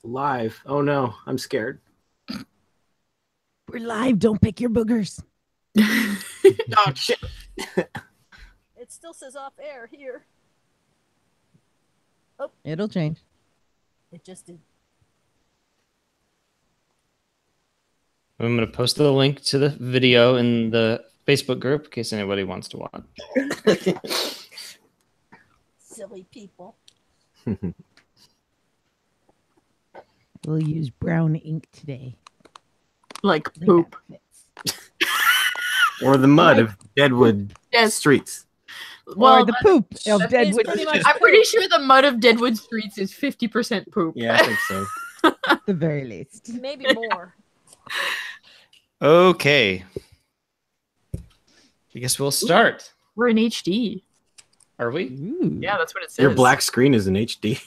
Live. Oh no, I'm scared. We're live. Don't pick your boogers. Oh shit. It still says off air here. Oh, it'll change. It just did. I'm going to post the link to the video in the Facebook group in case anybody wants to watch. Silly people. We'll use brown ink today. Like poop. Or the mud of Deadwood streets. Well, or the poop of Deadwood. I'm pretty sure the mud of Deadwood streets is 50% poop. Yeah, I think so. At the very least. Maybe more. Okay. I guess we'll start. We're in HD. Are we? Ooh. Yeah, that's what it says. Your black screen is in HD.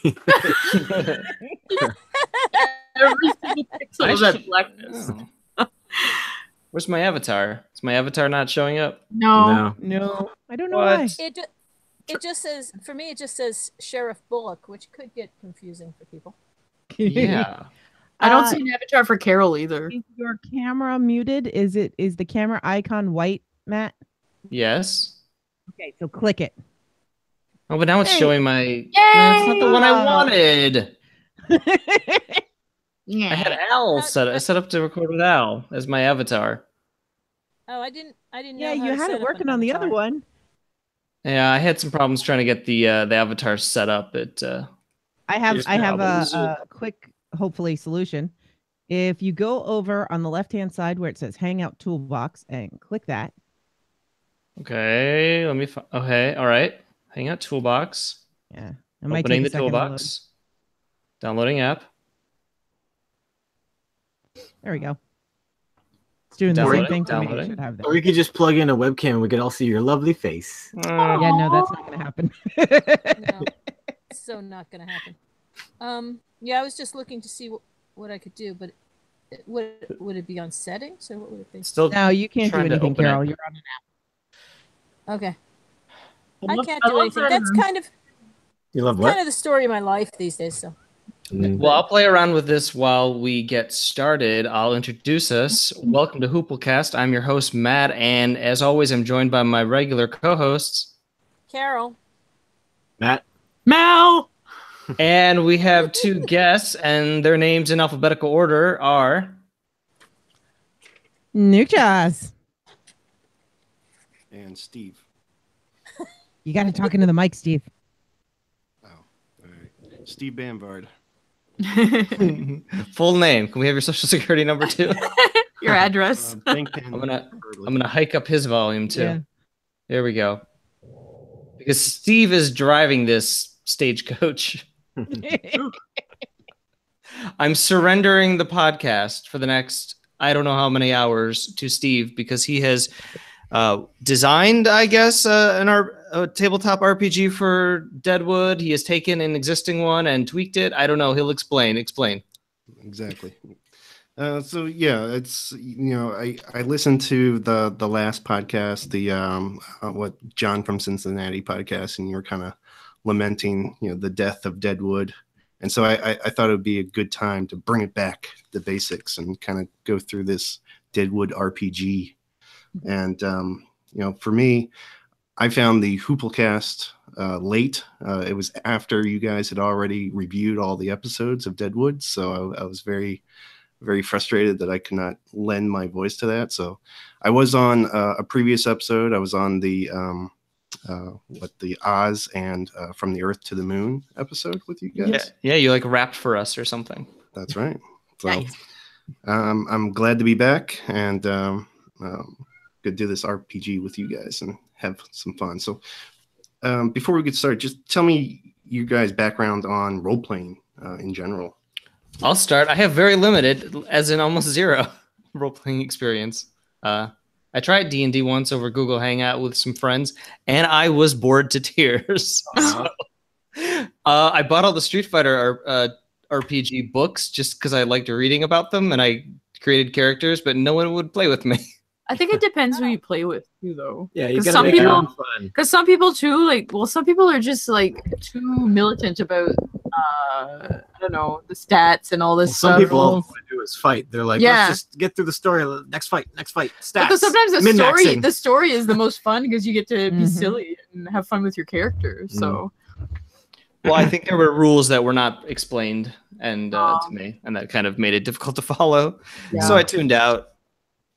Every single pixel of that blackness. Oh. Where's my avatar? Is my avatar not showing up? No. No, I don't know What? why. It just says, for me, it just says Sheriff Bullock, which could get confusing for people. Yeah. I don't see an avatar for Carol either. Is your camera muted? Is the camera icon white, Matt? Yes. Okay, so click it. Oh, but now it's Hey. showing my... Yay! That's not the one I wanted. Yeah. I had Al set. I set up to record with Al as my avatar. Oh, I didn't Yeah, know how you to had set it up working an on the avatar. other one. Yeah, I had some problems trying to get the avatar set up. I have Here's a problems. quick, hopefully, solution. If you go over on the left-hand side where it says Hangout Toolbox and click that. Okay, let me. Okay, all right. Hangout Toolbox. Yeah, it might Opening take the a second to load. toolbox. Downloading app. There we go. It's doing the same Downloading, thing for me. It downloading. should have that. Or you could just plug in a webcam and we could all see your lovely face. Yeah, no, that's not going to happen. No, so not going to happen. Yeah, I was just looking to see what I could do, but would it be on settings or what would it be? Still. No, you can't do Trying to anything, open it. Carol. You're on an Okay. I I love- can't I do love anything. that. That's kind of You love what? the story of my life these days. So Well, I'll play around with this while we get started. I'll introduce us. Welcome to HoopleCast. I'm your host, Matt, and as always, I'm joined by my regular co-hosts. Carol. Matt? Mal. And we have two guests, and their names in alphabetical order are... Nuke Jaws. And Steve. You got to talk into the mic, Steve. Oh, all right. Steve Banvard. Full name. Can we have your social security number too? Your address. Think I'm gonna hike up his volume too. Yeah. There we go. Because Steve is driving this stagecoach. I'm surrendering the podcast for the next I don't know how many hours to Steve because he has designed, I guess, a tabletop RPG for Deadwood. He has taken an existing one and tweaked it. I don't know. He'll explain. Exactly. So yeah, it's I listened to the last podcast, the what John from Cincinnati podcast, and you were kind of lamenting the death of Deadwood, and so I thought it would be a good time to bring it back to basics and kind of go through this Deadwood RPG. And for me, I found the HoopleCast late. It was after you guys had already reviewed all the episodes of Deadwood, so I was very, very frustrated that I could not lend my voice to that. So I was on a previous episode. I was on the the Oz and From the Earth to the Moon episode with you guys. Yeah, you like rapped for us or something. That's right. So Nice. I'm glad to be back and could do this RPG with you guys and have some fun. So before we get started, just tell me you guys' background on role playing in general. I'll start. I have very limited, as in almost zero, role-playing experience. I tried D&D once over Google Hangout with some friends, and I was bored to tears. So, I bought all the Street Fighter RPG books just because I liked reading about them, and I created characters, but no one would play with me. I think it depends who you play with too, though. Yeah, you 'Cause gotta some make your people- own fun. Because some people too, some people are just like too militant about I don't know, the stats and all this Some stuff. people all they want to do is fight. They're like, Yeah. let's just get through the story. Next fight. Stats. But sometimes Min-maxing. the story is the most fun because you get to be Mhm. silly and have fun with your character. So Well, I think there were rules that were not explained and to me, and that kind of made it difficult to follow. yeah. So I tuned out.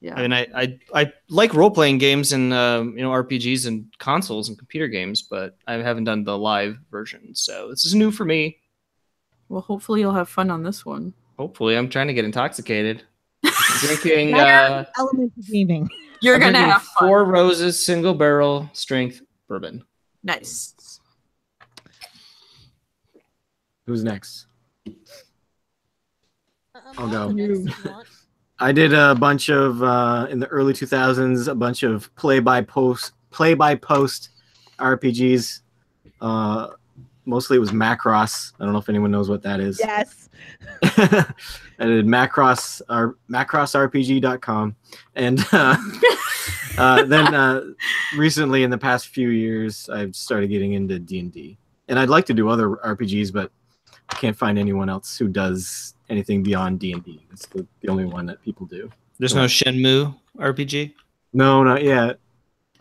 yeah. I mean, I like role playing games and RPGs and consoles and computer games, but I haven't done the live version, so this is new for me. Well, hopefully you'll have fun on this one. Hopefully, I'm trying to get intoxicated. Drinking. Element of gaming. You're I'm gonna drinking have fun. 4 Roses single barrel strength bourbon. Nice. Who's next? I'll go. go next if you want. I did a bunch of in the early 2000s, a bunch of play-by-post RPGs. Mostly it was Macross. I don't know if anyone knows what that is. Yes. I did macrossrpg.com, and then recently, in the past few years, I've started getting into D&D, and I'd like to do other RPGs, but I can't find anyone else who does anything beyond D&D. It's the only one that people do. There's no Shenmue RPG. No, not yet.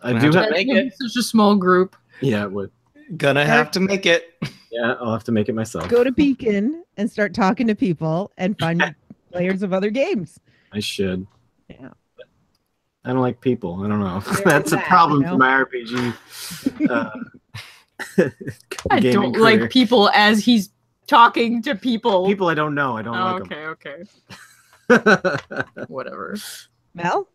I Gonna do have to have. make it. Such a small group. Yeah, it would. Gonna have to make it. Yeah, I'll have to make it myself. Go to Beacon and start talking to people and find players of other games. I should. Yeah. I don't like people. I don't know. There's That's a that, problem you know? for my RPG. I gaming don't career. like people as he's talking to people. People I don't know. I don't Oh, like okay. them. Whatever. Mel?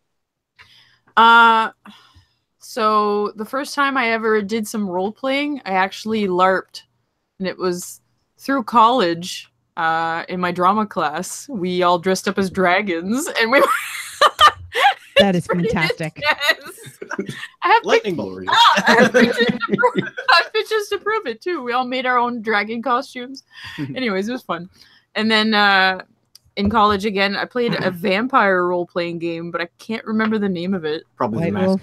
So the first time I ever did some role playing, I actually LARPed, and it was through college. In my drama class, we all dressed up as dragons, and we were. That is pretty fantastic. intense. I have Lightning bolt. I have pictures to prove it too. We all made our own dragon costumes. Anyways, it was fun. And then in college again, I played a vampire role-playing game, but I can't remember the name of it. Probably the White mask. Wolf.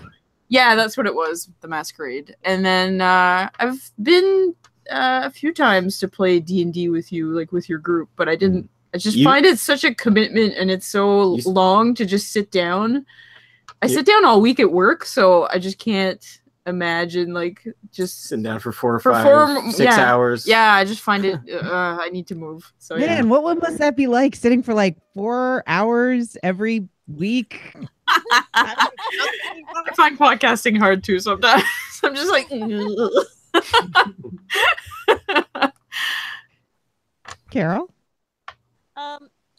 Yeah, that's what it was, The Masquerade. And then I've been a few times to play D&D with you, like with your group, but I didn't. I just find it such a commitment, and it's so long to just sit down. I sit down all week at work, so I just can't imagine like just Sitting down for 4 or For 5, four- 6 yeah. hours. Yeah, I just find it. I need to move. So yeah. Man, what must that be like sitting for like 4 hours every week? I find podcasting hard too sometimes. I'm just like. Carol?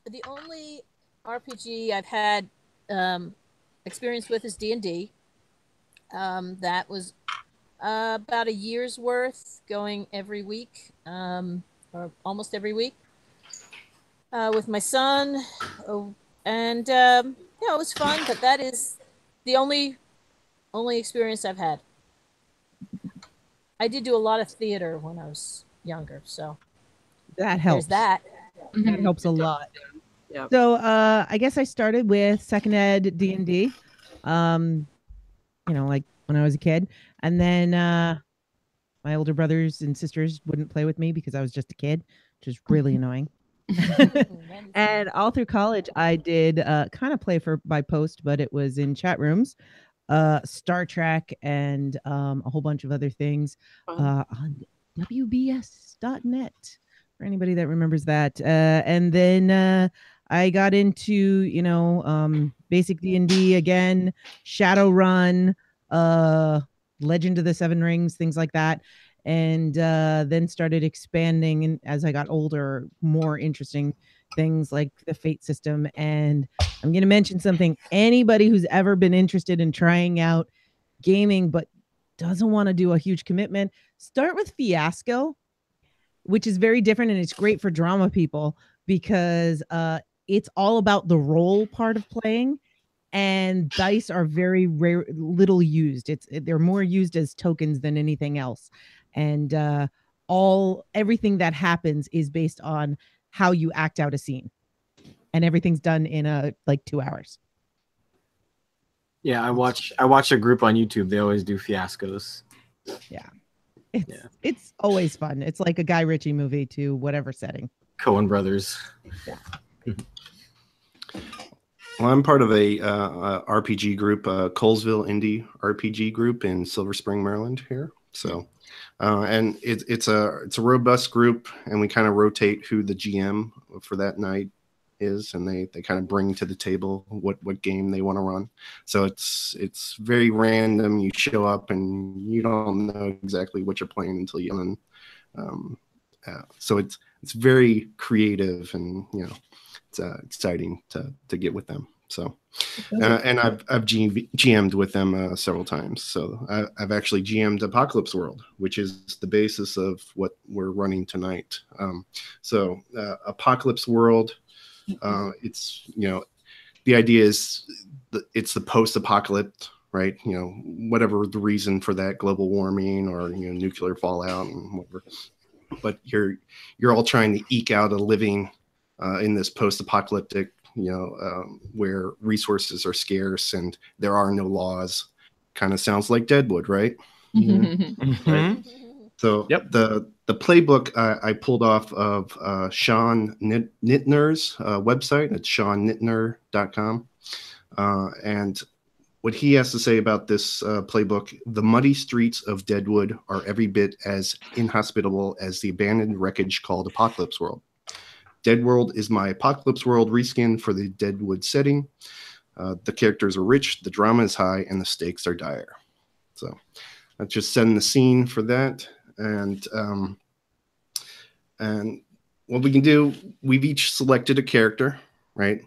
The only RPG I've had experience with is D&D. That was about a year's worth, going every week, or almost every week, with my son. And it was fun, but that is the only experience I've had. I did do a lot of theater when I was younger, so That helps. there's that. That helps a lot. Yeah. So I guess I started with second ed D&D, like when I was a kid. And then my older brothers and sisters wouldn't play with me because I was just a kid, which is really annoying. And all through college, I did kind of play by post, but it was in chat rooms, Star Trek, and a whole bunch of other things on WBS.net. For anybody that remembers that. And then I got into, basic D&D again, Shadowrun, Legend of the Seven Rings, things like that. And then started expanding, and as I got older, more interesting things like the Fate system. And I'm going to mention something. Anybody who's ever been interested in trying out gaming but doesn't want to do a huge commitment, start with Fiasco, which is very different, and it's great for drama people because it's all about the role part of playing, and dice are very little used. They're more used as tokens than anything else, and everything that happens is based on how you act out a scene, and everything's done in 2 hours. Yeah, I watch a group on YouTube. They always do fiascos. Yeah. It's always fun. It's like a Guy Ritchie movie to whatever setting. Coen Brothers. Well, I'm part of a RPG group, Colesville Indie RPG group in Silver Spring, Maryland. Here, so and it's a robust group, and we kind of rotate who the GM for that night is, and they kind of bring to the table what game they want to run. So it's very random. You show up and you don't know exactly what you're playing until you learn. So it's very creative, and it's exciting to get with them. So and I've GM'd with them several times. So I've actually GM'd Apocalypse World, which is the basis of what we're running tonight. So Apocalypse World. It's the idea is it's the post-apocalypse, right? Whatever the reason for that, global warming or nuclear fallout and whatever. But you're all trying to eke out a living in this post-apocalyptic, where resources are scarce and there are no laws. Kind of sounds like Deadwood, right? Mm-hmm. Right? So the playbook I pulled off of Sean Nittner's website. It's SeanNittner.com. And what he has to say about this playbook: the muddy streets of Deadwood are every bit as inhospitable as the abandoned wreckage called Apocalypse World. Deadworld is my Apocalypse World reskin for the Deadwood setting. The characters are rich, the drama is high, and the stakes are dire. So that's just setting the scene for that. And what we can do, we've each selected a character, right?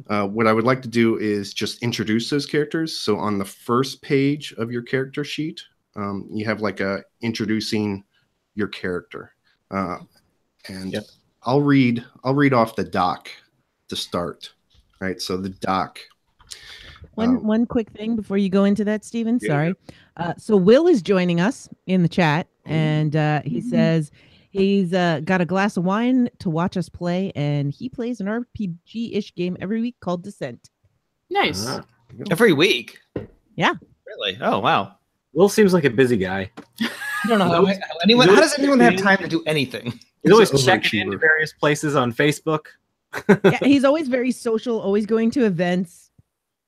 What I would like to do is just introduce those characters. So on the first page of your character sheet, you have like a introducing your character, and I'll read off the doc to start, right? So the doc. One quick thing before you go into that, Stephen. Sorry. So Will is joining us in the chat, and he says he's got a glass of wine to watch us play, and he plays an RPG-ish game every week called Descent. Nice. Every week? Yeah. Really? Oh, wow. Will seems like a busy guy. I don't know how does anyone have time to do anything? He's always checking into various places on Facebook. Yeah, he's always very social, always going to events.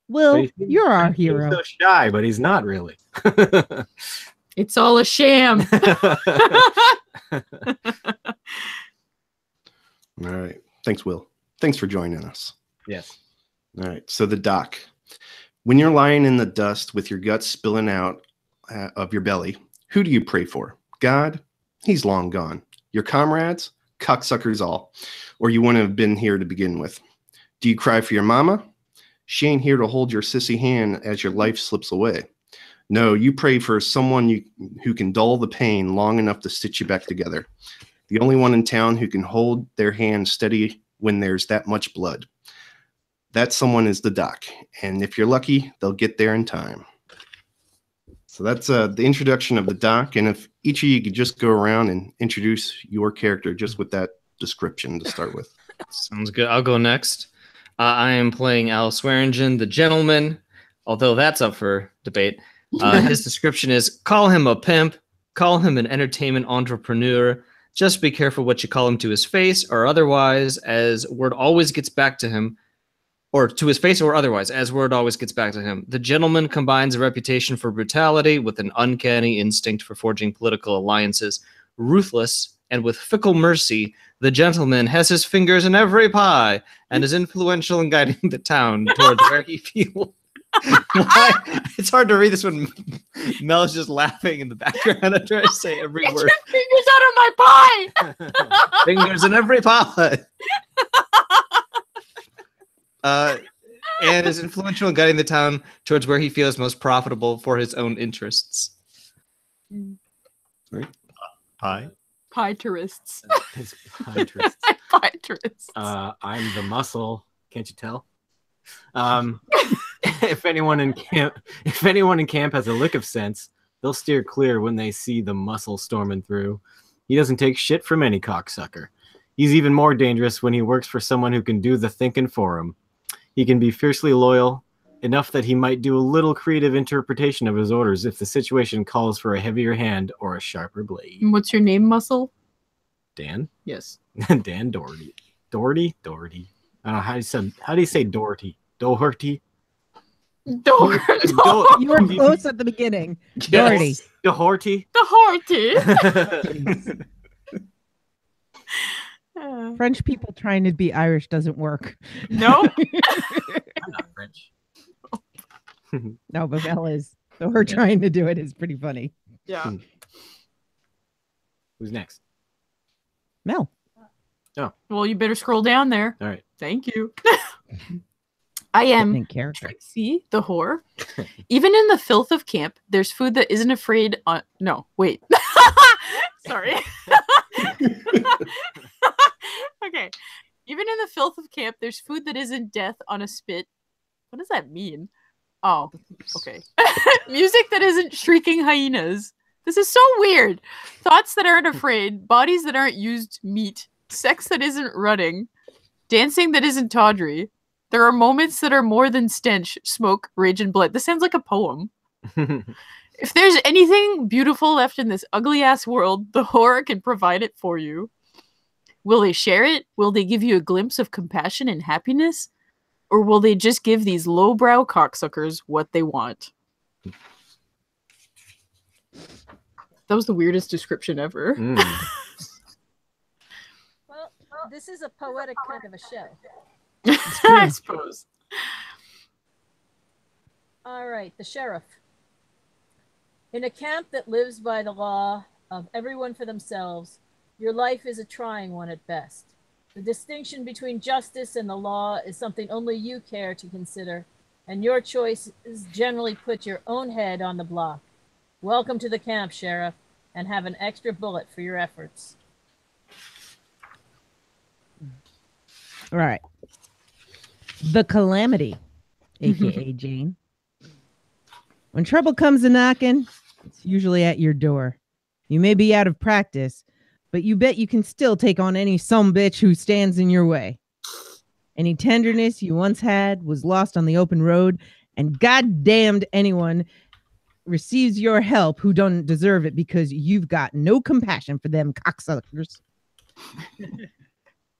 Will, you're our hero. He's so shy, but he's not really. It's all a sham. All right. Thanks, Will. Thanks for joining us. Yes. All right. So the doc. When you're lying in the dust with your guts spilling out of your belly, who do you pray for? God? He's long gone. Your comrades? Cocksuckers all. Or you wouldn't have been here to begin with. Do you cry for your mama? She ain't here to hold your sissy hand as your life slips away. No, you pray for someone who can dull the pain long enough to stitch you back together. The only one in town who can hold their hand steady when there's that much blood. That someone is the doc. And if you're lucky, they'll get there in time. So that's the introduction of the doc. And if each of you could just go around and introduce your character just with that description to start with. Sounds good. I'll go next. I am playing Al Swearingen, the gentleman, although that's up for debate. His description is: call him a pimp, call him an entertainment entrepreneur. Just be careful what you call him to his face or otherwise, as word always gets back to him. Or to his face or otherwise, as word always gets back to him. The gentleman combines a reputation for brutality with an uncanny instinct for forging political alliances. Ruthless and with fickle mercy, the gentleman has his fingers in every pie and is influential in guiding the town towards where he feels. Why? It's hard to read this when Mel's just laughing in the background after I say every word. Get your fingers out of my pie! Fingers in every pie. And is influential in guiding the town towards where he feels most profitable for his own interests. Right? Pie. Pie tourists. It's pie tourists. Pie tourists. I'm the muscle. Can't you tell? If anyone in camp has a lick of sense, they'll steer clear when they see the muscle storming through. He doesn't take shit from any cocksucker. He's even more dangerous when he works for someone who can do the thinking for him. He can be fiercely loyal enough that he might do a little creative interpretation of his orders if the situation calls for a heavier hand or a sharper blade. And what's your name, Muscle? Dan? Yes. Dan Doherty. Doherty? Doherty. I don't know how do you say Doherty? Doherty? Doherty. You were close at the beginning. Doherty. Doherty. Doherty. French people trying to be Irish doesn't work. No. I'm not French. No, but Mel is. So her trying to do it is pretty funny. Yeah. Who's next? Mel. Well, you better scroll down there. All right. Thank you. I am Main character. Trixie, the whore. Even in the filth of camp, there's food that isn't afraid on. No, wait. Sorry. Okay. Even in the filth of camp, there's food that isn't death on a spit. What does that mean? Oh, okay. Music that isn't shrieking hyenas. This is so weird. Thoughts that aren't afraid, bodies that aren't used meat, sex that isn't running, dancing that isn't tawdry. There are moments that are more than stench, smoke, rage, and blood. This sounds like a poem. If there's anything beautiful left in this ugly-ass world, the horror can provide it for you. Will they share it? Will they give you a glimpse of compassion and happiness? Or will they just give these lowbrow cocksuckers what they want? That was the weirdest description ever. Well, this is a poetic kind of a show. I suppose. All right, the sheriff. In a camp that lives by the law of everyone for themselves, your life is a trying one at best. The distinction between justice and the law is something only you care to consider, and your choice is generally put your own head on the block. Welcome to the camp, Sheriff, and have an extra bullet for your efforts. All right. The Calamity, a.k.a. Jane. When trouble comes a-knocking, it's usually at your door. You may be out of practice, but you bet you can still take on any sumbitch who stands in your way. Any tenderness you once had was lost on the open road, and goddamned anyone receives your help who don't deserve it because you've got no compassion for them cocksuckers.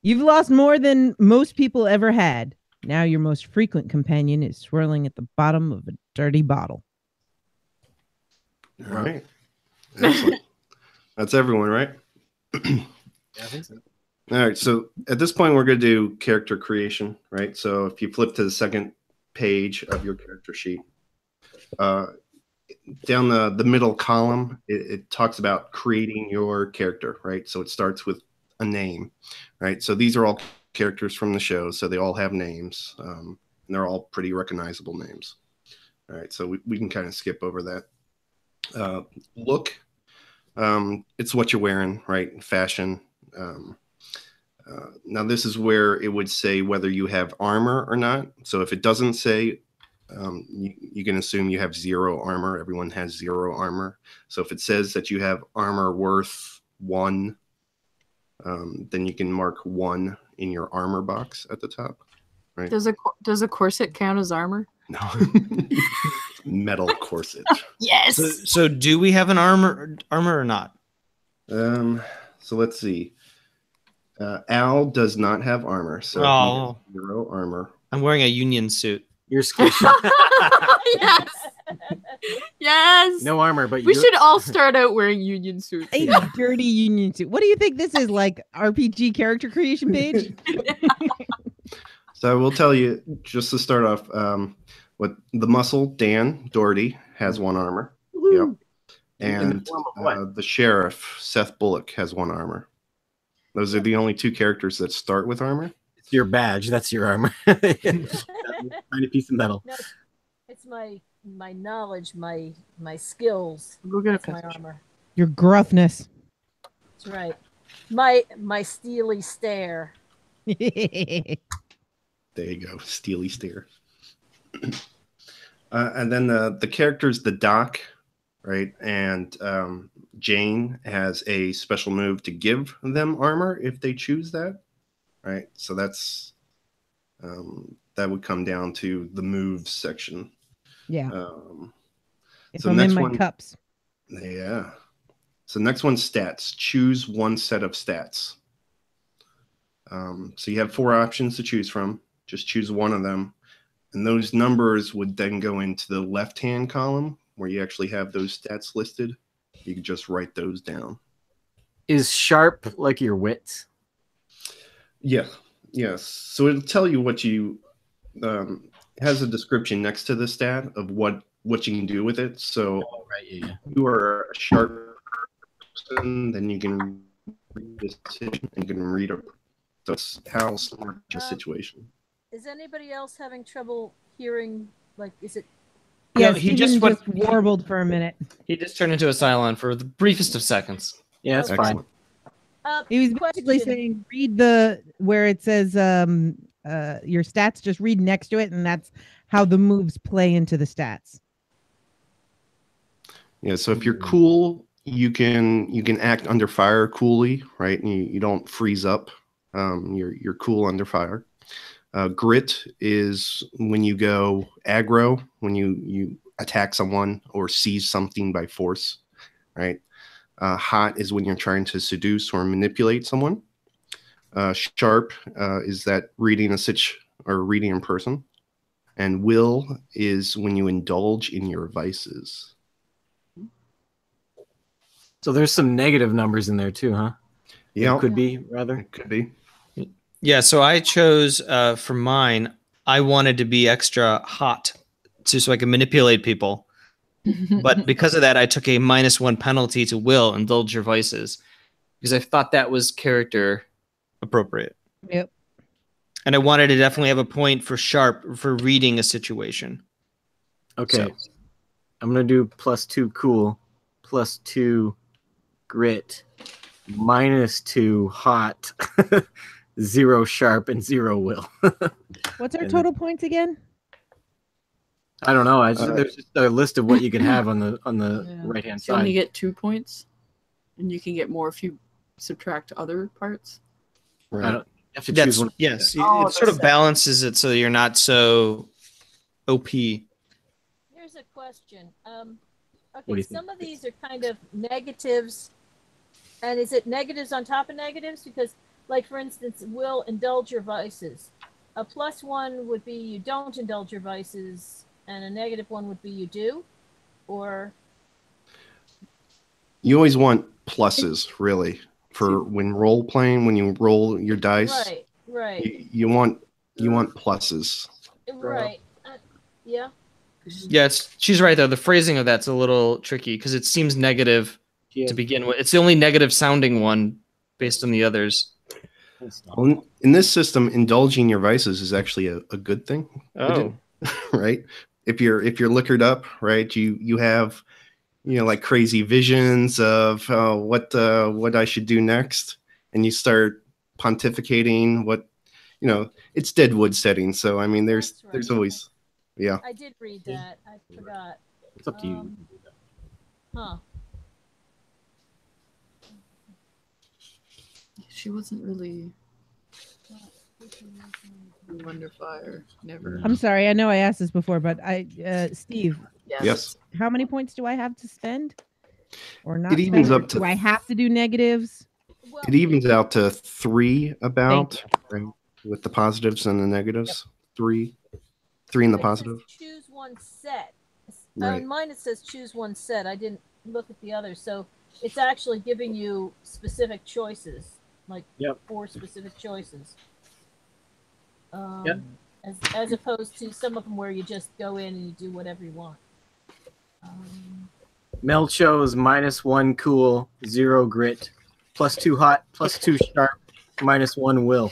You've lost more than most people ever had. Now your most frequent companion is swirling at the bottom of a dirty bottle. All right. Excellent. That's everyone, right? Yeah, I think so. All right. So at this point, we're going to do character creation, right? So if you flip to the second page of your character sheet, down the middle column, it talks about creating your character, right? So it starts with a name, right? So these are all characters from the show, so they all have names, and they're all pretty recognizable names. All right, so we can kind of skip over that. Look, it's what you're wearing, right? Fashion. Now this is where it would say whether you have armor or not. So if it doesn't say, you can assume you have 0 armor. Everyone has 0 armor. So if it says that you have armor worth 1, then you can mark 1 in your armor box at the top. Right? Does a corset count as armor? No. Metal corset. Yes. So do we have an armor or not? So let's see. Al does not have armor, so he has 0 armor. I'm wearing a union suit. You're squishy. Yes. Yes. No armor, but We should all start out wearing union suits. A dirty union suit. What do you think this is, like RPG character creation page? So I will tell you, just to start off, what the muscle, Dan Doherty, has 1 armor. Yep. And the sheriff, Seth Bullock, has 1 armor. Those are the only 2 characters that start with armor. It's your badge. That's your armor. Tiny piece of metal. No, it's my knowledge, my skills. Go get a That's my passage. armor. Your gruffness. That's right. My steely stare. There you go, steely stare. And then the characters, the Doc, right? And Jane has a special move to give them armor if they choose that, right? So that's that would come down to the moves section. Yeah. If So I'm in next my one, cups. yeah. So next one, stats. Choose one set of stats. So you have 4 options to choose from. Just choose one of them. And those numbers would then go into the left-hand column where you actually have those stats listed. You can just write those down. Is sharp like your wit? Yeah. Yes. So it'll tell you what you it has a description next to the stat of what you can do with it. So Right. Yeah. if you are a sharp person, then you can read this decision and you can read a that's how smart your situation. Is anybody else having trouble hearing? Like, is it? Yeah, No, he Steven just went- warbled for a minute. He just turned into a Cylon for the briefest of seconds. Yeah, that's fine. Excellent. He was basically saying, read where it says your stats, just read next to it, and that's how the moves play into the stats. Yeah, so if you're cool, you can act under fire coolly, right? And you don't freeze up. You're cool under fire. Grit is when you go aggro, when you attack someone or seize something by force, right? Hot is when you're trying to seduce or manipulate someone. Sharp is that reading reading in person. And will is when you indulge in your vices. So there's some negative numbers in there too, huh? Yeah, It could be rather. it could be. Yeah, so I chose for mine, I wanted to be extra hot so I could manipulate people. But because of that, I took a -1 penalty to will, indulge your vices, because I thought that was character appropriate. Yep. And I wanted to definitely have a point for sharp for reading a situation. Okay. So. I'm gonna do +2 cool, +2 grit, -2 hot, 0 sharp, and 0 will. What's our total points again? I don't know. There's just a list of what you can have on the Yeah. right hand You only side. get 2 points, and you can get more if you subtract other parts. I don't you have to choose one. Yes, Oh, it sort of that's- balances it so you're not so OP. Here's a question. What do Okay, you some think? of these are kind of negatives, and is it negatives on top of negatives? Because, like for instance, will indulge your vices. A +1 would be you don't indulge your vices, and a -1 would be you do, or You always want pluses, really, for when role playing. When you roll your dice, right, you want pluses. right. Yeah. Yeah, she's right though. The phrasing of that's a little tricky because it seems negative to begin with. It's the only negative sounding one based on the others. Well, in this system, indulging your vices is actually a good thing. Oh, Right? If you're liquored up, right, you have like crazy visions of what I should do next, and you start pontificating what it's Deadwood setting. So I mean, there's That's right. always I did read that. I forgot. It's up to you. Huh. She wasn't really under fire. Never. I'm sorry. I know I asked this before, but Steve, Yes. how many points do I have to spend? Or not? It evens spend? up to Do I have to do negatives? Well, It evens out to 3 about, Thank right, with the positives and the negatives. 3 in the it says positive. choose one set. Right. On mine it says choose one set. I didn't look at the others, so it's actually giving you specific choices, like 4 specific choices. Yep. As opposed to some of them where you just go in and you do whatever you want. Mel chose -1 cool, 0 grit, +2 hot, +2 sharp, -1 will.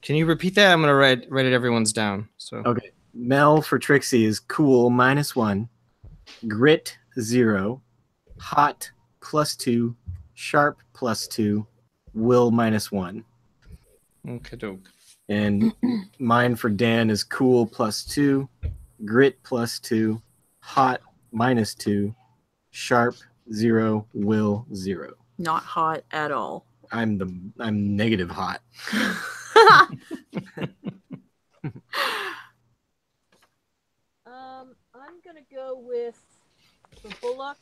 can you repeat that? I'm gonna write it everyone's down. So Okay. Mel for Trixie is cool -1, grit 0, hot +2, sharp +2, will -1. okay, doke. And mine for Dan is cool +2, grit +2, hot -2, sharp 0, will 0. Not hot at all. I'm negative hot. I'm gonna go with the Bullock.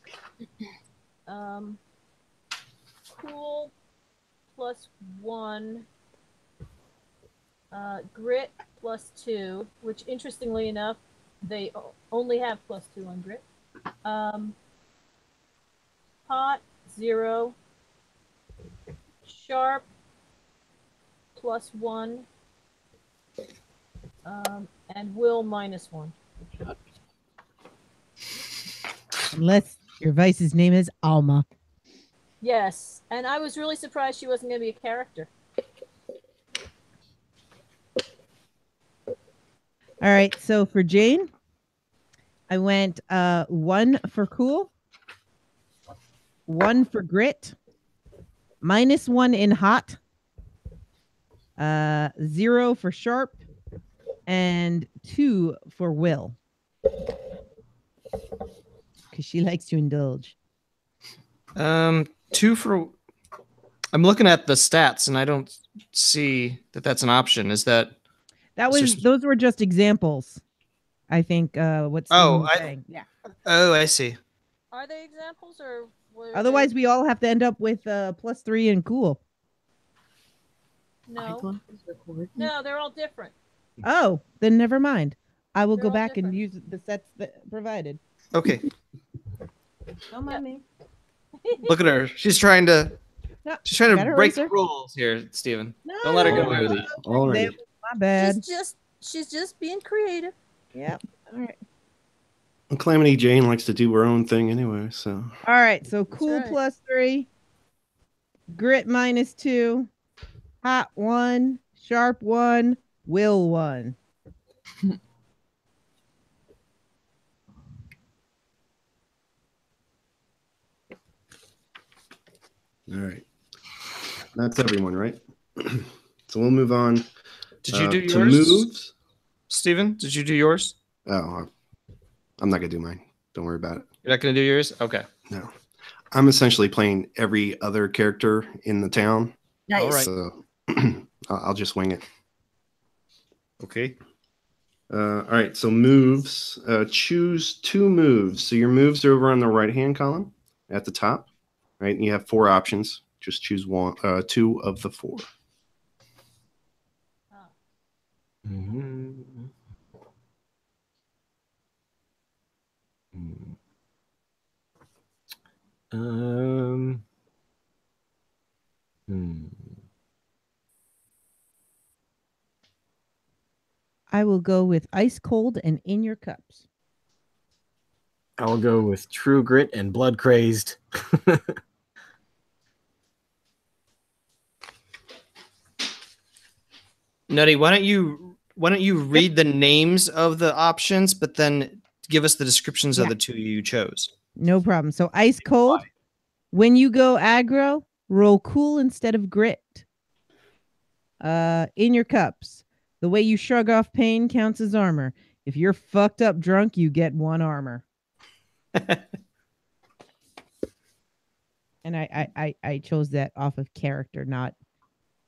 Cool +1. Grit +2, which interestingly enough, they only have +2 on grit. Hot 0. Sharp +1. And will -1. Unless your vice's name is Alma. Yes, and I was really surprised she wasn't going to be a character. All right, so for Jane, I went 1 for cool, 1 for grit, -1 in hot, 0 for sharp, and 2 for will. Because she likes to indulge. 2 for. I'm looking at the stats and I don't see that that's an option. Is that? Those were just examples. I think what Steven was saying. Yeah. Oh, I see. Are they examples or? Otherwise, we all have to end up with +3 and cool. No. No, they're all different. Oh, then never mind. I will They're go all back and different. use the sets that provided. Okay. Don't mind me. Look at her. She's trying to. No, She's trying to gotta break erase the her. rules here, Steven. No, Don't let her get no, away with no, it. no, Already. example. My bad. She's just being creative. Yep. All right. Calamity Jane likes to do her own thing anyway, so. All right. So cool right. +3, grit -2, hot 1, sharp 1, will 1. All right. That's everyone, right? So we'll move on. Did you do to yours, moves. Steven? Did you do yours? Oh, I'm not gonna do mine. Don't worry about it. You're not going to do yours? Okay. No, I'm essentially playing every other character in the town. Nice. All right. So I'll just wing it. Okay. All right. So moves. Choose 2 moves. So your moves are over on the right-hand column at the top, right? And you have 4 options. Just choose 2 of the 4. Mhm. I will go with ice cold and in your cups. I'll go with True Grit and Blood Crazed. Nutty, why don't you read the names of the options, but then give us the descriptions of Yeah. the 2 you chose? No problem. So ice cold. When you go aggro, roll cool instead of grit. In your cups. The way you shrug off pain counts as armor. If you're fucked up drunk, you get 1 armor. And I chose that off of character, not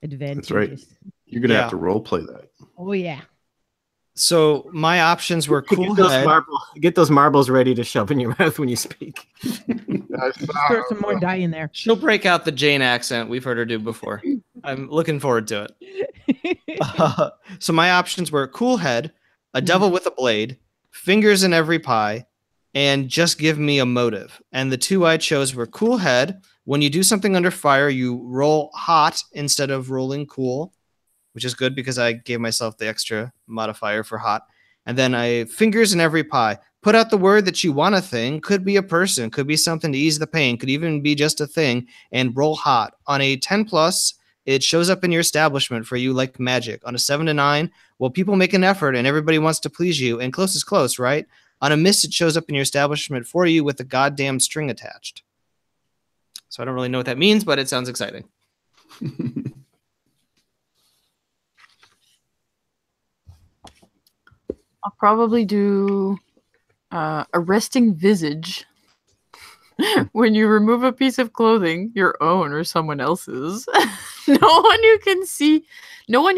advantageous. That's right. You're gonna Yeah. have to role play that. Oh yeah. So my options were cool head. Get those marbles ready to shove in your mouth when you speak. Just throw some more dye in there. She'll break out the Jane accent we've heard her do before. I'm looking forward to it. So my options were cool head, a devil with a blade, fingers in every pie, and just give me a motive. And the 2 I chose were cool head. When you do something under fire, you roll hot instead of rolling cool, which is good because I gave myself the extra modifier for hot. And then I fingers in every pie. Put out the word that you want a thing. Could be a person, could be something to ease the pain, could even be just a thing, and roll hot. On a 10+, it shows up in your establishment for you like magic. On a 7 to 9, well, people make an effort and everybody wants to please you, and close is close, right? On a miss, it shows up in your establishment for you with a goddamn string attached. So I don't really know what that means, but it sounds exciting. I'll probably do Arresting Visage. When you remove a piece of clothing, your own or someone else's, no one who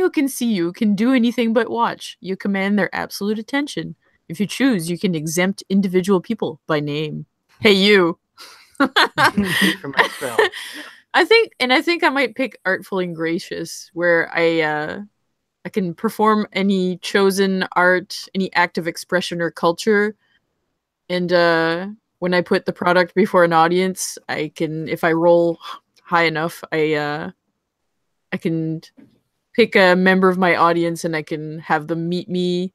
can see you can do anything but watch. You command their absolute attention. If you choose, you can exempt individual people by name. Hey, you. For myself. I think I might pick artful and gracious, where I can perform any chosen art, any act of expression or culture, and when I put the product before an audience, I can, if I roll high enough, I can pick a member of my audience and I can have them meet me.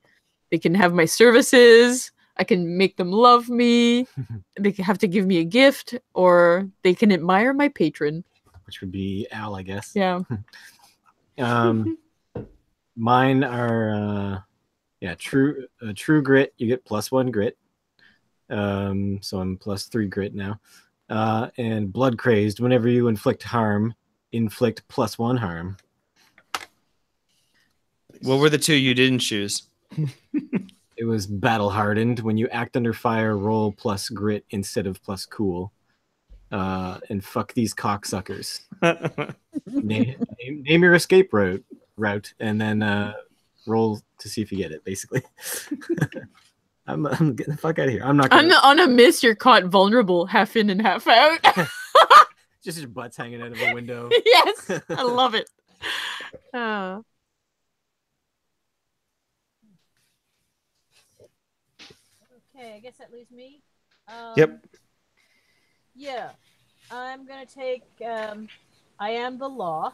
They can have my services. I can make them love me. They have to give me a gift, or they can admire my patron, which would be Al, I guess. Yeah. Mine are true grit. You get +1 grit. So I'm +3 grit now. And blood crazed. Whenever you inflict harm, inflict +1 harm. What were the two you didn't choose? It was battle hardened. When you act under fire, roll +grit instead of +cool. And fuck these cocksuckers. name your escape route, and then roll to see if you get it. Basically, I'm getting the fuck out of here. I'm not. On a miss, you're caught vulnerable, half in and half out. Just your butt's hanging out of a window. Yes, I love it. Okay, I guess that leaves me. Yep. Yeah, I'm gonna take. I am the law.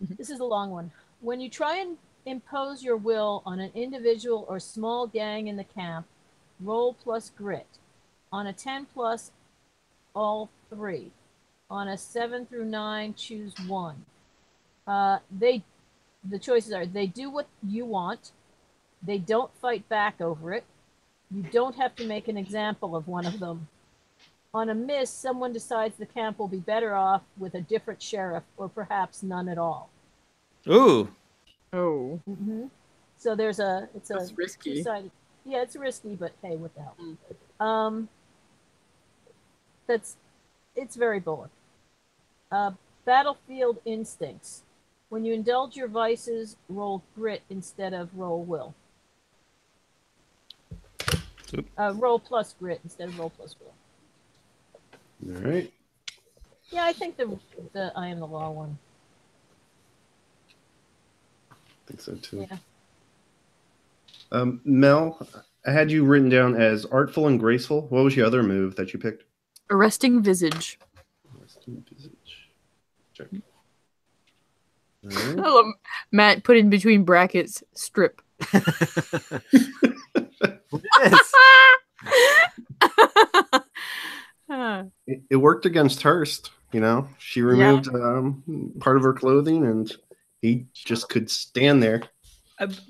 This is a long one. When you try and impose your will on an individual or small gang in the camp, roll +grit. On a 10+, all 3. On a 7 through 9, choose 1. The choices are: they do what you want, they don't fight back over it, you don't have to make an example of one of them. On a miss, someone decides the camp will be better off with a different sheriff, or perhaps none at all. Ooh. Oh. Mm-hmm. So it's risky. two-sided. Yeah, it's risky, but hey, what the hell? It's very bullet. Battlefield instincts. When you indulge your vices, roll grit instead of roll will. Roll +grit instead of roll +will. All right. Yeah, I think the I am the law one. I think so too. Yeah. Mel, I had you written down as artful and graceful. What was your other move that you picked? Arresting visage. Arresting visage. Check. I love Matt put in between brackets strip. Yes. It worked against Hurst. You know, she removed part of her clothing, and he just could stand there.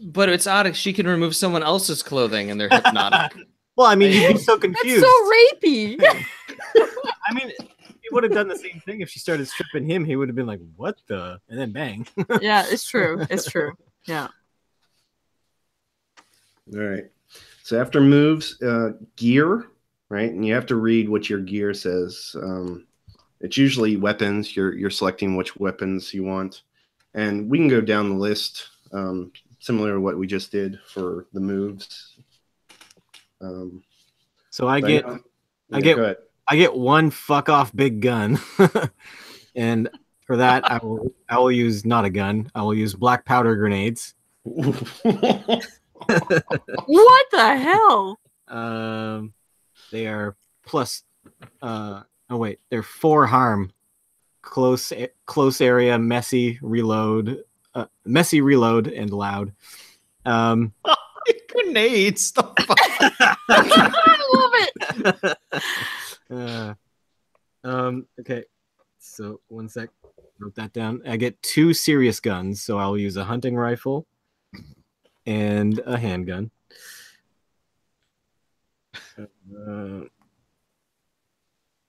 But it's odd if she can remove someone else's clothing and they're hypnotic. Well, I mean, you'd be so confused. That's so rapey. I mean, he would have done the same thing if she started stripping him. He would have been like, "What the?" and then bang. Yeah, it's true. It's true. Yeah. All right. So after moves, gear, right? And you have to read what your gear says. It's usually weapons. You're selecting which weapons you want, and we can go down the list, similar to what we just did for the moves. So I get one fuck off big gun, and for that I will use not a gun. I will use black powder grenades. What the hell? They are plus. They're 4 harm. Close area, messy reload, and loud. Grenades. The fuck? I love it. Okay. So 1 sec. Wrote that down. I get 2 serious guns, so I'll use a hunting rifle and a handgun.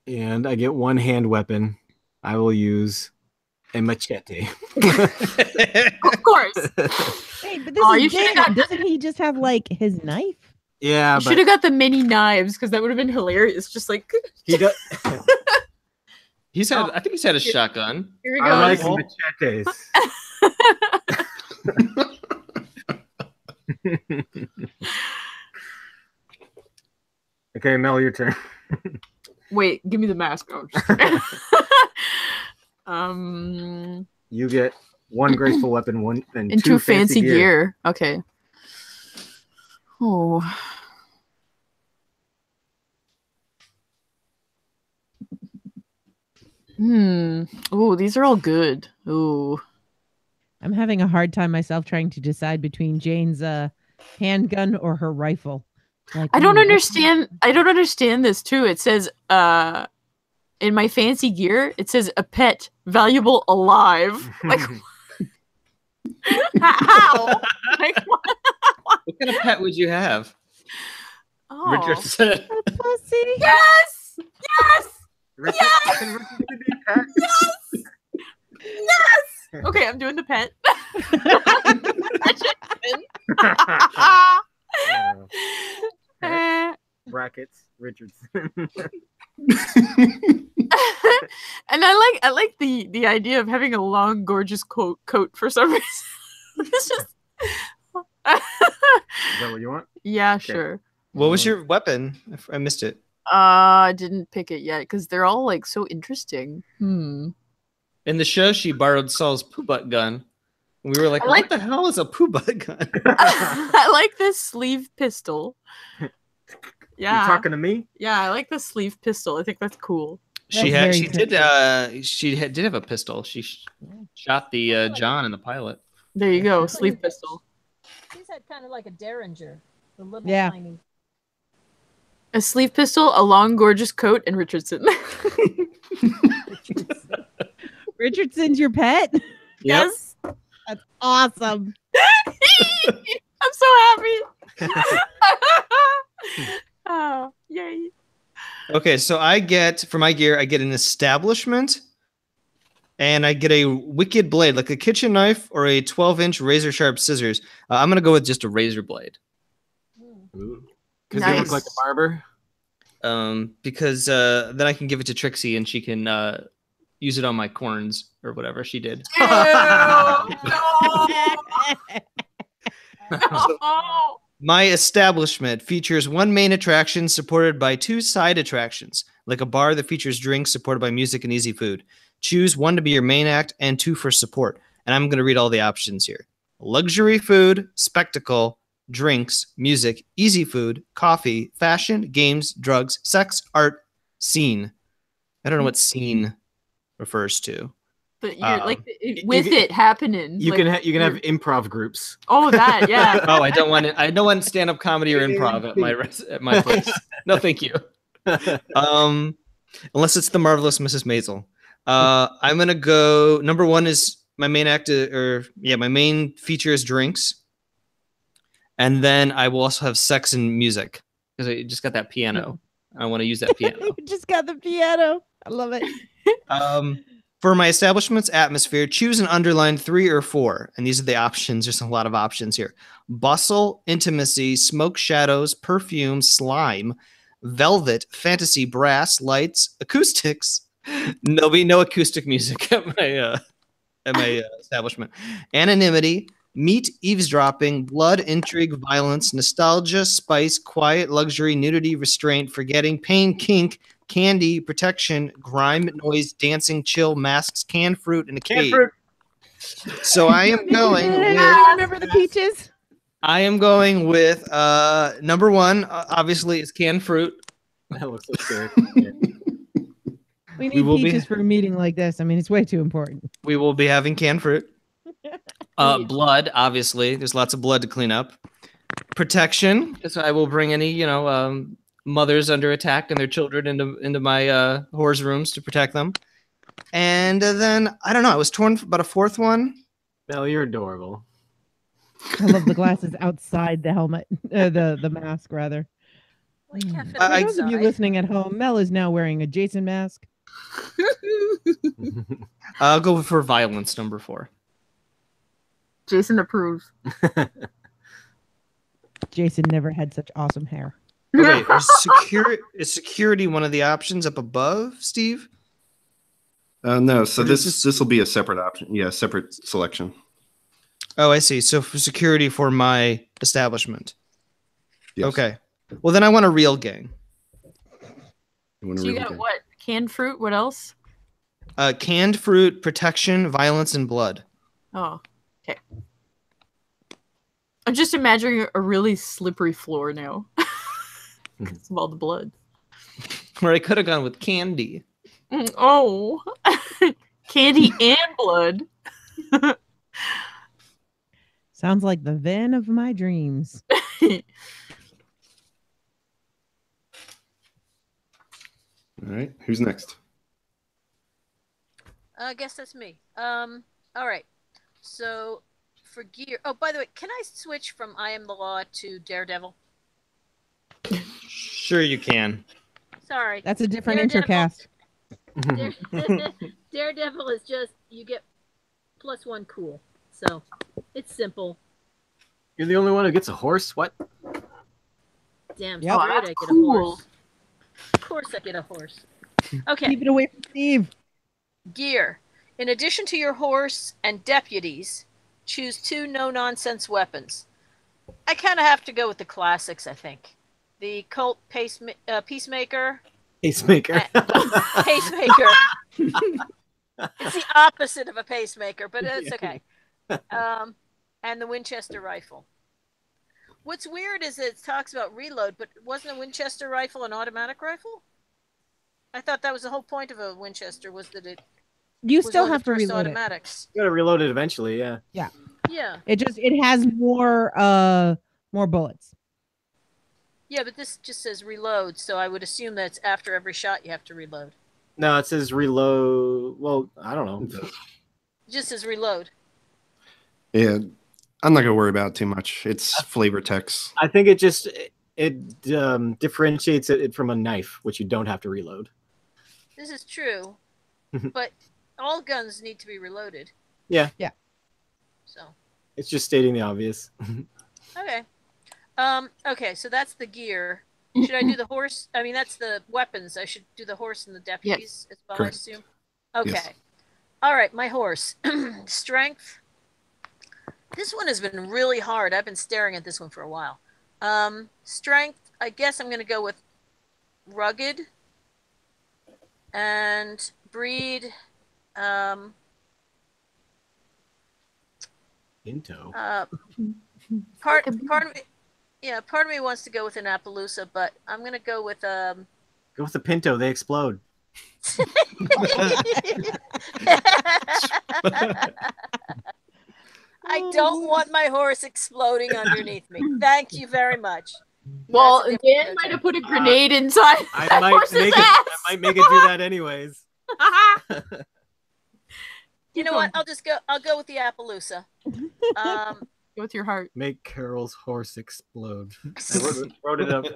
And I get 1 hand weapon. I will use a machete. Of course. Hey, but this is different. Doesn't he just have like his knife? Yeah, You should have got the mini knives because that would have been hilarious. Just like he does. I think he's had a shotgun. here we I go. like Oh. machetes. Okay, Mel, your turn. Wait, give me the mask. Oh, You get one graceful weapon, one and and two fancy gear. Okay. Oh. Oh, these are all good. Ooh. I'm having a hard time myself trying to decide between Jane's handgun or her rifle. Like, I don't understand this too. It says in my fancy gear, it says a pet valuable alive. Like how? Like what? What kind of pet would you have? Oh. Richardson. A pussy. Yes! Yes! Yes! Yes! Okay, I'm doing the pet. Brackets, Richardson. And I like the idea of having a long, gorgeous coat for some reason. It's just Is that what you want? yeah, Okay. sure. What was your weapon? I missed it. I didn't pick it yet because they're all like so interesting. In the show, she borrowed Saul's poo butt gun. And we were like, like- what the hell is a poo butt gun? I like this sleeve pistol. Yeah, You talking to me? yeah, I like the sleeve pistol. I think that's cool. She That's had, very she did have a pistol. She shot the John and the pilot. There you go, sleeve pistol. She's had kind of like a Derringer, the little Yeah. tiny. A sleeve pistol, a long, gorgeous coat, and Richardson. Richardson's your pet? Yes, That's awesome. I'm so happy. Oh, yay! Okay, so I get, for my gear, I get an establishment, and I get a wicked blade, like a kitchen knife or a 12-inch razor sharp scissors. I'm going to go with just a razor blade. Because you look Nice. like a barber. Because then I can give it to Trixie, and she can use it on my corns or whatever she did. Ew, no. My establishment features one main attraction supported by two side attractions, like a bar that features drinks supported by music and easy food. Choose one to be your main act and two for support. And I'm going to read all the options here. Luxury food, spectacle, drinks, music, easy food, coffee, fashion, games, drugs, sex, art, scene. I don't know what scene refers to. But you're like you with can- it happening. You like, can have improv groups. Oh, that yeah. Oh, I don't want stand-up comedy or improv at my place. No, thank you. Unless it's the marvelous Mrs. Maisel. I'm gonna go. Number one is my main my main feature is drinks, and then I will also have sex and music because I just got that piano. I want to use that piano. You just got the piano. I love it. For my establishment's atmosphere, choose an underline 3 or 4. And these are the options. There's a lot of options here. Bustle, intimacy, smoke shadows, perfume, slime, velvet, fantasy, brass, lights, acoustics. There'll be no acoustic music at my establishment. Anonymity, meat, eavesdropping, blood, intrigue, violence, nostalgia, spice, quiet, luxury, nudity, restraint, forgetting, pain, kink, candy, protection, grime, noise, dancing, chill, masks, canned fruit, and a cave. So I am going with, Remember the peaches? I am going with number one, obviously, is canned fruit. That looks so scary. We need will be- peaches for a meeting like this. I mean, it's way too important. We will be having canned fruit. Blood, obviously. There's lots of blood to clean up. Protection, because I will bring any, mothers under attack and their children into my whores rooms to protect them. And then, I don't know, I was torn about a fourth one. Mel, you're adorable. I love the glasses outside the helmet, the mask rather. Well, you can't fit For it those of you inside. listening at home, Mel is now wearing a Jason mask. I'll go for violence, number 4. Jason approves. Jason never had such awesome hair. Okay, is security one of the options up above, Steve? No, so Or is this will be a separate option. Yeah, separate selection. Oh, I see. So for security for my establishment. Yes. Okay. Well, then I want a real gang. So you got what? Canned fruit? What else? Canned fruit, protection, violence, and blood. Oh, okay. I'm just imagining a really slippery floor now. Because of all the blood. Or I could have gone with candy. Oh. Candy and blood. Sounds like the van of my dreams. All right. Who's next? I guess that's me. All right. So for gear. Oh, by the way, can I switch from I Am the Law to Daredevil? Sure, you can. Sorry. That's a different Daredevil. intercast. Daredevil is just, you get +1 cool. So it's simple. You're the only one who gets a horse? What? Damn Yep. straight I get a horse. Of course I get a horse. Okay. Keep it away from Steve. Gear. In addition to your horse and deputies, choose 2 no-nonsense weapons. I kind of have to go with the classics, I think. The Colt Peacemaker. Pacemaker. Pacemaker. It's the opposite of a pacemaker, but it's okay. And the Winchester rifle. What's weird is it talks about reload, but wasn't a Winchester rifle an automatic rifle? I thought that was the whole point of a Winchester, was that it You was still one of have the to first reload it. automatics. You gotta reload it eventually, yeah. Yeah. It has more bullets. Yeah, but this just says reload, so I would assume that's after every shot you have to reload. No, it says reload. Well, I don't know. It just says reload. Yeah, I'm not gonna worry about it too much. It's flavor text. I think it differentiates it from a knife, which you don't have to reload. This is true, but all guns need to be reloaded. Yeah. Yeah. So. It's just stating the obvious. Okay. Okay, so that's the gear. Should I do the horse? I mean, that's the weapons. I should do the horse and the deputies as well, Correct. I assume. Okay. Yes. All right, my horse. Strength. This one has been really hard. I've been staring at this one for a while. Strength, I guess I'm going to go with rugged. And breed, Pinto. part of me, yeah, part of me wants to go with an Appaloosa, but I'm gonna go with Go with the Pinto. They explode. I don't want my horse exploding underneath me. Thank you very much. Well, That's a Dan different might have put a grenade inside I that might horse's make it. ass. I might make it do that anyways. You know what? I'll go with the Appaloosa. Go with your heart. Make Carol's horse explode. I wrote it up.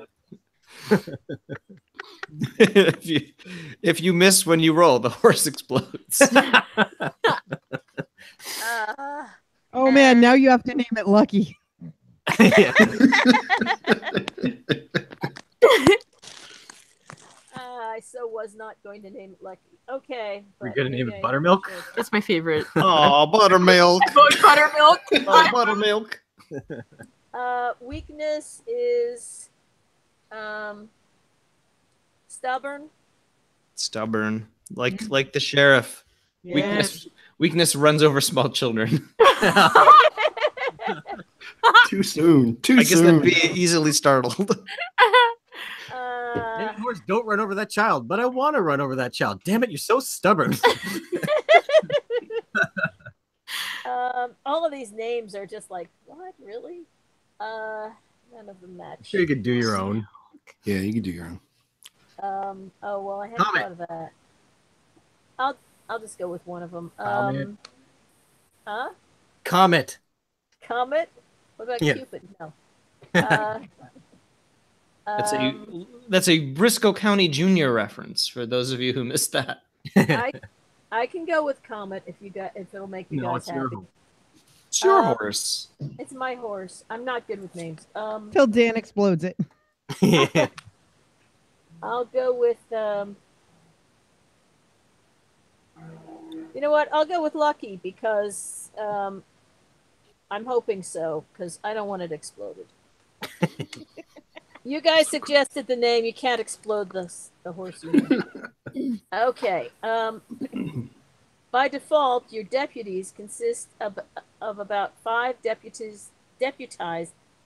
if you miss when you roll, the horse explodes. Oh man, now you have to name it Lucky. Yeah. I so was not going to name it Lucky. Okay. We're but gonna name okay, it Buttermilk. sure. That's my favorite. Oh, buttermilk. Buttermilk. Oh, buttermilk. Weakness is stubborn. Stubborn, like the sheriff. Yes. Weakness runs over small children. Too soon. Too I guess soon. that'd be easily startled. Hey, horse, don't run over that child. But I want to run over that child. Damn it, you're so stubborn. All of these names are just like, what, really? None of them match. Sure, you could do your own. Yeah, you can do your own. Oh well, I hadn't Comet. thought of that. I'll just go with one of them. Comet. Huh? Comet. Comet? What about Yeah. Cupid? No. That's a Briscoe County Junior reference for those of you who missed that. I can go with Comet if it'll make you No, guys it's your happy. home. It's your Um, horse. It's my horse. I'm not good with names. Till Dan explodes it. I'll go with you know what? I'll go with Lucky because I'm hoping so because I don't want it exploded. You guys suggested the name. You can't explode the horse. Okay. By default, your deputies consist of about 5 deputized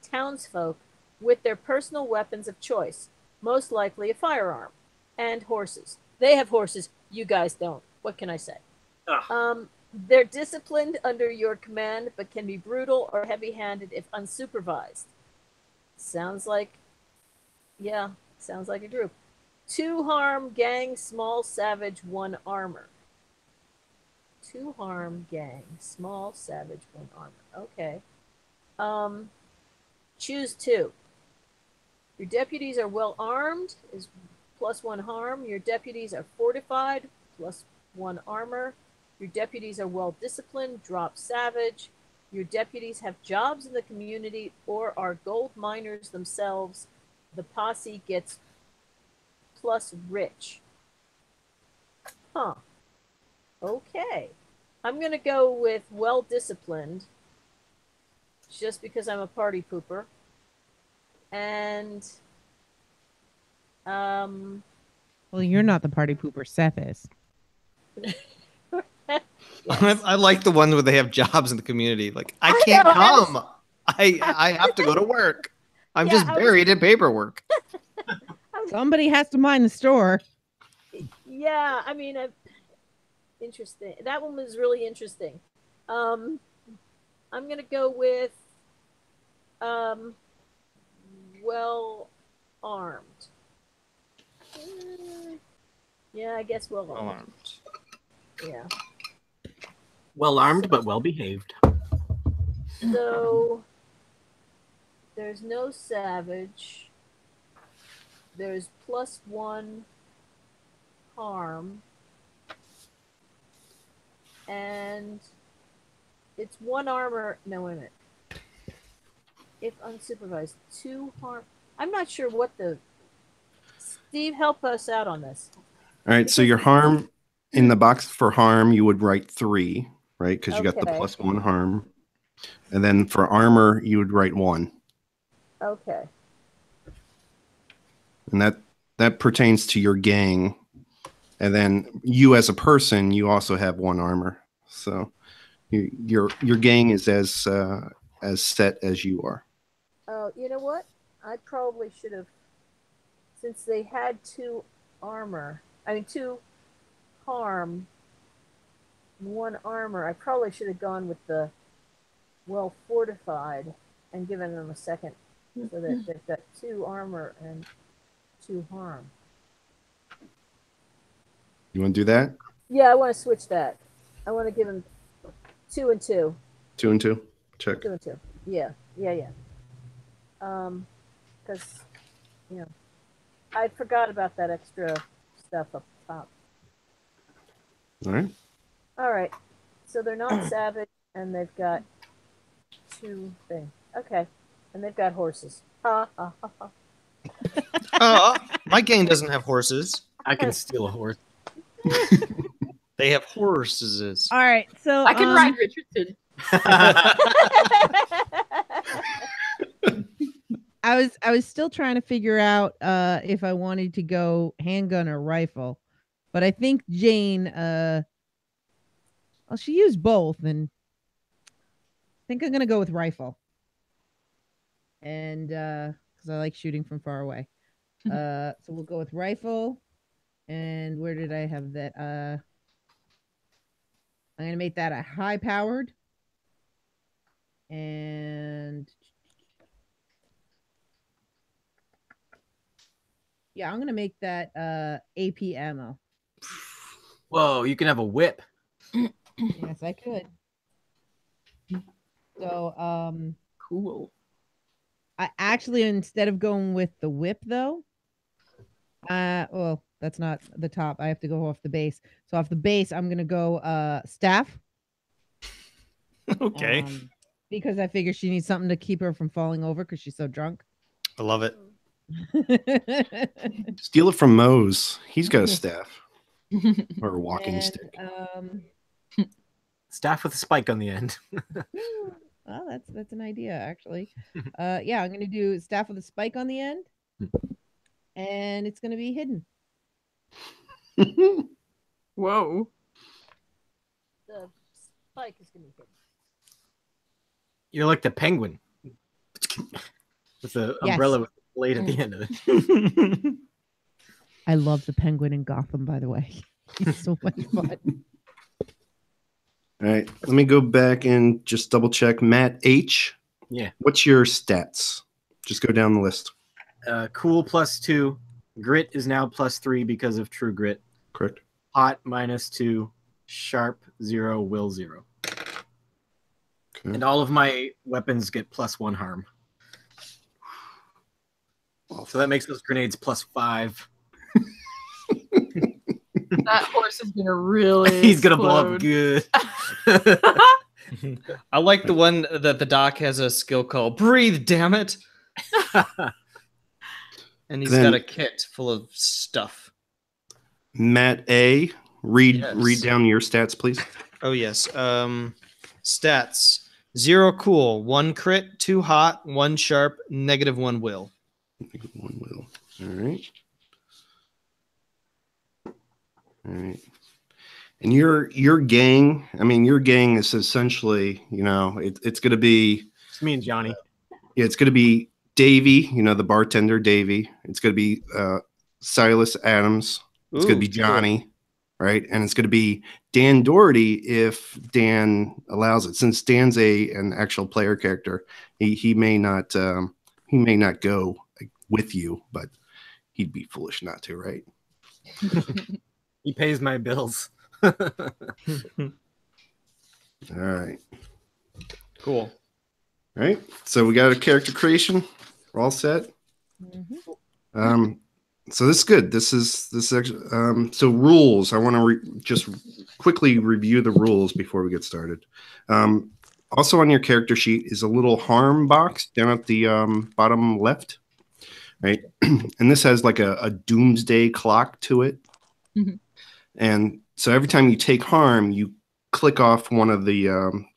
townsfolk with their personal weapons of choice, most likely a firearm, and horses. They have horses. You guys don't. What can I say? They're disciplined under your command, but can be brutal or heavy-handed if unsupervised. Sounds like a group. 2 harm, gang, small, savage, 1 armor. 2 harm, gang, small, savage, 1 armor. Okay. Choose 2. Your deputies are well armed, is +1 harm. Your deputies are fortified, +1 armor. Your deputies are well disciplined, drop savage. Your deputies have jobs in the community or are gold miners themselves. The posse gets plus rich. Huh. Okay. I'm going to go with well disciplined just because I'm a party pooper. And Well, you're not the party pooper. Seth is. yes. I like the ones where they have jobs in the community. Like, I can't come. I have to go to work. I'm just buried in paperwork. Somebody has to mind the store. Yeah, I mean, interesting. That one was really interesting. I'm gonna go with well armed. Yeah, I guess well armed. Yeah. Well armed, but well behaved. So there's no savage. There's +1 harm. And it's 1 armor. No, wait a minute. If unsupervised, 2 harm. I'm not sure what the. Steve, help us out on this. All right, so your harm in the box for harm, you would write 3, right? Because you got the +1 harm. And then for armor, you would write 1. Okay. And that pertains to your gang. And then you as a person, you also have 1 armor. So your gang is as set as you are. Oh, you know what? I probably should have, since they had 2 armor. I mean 2 harm, 1 armor. I probably should have gone with the well fortified and given them a second, so that they've got 2 armor and 2 harm. You want to do that? Yeah, I want to switch that. I want to give them 2 and 2. 2 and 2. Check. 2 and 2. Yeah. Because I forgot about that extra stuff up top. All right. So they're not savage, and they've got 2 things. Okay, and they've got horses. Ha ha ha ha. My gang doesn't have horses. I can steal a horse. They have horses. All right, so I can ride Richardson. I was still trying to figure out if I wanted to go handgun or rifle, but I think Jane, well, she used both, and I think I'm gonna go with rifle, and because I like shooting from far away. So we'll go with rifle, and where did I have that? I'm gonna make that a high powered, and yeah, I'm gonna make that AP ammo. Whoa, you can have a whip. Yes, I could. So Cool. I actually, instead of going with the whip though, well, that's not the top. I have to go off the base. So off the base, I'm gonna go staff. Okay. because I figure she needs something to keep her from falling over because she's so drunk. I love it. Steal it from Mose. He's got a staff or a walking stick. Staff with a spike on the end. Well, that's an idea actually. Yeah, I'm gonna do staff with a spike on the end, and it's gonna be hidden. Whoa. The spike is going to be hidden. You're like the penguin with the Yes. umbrella with the blade at the end of it. I love the penguin in Gotham, by the way. He's so much fun. All right, let me go back and just double check. Matt H. Yeah. What's your stats? Just go down the list. Cool +2. Grit is now +3 because of True Grit. Correct. Hot -2. Sharp 0. Will 0. Okay. And all of my weapons get +1 harm. So that makes those grenades +5. That horse is gonna really. He's gonna blow up explode. good. I like the one that the doc has a skill called "Breathe, damn it," and he's got a kit full of stuff. Matt A. Read Yes. down your stats, please. Oh yes. Stats: 0 cool, 1 crit, 2 hot, 1 sharp, -1 will. One will. All right. All right. And your gang, I mean, your gang is essentially, it's going to be. It's me and Johnny. Yeah, it's going to be Davey, the bartender, Davey. It's going to be Silas Adams. It's going to be Johnny, right? And it's going to be Dan Doherty if Dan allows it. Since Dan's an actual player character, he may not go with you, but he'd be foolish not to, right? He pays my bills. All right. Cool. All right. So we got a character creation. We're all set. Mm-hmm. So this is good. This is actually so rules. I want to just quickly review the rules before we get started. Also on your character sheet is a little harm box down at the bottom left, right? And this has like a doomsday clock to it. Mm-hmm. And so every time you take harm, you click off one of the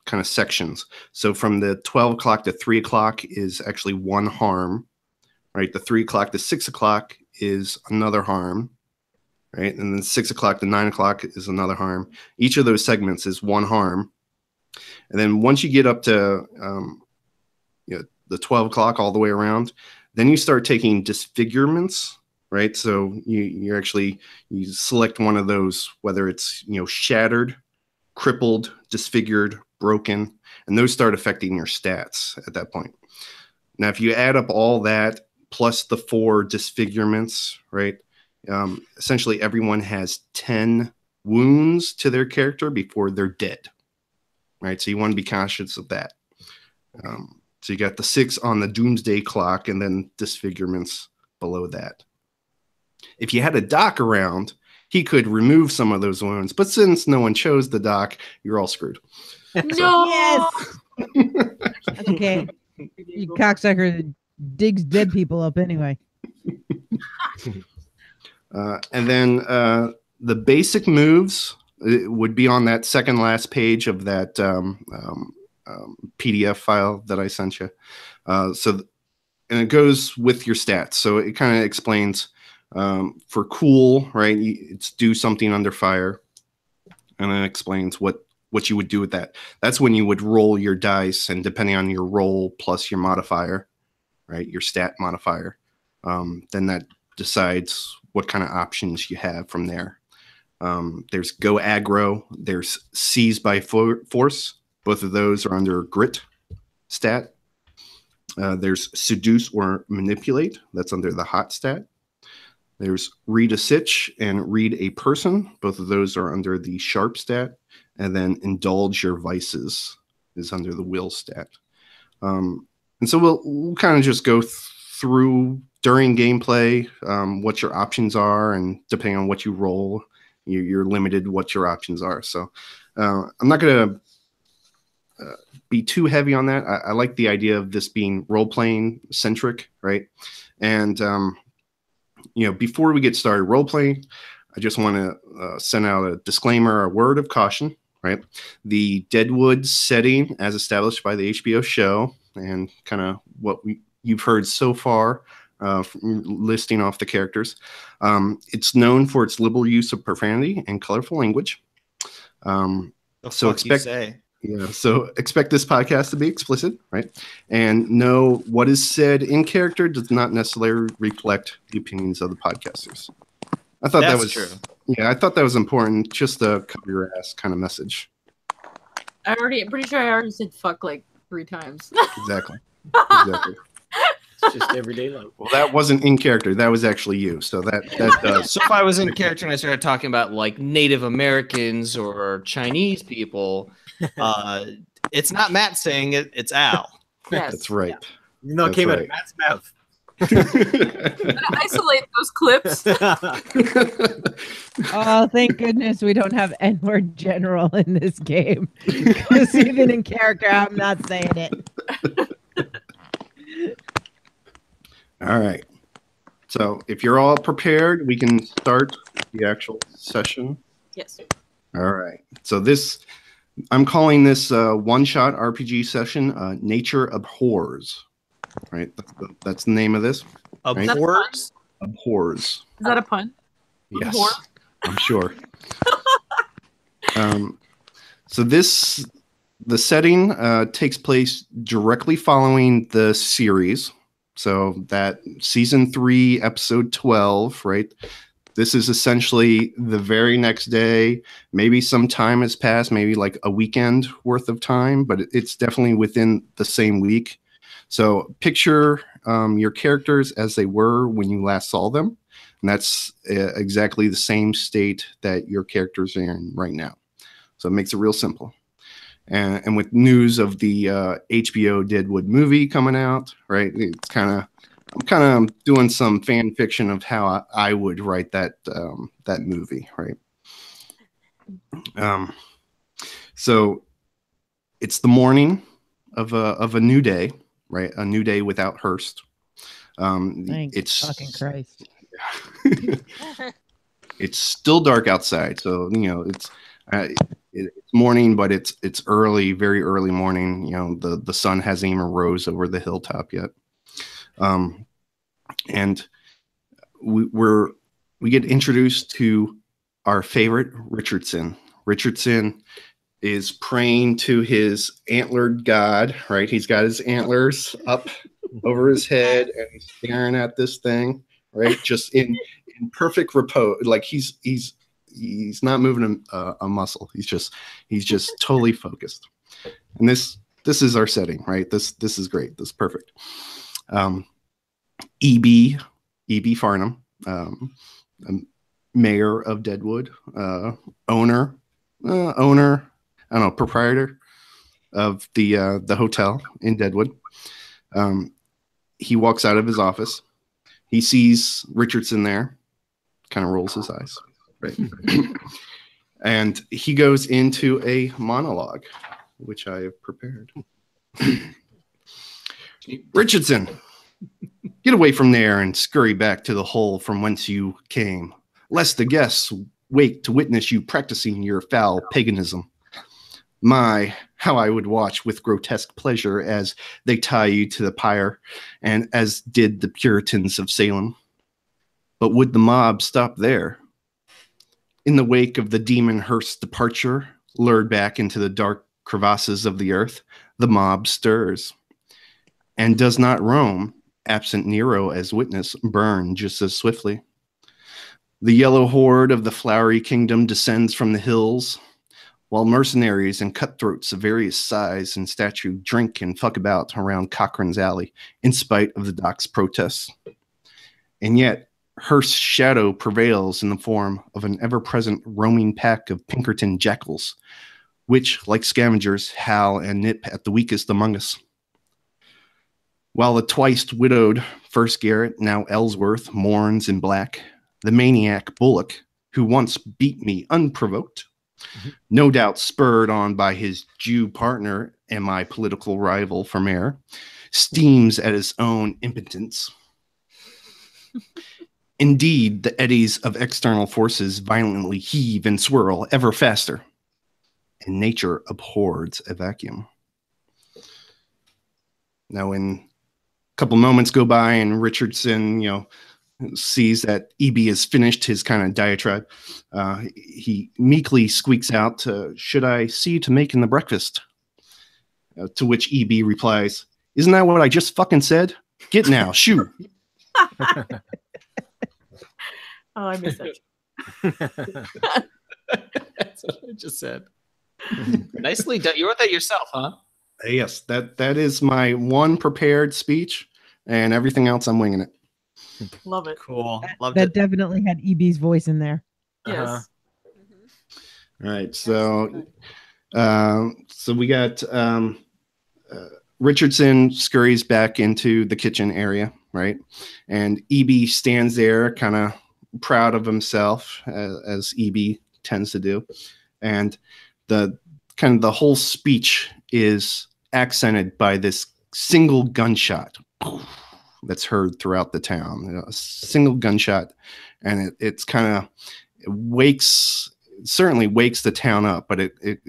kind of sections. So from the 12 o'clock to 3 o'clock is actually 1 harm, right? The 3 o'clock to 6 o'clock is another harm, right? And then 6 o'clock to 9 o'clock is another harm. Each of those segments is 1 harm. And then once you get up to the 12 o'clock all the way around, then you start taking disfigurements, right? So you select one of those, whether it's shattered, crippled, disfigured, broken, and those start affecting your stats at that point. Now, if you add up all that plus the 4 disfigurements, right? Essentially, everyone has 10 wounds to their character before they're dead, right? So you want to be conscious of that. So you got the 6 on the doomsday clock and then disfigurements below that. If you had a doc around, he could remove some of those wounds. But since no one chose the doc, you're all screwed. No. Yes. That's okay. You cocksucker digs dead people up anyway. And then the basic moves would be on that second last page of that PDF file that I sent you. And it goes with your stats. So it kind of explains for cool, right? It's do something under fire. And then it explains what you would do with that. That's when you would roll your dice, and depending on your roll plus your modifier, right? Your stat modifier, then that decides what kind of options you have from there. There's go aggro. There's seize by force. Both of those are under grit stat. There's seduce or manipulate. That's under the hot stat. There's read a sitch and read a person. Both of those are under the sharp stat. And then indulge your vices is under the will stat. And so we'll kind of just go through during gameplay what your options are, and depending on what you roll, you're limited what your options are. So I'm not going be too heavy on that. I like the idea of this being role-playing centric, right? And before we get started role-playing, I just want to send out a disclaimer, a word of caution, right? The Deadwood setting, as established by the HBO show, and kind of what you've heard so far, listing off the characters, it's known for its liberal use of profanity and colorful language. So expect this podcast to be explicit, right? And know what is said in character does not necessarily reflect the opinions of the podcasters. I thought that was true. Yeah, I thought that was important. Just a cover your ass kind of message. I'm pretty sure I already said fuck like 3 times. Exactly. It's just everyday life. Well, that wasn't in character. That was actually you. So that does. So if I was in character and I started talking about like Native Americans or Chinese people, it's not Matt saying it, it's Al. Yes. That's right. Yeah. Even though it came out of Matt's mouth. Isolate those clips. Oh, thank goodness we don't have N-word general in this game. Because even in character, I'm not saying it. All right. So if you're all prepared, we can start the actual session. Yes. All right. So I'm calling this one-shot RPG session, Nature Abhors. Right. That's the name of this. Abhors? Abhors. Is that a pun? Yes. Abhor? I'm sure. So the setting takes place directly following the series. So that season 3, episode 12, right? This is essentially the very next day. Maybe some time has passed, maybe like a weekend worth of time, but it's definitely within the same week. So picture your characters as they were when you last saw them. And that's exactly the same state that your characters are in right now. So it makes it real simple. And with news of the HBO Deadwood movie coming out, right? I'm kind of doing some fan fiction of how I would write that movie, right? So it's the morning of a new day. Right, a new day without Hearst. Thanks fucking Christ. It's still dark outside, so it's morning, but it's early, very early morning. The sun hasn't even rose over the hilltop yet, and we get introduced to our favorite Richardson. Richardson is praying to his antlered god, right? He's got his antlers up over his head and he's staring at this thing, right? Just in perfect repose. Like he's not moving a muscle. He's just totally focused. And this is our setting, right? This is great. This is perfect. E.B. Farnham, mayor of Deadwood, owner, I don't know, proprietor of the hotel in Deadwood. He walks out of his office. He sees Richardson there, kind of rolls his eyes, right? And he goes into a monologue, which I have prepared. Richardson, get away from there and scurry back to the hole from whence you came, lest the guests wake to witness you practicing your foul paganism. My, how I would watch with grotesque pleasure as they tie you to the pyre, and as did the Puritans of Salem. But would the mob stop there? In the wake of the demon Hearst's departure, lured back into the dark crevasses of the earth, the mob stirs. And does not Rome, absent Nero as witness, burn just as swiftly? The yellow horde of the flowery kingdom descends from the hills, while mercenaries and cutthroats of various size and stature drink and fuck about around Cochrane's Alley, in spite of the doc's protests. And yet, Hearst's shadow prevails in the form of an ever-present roaming pack of Pinkerton jackals, which, like scavengers, howl and nip at the weakest among us. While the twice-widowed first Garrett, now Ellsworth, mourns in black, the maniac Bullock, who once beat me unprovoked, no doubt spurred on by his Jew partner and my political rival for mayor, steams at his own impotence. Indeed, the eddies of external forces violently heave and swirl ever faster, and nature abhors a vacuum. Now, when a couple moments go by and Richardson, sees that EB has finished his kind of diatribe, he meekly squeaks out, "Should I see to making the breakfast?" To which EB replies, "Isn't that what I just fucking said? Get now, shoo." Oh, I miss it. That's what I just said. Nicely done. You wrote that yourself, huh? Yes, that is my one prepared speech, and everything else I'm winging it. Love it. Cool. Loved That it. definitely had EB's voice in there. Yes. All right, so we got Richardson scurries back into the kitchen area, right? And EB stands there, kind of proud of himself, as EB tends to do, and the whole speech is accented by this single gunshot that's heard throughout the town. A single gunshot, and it's kind of certainly wakes the town up, but it's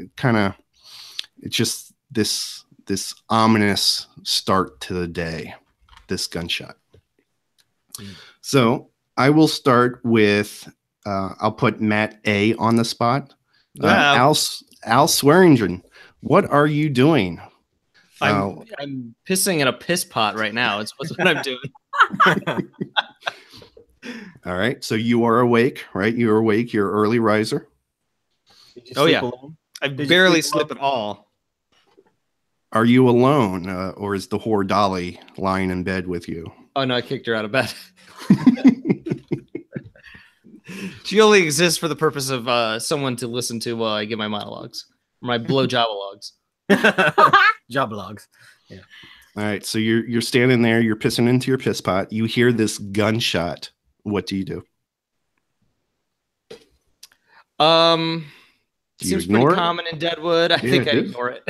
just this ominous start to the day, this gunshot. So I will start with, I'll put Matt A on the spot. Al Swearingen, what are you doing? I'm pissing in a piss pot right now. It's what I'm doing. All right. So you are awake, right? You're awake. You're an early riser. Oh, yeah. I barely sleep at all. Are you alone, or is the whore Dolly lying in bed with you? Oh, no, I kicked her out of bed. She only exists for the purpose of someone to listen to while I give my monologues, my blow jobalogs. Jobalogs. Yeah. All right. So you're standing there. You're pissing into your piss pot. You hear this gunshot. What do you do? Seems pretty common in Deadwood. I think I ignore it.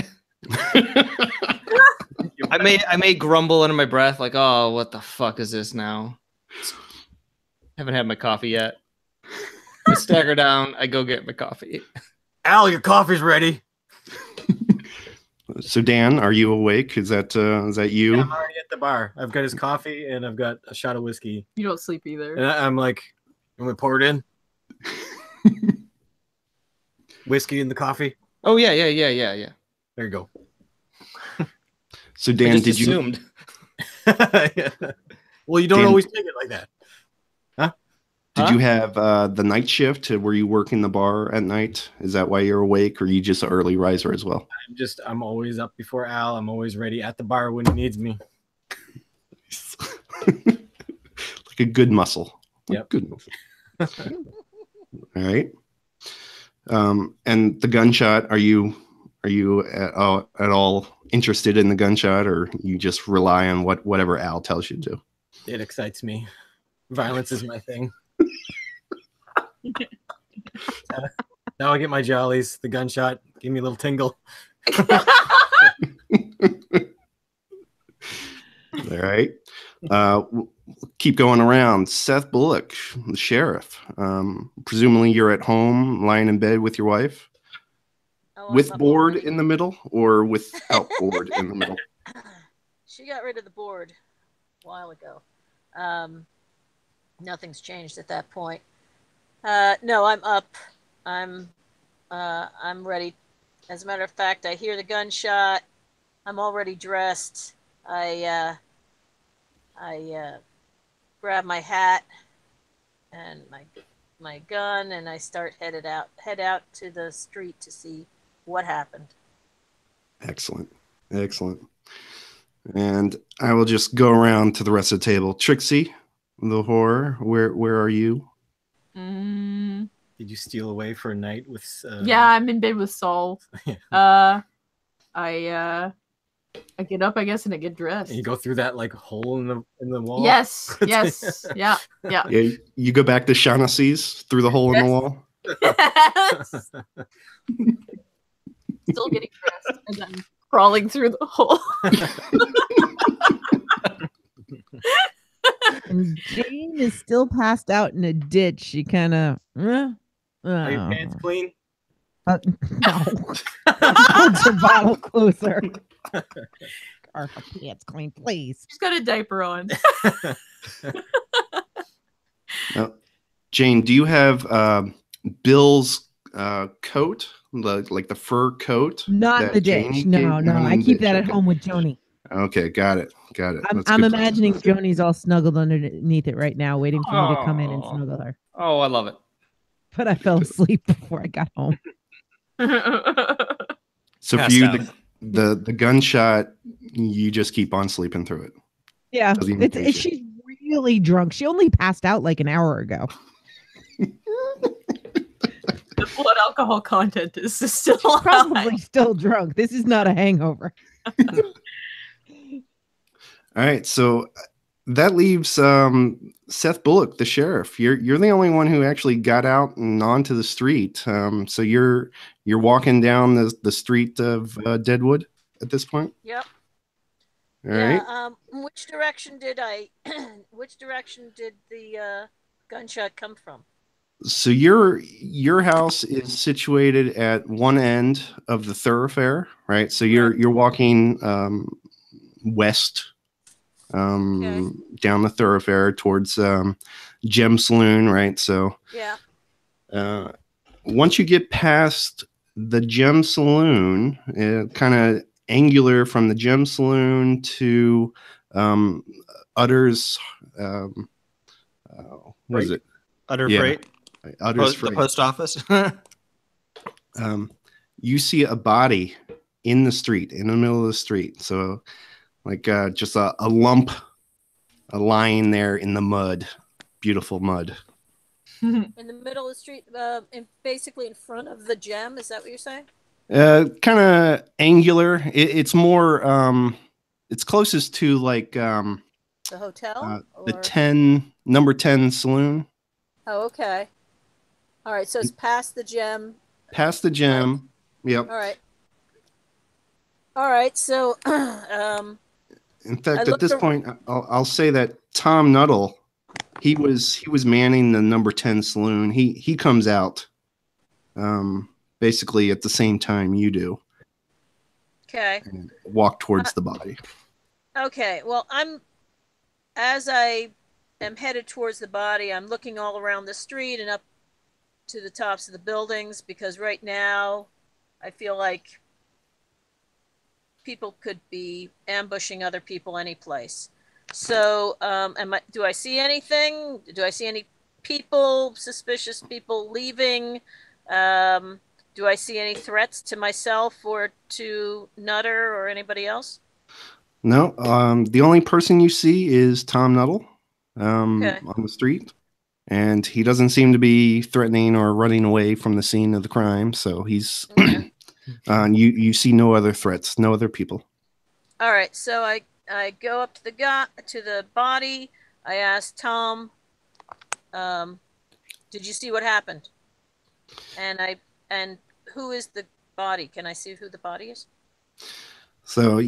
I may grumble under my breath, like, "Oh, what the fuck is this now?" Haven't had my coffee yet. I stagger down. I go get my coffee. Al, your coffee's ready. So Dan, are you awake? Is that you? Yeah, I'm already at the bar. I've got his coffee and I've got a shot of whiskey. You don't sleep either. And I'm like, I'm gonna pour it in. Whiskey in the coffee. Oh yeah. There you go. So Dan, did assumed. Yeah. Well, you don't Dan, always take it like that. Did you have the night shift? Were you working the bar at night? Is that why you're awake, or are you just an early riser as well? I'm always up before Al. I'm always ready at the bar when he needs me. Like a good muscle. Yep. Good muscle. All right. And the gunshot, are you at all interested in the gunshot, or you just rely on whatever Al tells you to do? It excites me. Violence is my thing. Now I get my jollies. The gunshot give me a little tingle. All right. Keep going around. Seth Bullock, the sheriff. Presumably you're at home, lying in bed with your wife, with board in the middle, or without board in the middle. She got rid of the board a while ago. Nothing's changed at that point. No, I'm up. I'm ready. As a matter of fact, I hear the gunshot. I'm already dressed. I grab my hat and my gun, and I head out to the street to see what happened. Excellent. And I will just go around to the rest of the table. Trixie, the whore, where are you? Did you steal away for a night with? Yeah, I'm in bed with Saul. I get up, I guess, and I get dressed. And you go through that like hole in the wall. Yes. Yeah. Yeah, you go back to Shaughnessy's through the hole in the wall. Still getting dressed and then crawling through the hole. And Jane is still passed out in a ditch. She kind of. Are your pants clean? No. Hold your bottle closer. Are her pants clean, please? She's got a diaper on. Now, Jane, do you have Bill's coat, like the fur coat? Not that the Jane ditch. gave- No, no. not I in the keep ditch, that at okay. home with Joni. Okay, got it. That's I'm good. imagining Joni's all snuggled underneath it right now, waiting for me to come in and Aw. snuggle her. Oh, I love it. But I fell asleep before I got home. So for Passed you, out. the gunshot, you just keep on sleeping through it. Yeah, Doesn't even phase you. she's really drunk. She only passed out like an hour ago. The blood alcohol content is still Probably still drunk. This is not a hangover. All right, so that leaves Seth Bullock, the sheriff. You're the only one who actually got out and onto the street. So you're walking down the street of Deadwood at this point. Yep. All right. Which direction did the gunshot come from? So your house is situated at one end of the thoroughfare, right? So you're walking west down the thoroughfare towards Gem Saloon, right? So Yeah. Once you get past the Gem Saloon, kind of angular from the Gem Saloon to Utter's, what is it? Utter Yeah. freight. Utter's The Freight. post office. You see a body in the street, in the middle of the street. So like just a lump lying there in the mud. Beautiful mud. In the middle of the street, basically in front of the gem. Is that what you're saying? Kind of angular. It's more it's closest to like The hotel? the number 10 saloon. Oh, okay. All right, so it's past the gem. Past the gem. Yep. All right. So, In fact, at this point, I'll say that Tom Nuttall, he was manning the number 10 saloon. He comes out basically at the same time you do. okay. And walk towards the body. Okay. Well, as I am headed towards the body, I'm looking all around the street and up to the tops of the buildings because right now I feel like people could be ambushing other people any place. So, do I see anything? Do I see any people, suspicious people leaving? Do I see any threats to myself or to Nutter or anybody else? No, the only person you see is Tom Nuttall on the street. And he doesn't seem to be threatening or running away from the scene of the crime. So he's you see no other threats, no other people. All right, so I go up to the body. I ask Tom, "Did you see what happened?" And who is the body? Can I see who the body is? So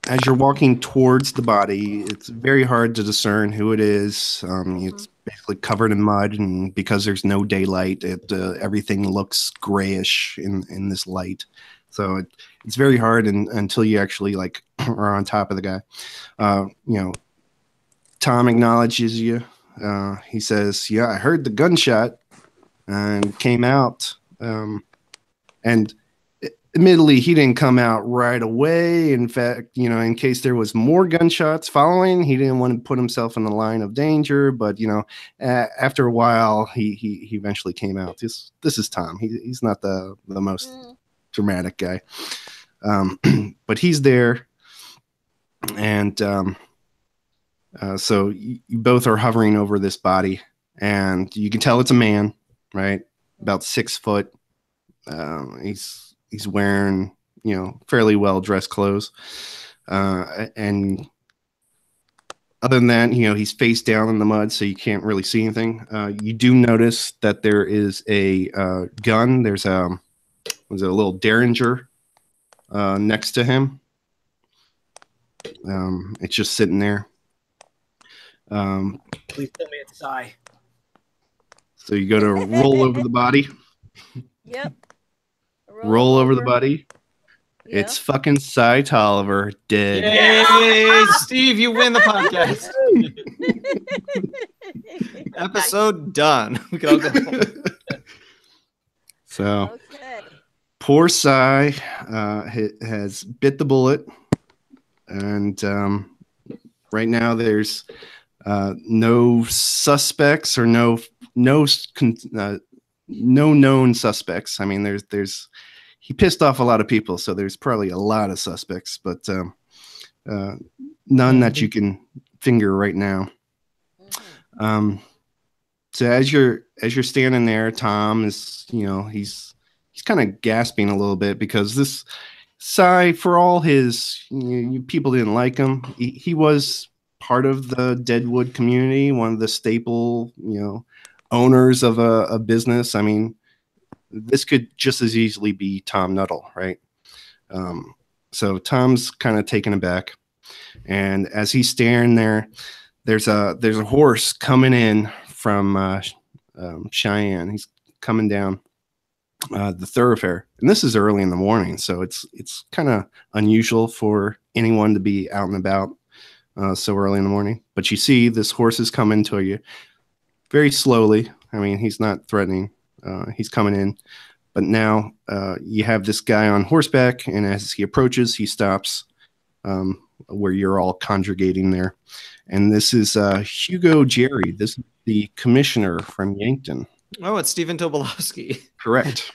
as you're walking towards the body, it's very hard to discern who it is. It's basically covered in mud, and because there's no daylight, everything looks grayish in this light. So it's very hard until you actually like are on top of the guy. Tom acknowledges you. He says, "Yeah, I heard the gunshot and came out." And admittedly, he didn't come out right away. In fact, in case there was more gunshots following, he didn't want to put himself in the line of danger. But after a while, he eventually came out. This is Tom. He's not the most dramatic guy, but he's there, and so you both are hovering over this body, and you can tell it's a man, right? About 6 foot. He's wearing, fairly well dressed clothes, and other than that, he's face down in the mud, so you can't really see anything. You do notice that there is a gun. There's a little Derringer next to him. It's just sitting there. Please tell me it's Psy. So you go to roll over the body. Yep. Roll over the body. Yeah. It's fucking Cy Tolliver dead. Yay, Steve, you win the podcast. Episode done. We can all go home. So Okay. poor Cy has bit the bullet, and right now there's no suspects or no known suspects. I mean, there's he pissed off a lot of people, so there's probably a lot of suspects, but none that you can finger right now. So as you're standing there, Tom is, he's kind of gasping a little bit because this Cy, for all his people didn't like him, he was part of the Deadwood community, one of the staple owners of a business. I mean, this could just as easily be Tom Nuttall, right? So Tom's kind of taken aback, and as he's staring there, there's a horse coming in from Cheyenne. He's coming down the thoroughfare, and this is early in the morning, so it's kind of unusual for anyone to be out and about so early in the morning. But you see this horse is coming to you very slowly. I mean, he's not threatening. He's coming in, but now you have this guy on horseback, and as he approaches, he stops where you're all congregating there. And this is Hugo Jerry. This is the commissioner from Yankton. Oh, it's Stephen Tobolowsky. Correct.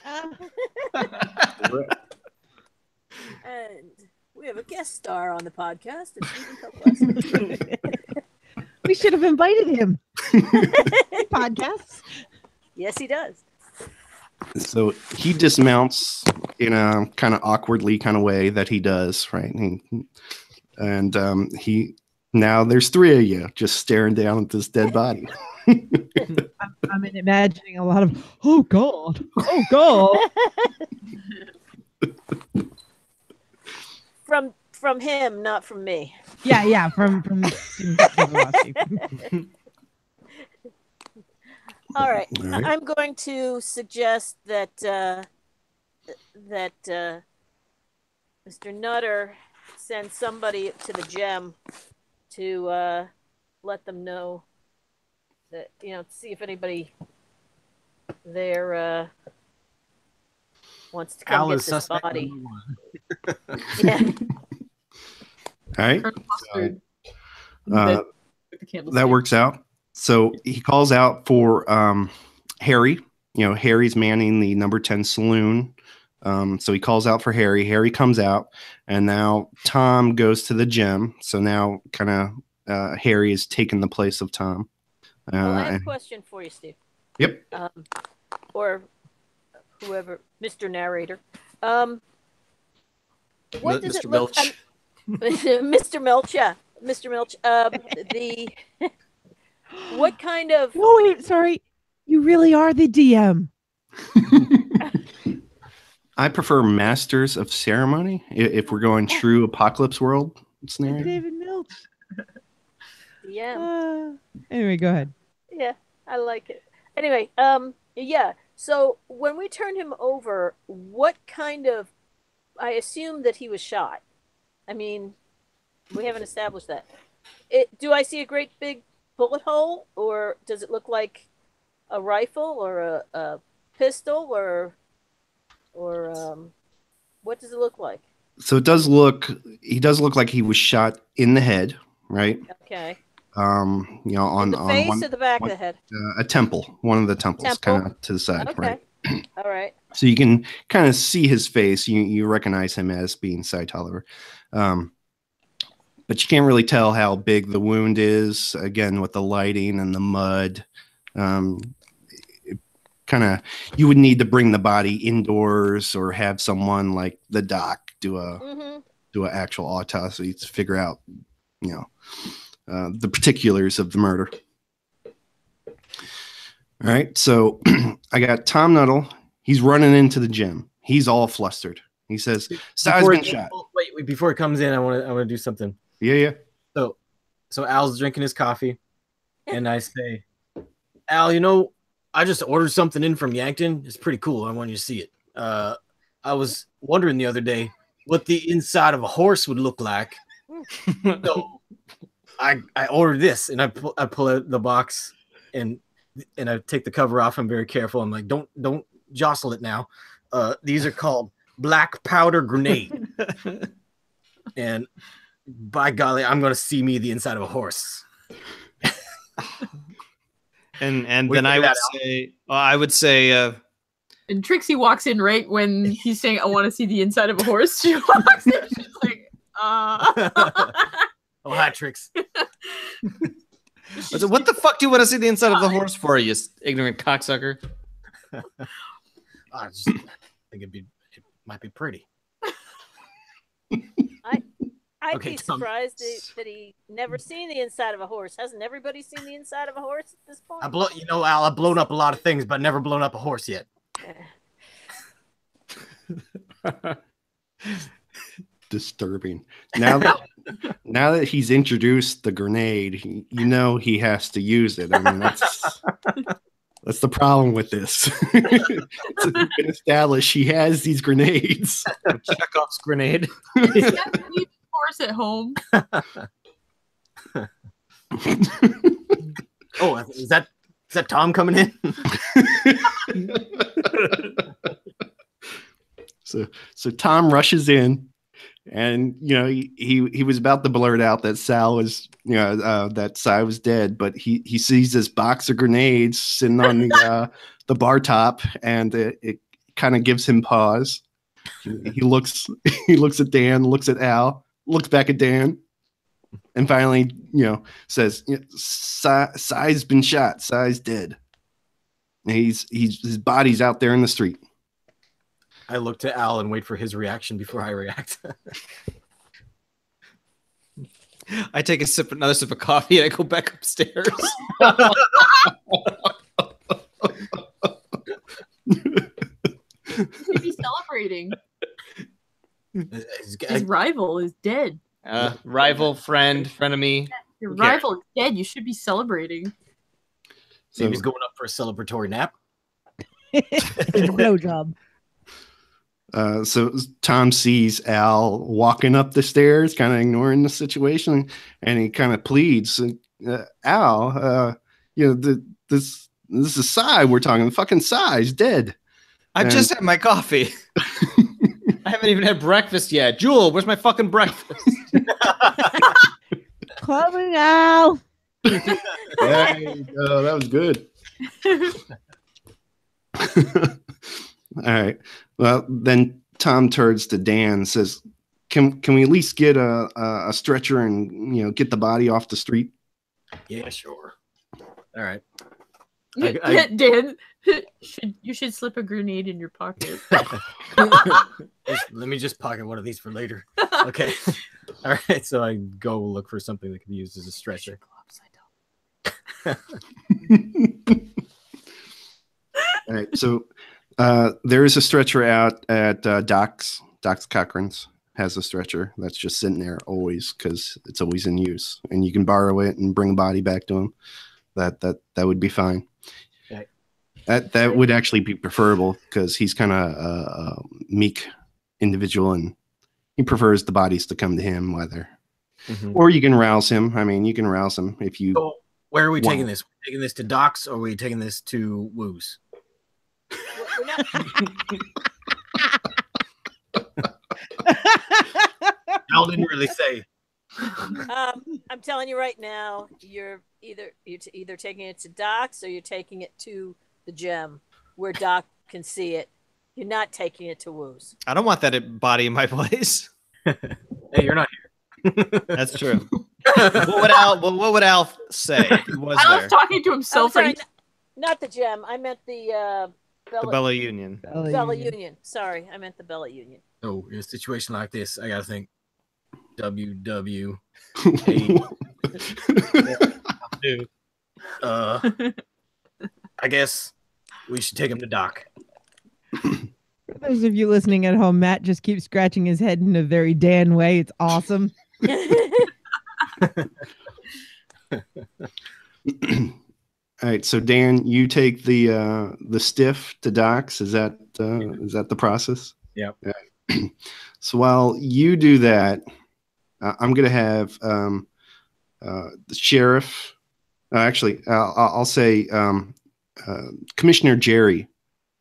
And we have a guest star on the podcast. It's Stephen Tobolowsky. We should have invited him. Podcasts. Yes, he does. So he dismounts in a kind of awkwardly kind of way that he does, right? And he now there's three of you just staring down at this dead body. I'm imagining a lot of oh god. From him, not from me. Yeah, from All right. All right. I'm going to suggest that Mr. Nutter send somebody to the gem to let them know that, see if anybody there wants to come Al get is this suspect body. number one. Yeah. All right. Colonel Mustard. That With the candlestick. works out. So he calls out for Harry. Harry's manning the number 10 saloon. So he calls out for Harry. Harry comes out, and now Tom goes to the gym. So now kind of Harry is taking the place of Tom. Well, I have a question for you, Steve. Yep. Or whoever, Mr. Narrator. What does Mr. it look? Milch. Mr. Milch, yeah, Mr. Milch. What kind of? Oh wait, sorry. You really are the DM. I prefer Masters of Ceremony if we're going true Apocalypse World scenario. David Milch. Yeah, Anyway, go ahead. yeah, I like it. Anyway, yeah. So when we turn him over, what kind of? I assume that he was shot. I mean, we haven't established that. Do I see a great big bullet hole, or does it look like a rifle or a pistol, or what does it look like? So he does look like he was shot in the head, right? Okay. On The face one, or the back of the head? a temple, one of the temples, Temple? kind of to the side, Okay. right? All right. So you can kind of see his face. You recognize him as being Cy Tolliver. But you can't really tell how big the wound is, again, with the lighting and the mud. You would need to bring the body indoors or have someone like the doc do a Mm-hmm. do an actual autopsy to figure out, the particulars of the murder. All right, so I got Tom Nuttall. He's running into the gym. He's all flustered. He says, "Sai's been shot." Wait, before he comes in, I want to do something. Yeah. So Al's drinking his coffee, and I say, "Al, I just ordered something in from Yankton. It's pretty cool. I want you to see it. I was wondering the other day what the inside of a horse would look like. So I ordered this, and I pull out the box, and I take the cover off. I'm very careful. I'm like, don't jostle it now. These are called black powder grenade. And by golly, I'm gonna see me the inside of a horse." And then I would say And Trixie walks in right when he's saying, "I want to see the inside of a horse." She walks in, she's like, Oh, hi, Trix. I said, what the fuck do you want to see the inside of the horse for, you ignorant cocksucker? I just think it might be pretty. I'd Okay, be Tom. surprised that he never seen the inside of a horse. Hasn't everybody seen the inside of a horse at this point? Al, I've blown up a lot of things, but never blown up a horse yet. Disturbing. Now that he's introduced the grenade, he has to use it. I mean, that's the problem with this. It's been established he has these grenades. Chekhov's grenade. "Does he have to leave the horse at home?" Oh, is that Tom coming in? So Tom rushes in, and he was about to blurt out that Sal was that Sai was dead, but he sees this box of grenades sitting on the bar top, and it kind of gives him pause. He looks at Dan, looks at Al, looks back at Dan, and finally says, "Sai's been shot. Sai's dead. And his body's out there in the street." I look to Al and wait for his reaction before I react. I take another sip of coffee, and I go back upstairs. He'd be celebrating. His rival is dead. Rival, friend, frenemy. Your rival is dead. You should be celebrating. So he's going up for a celebratory nap. No job. So Tom sees Al walking up the stairs, kind of ignoring the situation, and he kind of pleads, "Al, this is Sai we're talking. Fucking Sai's dead." I just had my coffee. I haven't even had breakfast yet. Jewel, where's my fucking breakfast? Coming out. There you go. That was good. All right. Well, then Tom turns to Dan and says, Can we at least get a stretcher and get the body off the street?" Yeah, sure. All right. Dan, you should slip a grenade in your pocket. Let me just pocket one of these for later. Okay. All right. So I go look for something that can be used as a stretcher. All right. So there is a stretcher out at Doc's. Doc's Cochran's has a stretcher that's just sitting there always because it's always in use, and you can borrow it and bring a body back to him. That would be fine. Okay. That would actually be preferable because he's kind of a meek individual, and he prefers the bodies to come to him, whether or you can rouse him. I mean, you can rouse him if you. So where are we taking this? Are we taking this to Doc's, or are we taking this to Woo's? Al didn't really say. I'm telling you right now, you're either taking it to Doc's or you're taking it to the gym where Doc can see it. You're not taking it to Woo's. I don't want that body in my place. Hey, you're not here. That's true. What would Al say if he was I was there? talking to himself. Sorry, not the gym. I meant the Bella Union. Bella Union. Sorry, I meant the Bella Union. So in a situation like this, I gotta think WW Dude. I guess we should take him to Doc. For those of you listening at home, Matt just keeps scratching his head in a very Dan way. It's awesome. All right, so Dan, you take the stiff to Doc's. Is that the process? Yep. Yeah. So while you do that, I'm gonna have the sheriff. Actually, I'll say Commissioner Jerry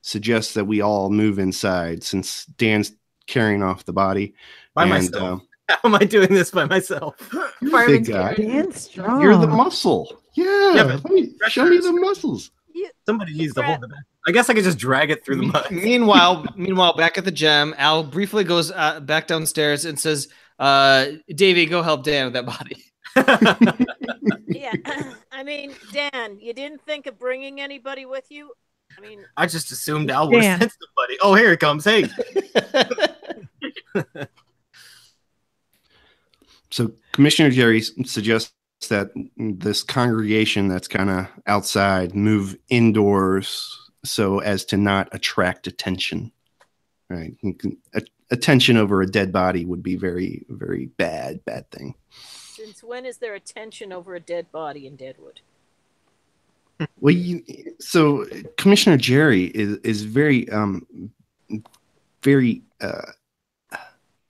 suggests that we all move inside since Dan's carrying off the body. By myself. How am I doing this by myself? Big guy. Dan's strong. You're the muscle. Yeah, but show me the muscles. Somebody needs to hold it back. I guess I could just drag it through the mud. Meanwhile, back at the gym, Al briefly goes back downstairs and says, "Davey, go help Dan with that body." Yeah, I mean, Dan, you didn't think of bringing anybody with you? I mean, I just assumed Al would have sent somebody. Oh, here it comes. Hey. So Commissioner Jerry suggests that this congregation that's kind of outside move indoors so as to not attract attention. Right? Attention over a dead body would be very, very bad thing. Since when is there a tension over a dead body in Deadwood? Well, so Commissioner Jerry is very, very. I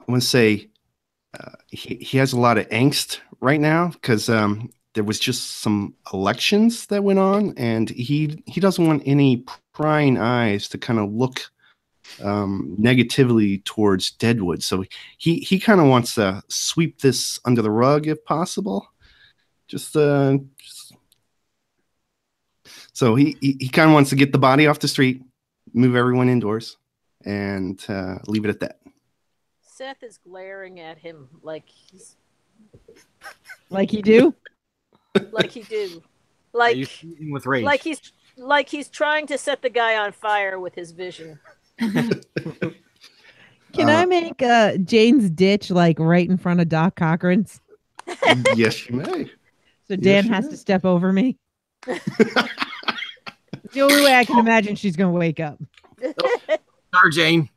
want to say he has a lot of angst right now because there was just some elections that went on, and he doesn't want any prying eyes to kind of look negatively towards Deadwood. So he kind of wants to sweep this under the rug if possible. So he kind of wants to get the body off the street, move everyone indoors, and leave it at that. Seth is glaring at him like he's like you do. Like you do. Like with rage. Like he's trying to set the guy on fire with his vision. Can I make Jane's ditch like right in front of Doc Cochran's? Yes, you may. So Dan has to step over me. The only way I can imagine she's going to wake up. Sorry, Jane.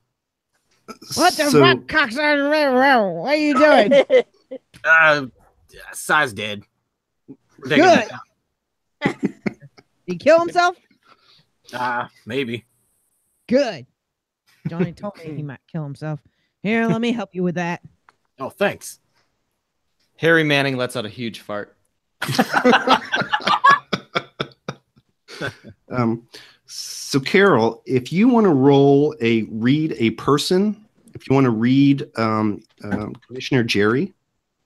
What the fuck, Cochran? What are you doing? Si's dead. Good. Did he kill himself? Maybe. Good. Johnny told me he might kill himself. Here, let me help you with that. Oh, thanks. Harry Manning lets out a huge fart. So Carol, if you want to read a person, if you want to read Commissioner Jerry,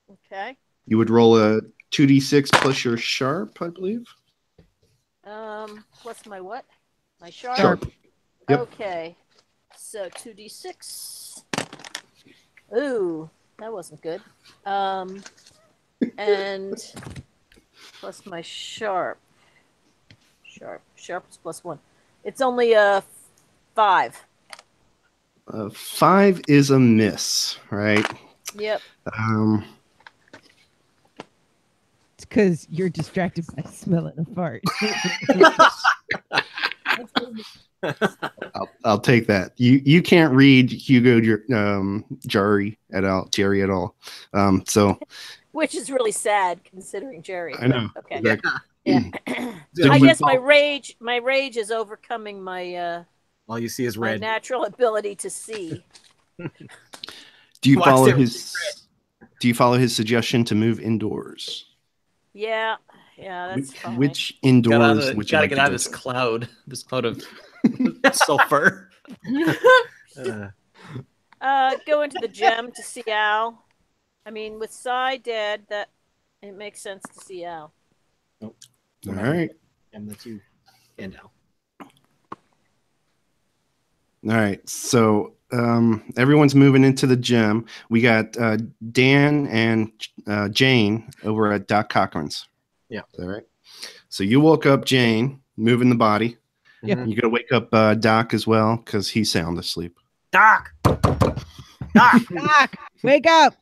okay, you would roll a 2d6 plus your sharp, I believe. What's my what? My sharp. Sharp. Yep. Okay, so 2d6. Ooh, that wasn't good. And plus my sharp. Sharp is +1. It's only a 5. 5 is a miss, right? Yep. It's because you're distracted by smelling a fart. I'll take that. You can't read Hugo Jerry at all. So, which is really sad considering Jerry. I know. Okay. Exactly. Yeah. I guess my rage is overcoming my all you see is red. My natural ability to see. Do you follow his suggestion to move indoors? Yeah, that's fine. Which indoors would you gotta like get to out go of this to? cloud of sulfur. Go into the gym to see Al. I mean, with Cy dead, that it makes sense to see Al. Nope. All right. And that's you and Al. All right. So everyone's moving into the gym. We got Dan and Jane over at Doc Cochran's. Yeah. Is that right? So you woke up Jane, moving the body. Yeah. You got to wake up Doc as well because he's sound asleep. Doc! Doc, wake up!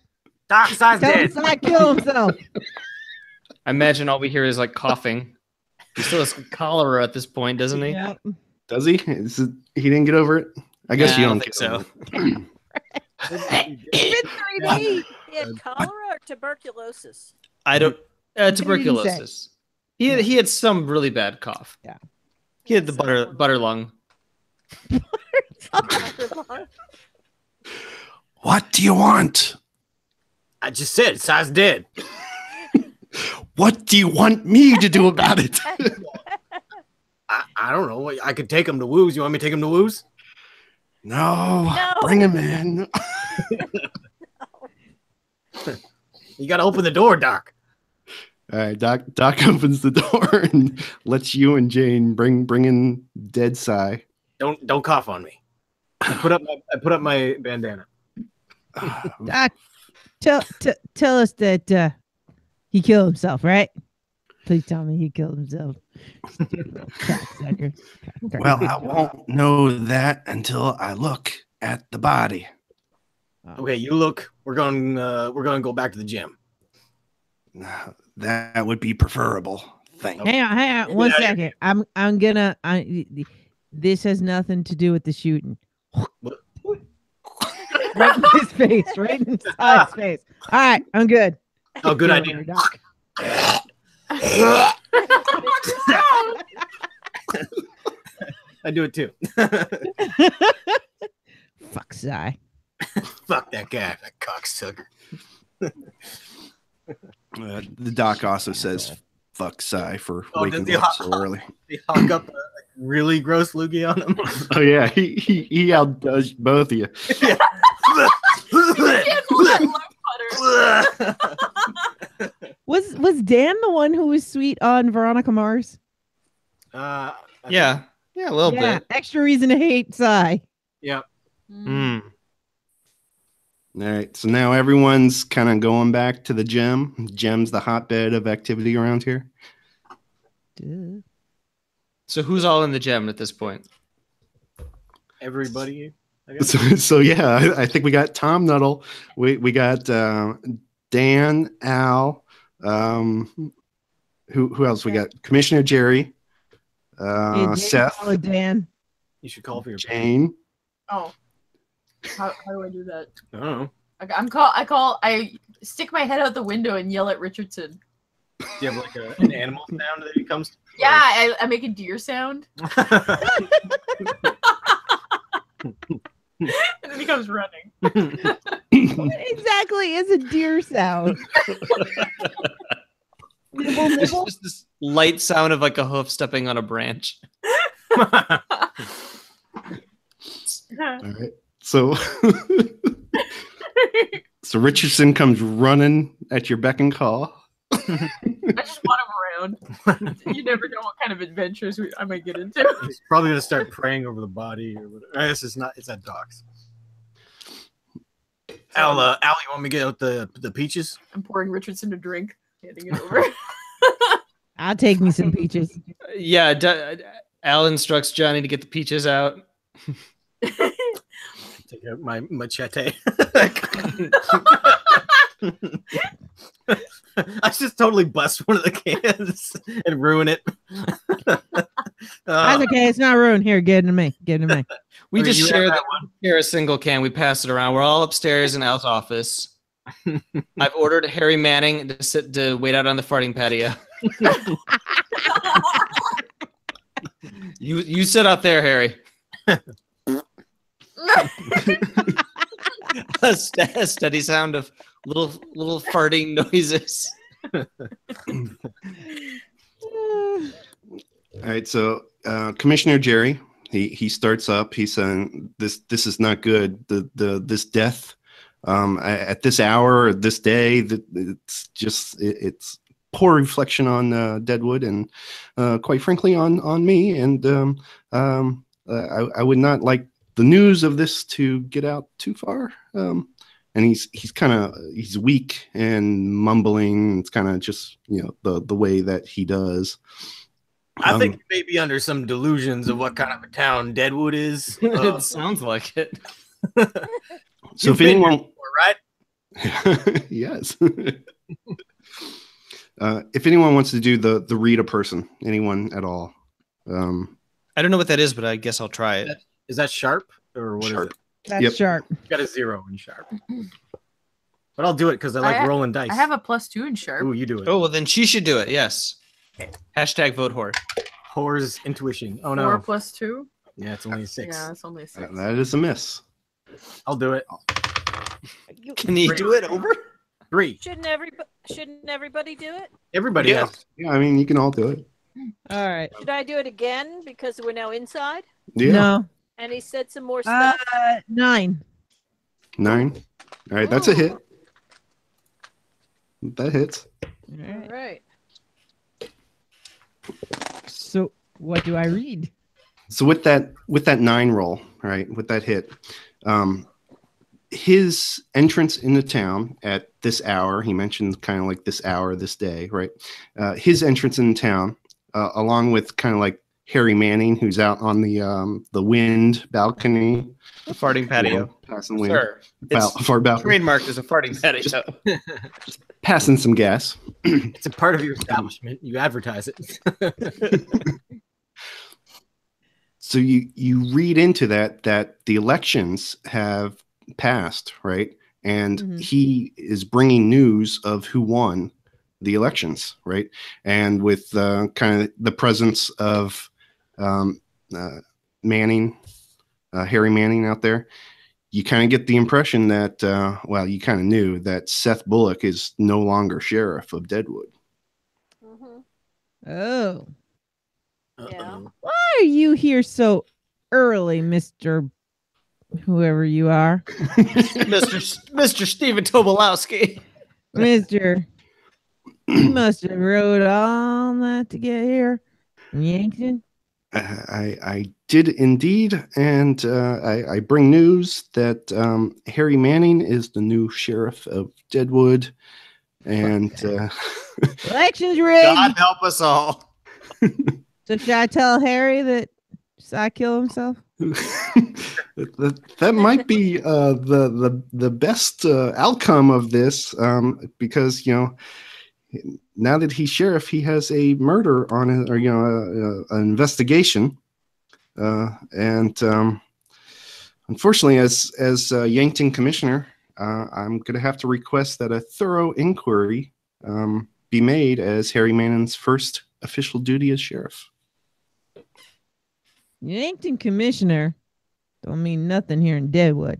Doc, Si's Tell him dead. Cy kill himself. I imagine all we hear is like coughing. He still has cholera at this point, doesn't he? Yeah. Does he? He didn't get over it? I guess Nah, you I don't don't get think over so. it. It's been 3 days. He had cholera or tuberculosis. I don't. Tuberculosis. He had some really bad cough. Yeah. He had the butter lung. What do you want? I just said Si's dead. What do you want me to do about it? I don't know. I could take him to Woo's. You want me to take him to Woo's? No. No. Bring him in. You got to open the door, Doc. All right, Doc opens the door and lets you and Jane bring in dead Cy. Don't cough on me. I put up my bandana. Doc, tell us that he killed himself, right? Please tell me he killed himself. Cocksucker. Well, I won't know that until I look at the body. Okay, you look. We're going to go back to the gym. That would be preferable. Thank you. Hang on, 1 second. I'm gonna. This has nothing to do with the shooting. Right in his face, right in his face. All right, I'm good. Oh, good idea. Doc. I do it too. Fuck Cy. Fuck that guy, that cocksucker. The Doc also says "fuck Cy" for waking does he up so early. They hawk up a really gross loogie on him. Oh yeah, he outdoes both of you. Was Dan the one who was sweet on Veronica Mars? Yeah, a little bit. Extra reason to hate Cy. Yeah. Mm. All right, so now everyone's kind of going back to the gym. Gym's the hotbed of activity around here. Duh. So who's all in the gym at this point? Everybody, I guess. So yeah, I think we got Tom Nuttall. We got Dan, Al. Who else? We got Commissioner Jerry, Hey, Seth, call it Dan. You should call for your Jane. Oh, how do I do that? I don't know. I stick my head out the window and yell at Richardson. Do you have like an animal sound that he comes to? Yeah, I make a deer sound, and then he comes running. What exactly is a deer sound? Nibble, It's nibble? just this light sound of like a hoof stepping on a branch. All right. So so Richardson comes running at your beck and call. I just want him around. You never know what kind of adventures I might get into. He's probably gonna start praying over the body or whatever. I guess it's not. It's at Doc's. Al, you want me to get out the peaches? I'm pouring Richardson a drink, handing it over. I'll take me some peaches. Yeah, Al instructs Johnny to get the peaches out. Take out my machete. I just totally bust one of the cans and ruin it. That's okay. It's not ruined. Here, get it to me. Get it to me. We Okay, just you share have that that one. share a single can. We pass it around. We're all upstairs in Al's office. I've ordered Harry Manning to wait out on the farting patio. You sit out there, Harry. A steady sound of little farting noises. All right, so Commissioner Jerry, he starts up. He's saying this is not good. This death at this hour, this day, it's poor reflection on Deadwood and quite frankly on me. And I would not like the news of this to get out too far. And he's weak and mumbling. It's kind of just the way that he does. I think you may be under some delusions of what kind of a town Deadwood is. It sounds like it. So if anyone, right? yes. If anyone wants to do the read a person, anyone at all. I don't know what that is, but I guess I'll try it. Is that sharp or what Sharp. is it? That's Yep. sharp. Got a 0 in sharp. But I'll do it because I like rolling dice. I have a +2 in sharp. Ooh, you do it. Oh, well, then she should do it. Yes. Hashtag vote whore. Whore's intuition. Oh no. 4 + 2. Yeah, it's only a 6. Yeah, it's only a 6. That is a miss. I'll do it. Can you do it over? 3. Shouldn't everybody do it? Everybody Yeah. has. Yeah, I mean, you can all do it. All right. Should I do it again because we're now inside? Yeah. No. And he said some more stuff. 9. 9. All right, that's a hit. Ooh. That hits. All All right. right. So what do I read? So with that 9 roll, right, with that hit, his entrance into town at this hour, he mentioned kind of like this hour, this day, right? His entrance in town, along with kind of like Harry Manning, who's out on the wind balcony, The farting patio. passing wind, Sure. It's far balcony, trademarked as a farting patio. passing some gas. It's a part of your establishment. You advertise it. So you read into that the elections have passed, right? And Mhm. he is bringing news of who won the elections, right? And with kind of the presence of Manning, Harry Manning out there, you kind of get the impression that, you kind of knew that Seth Bullock is no longer sheriff of Deadwood. Mm-hmm. Oh. Uh-oh. Why are you here so early, Mr. Whoever you are? Mr. Steven Tobolowski. Mr. You must have rode all that to get here from Yankton. I did indeed, and I bring news that Harry Manning is the new sheriff of Deadwood, and Election's rigged. God help us all. So should I tell Harry that Sai killed himself? that might be the best outcome of this, because now that he's sheriff, he has a murder on it, or an investigation, and unfortunately, as Yankton commissioner, I'm going to have to request that a thorough inquiry be made as Harry Manning's first official duty as sheriff. Yankton commissioner don't mean nothing here in Deadwood.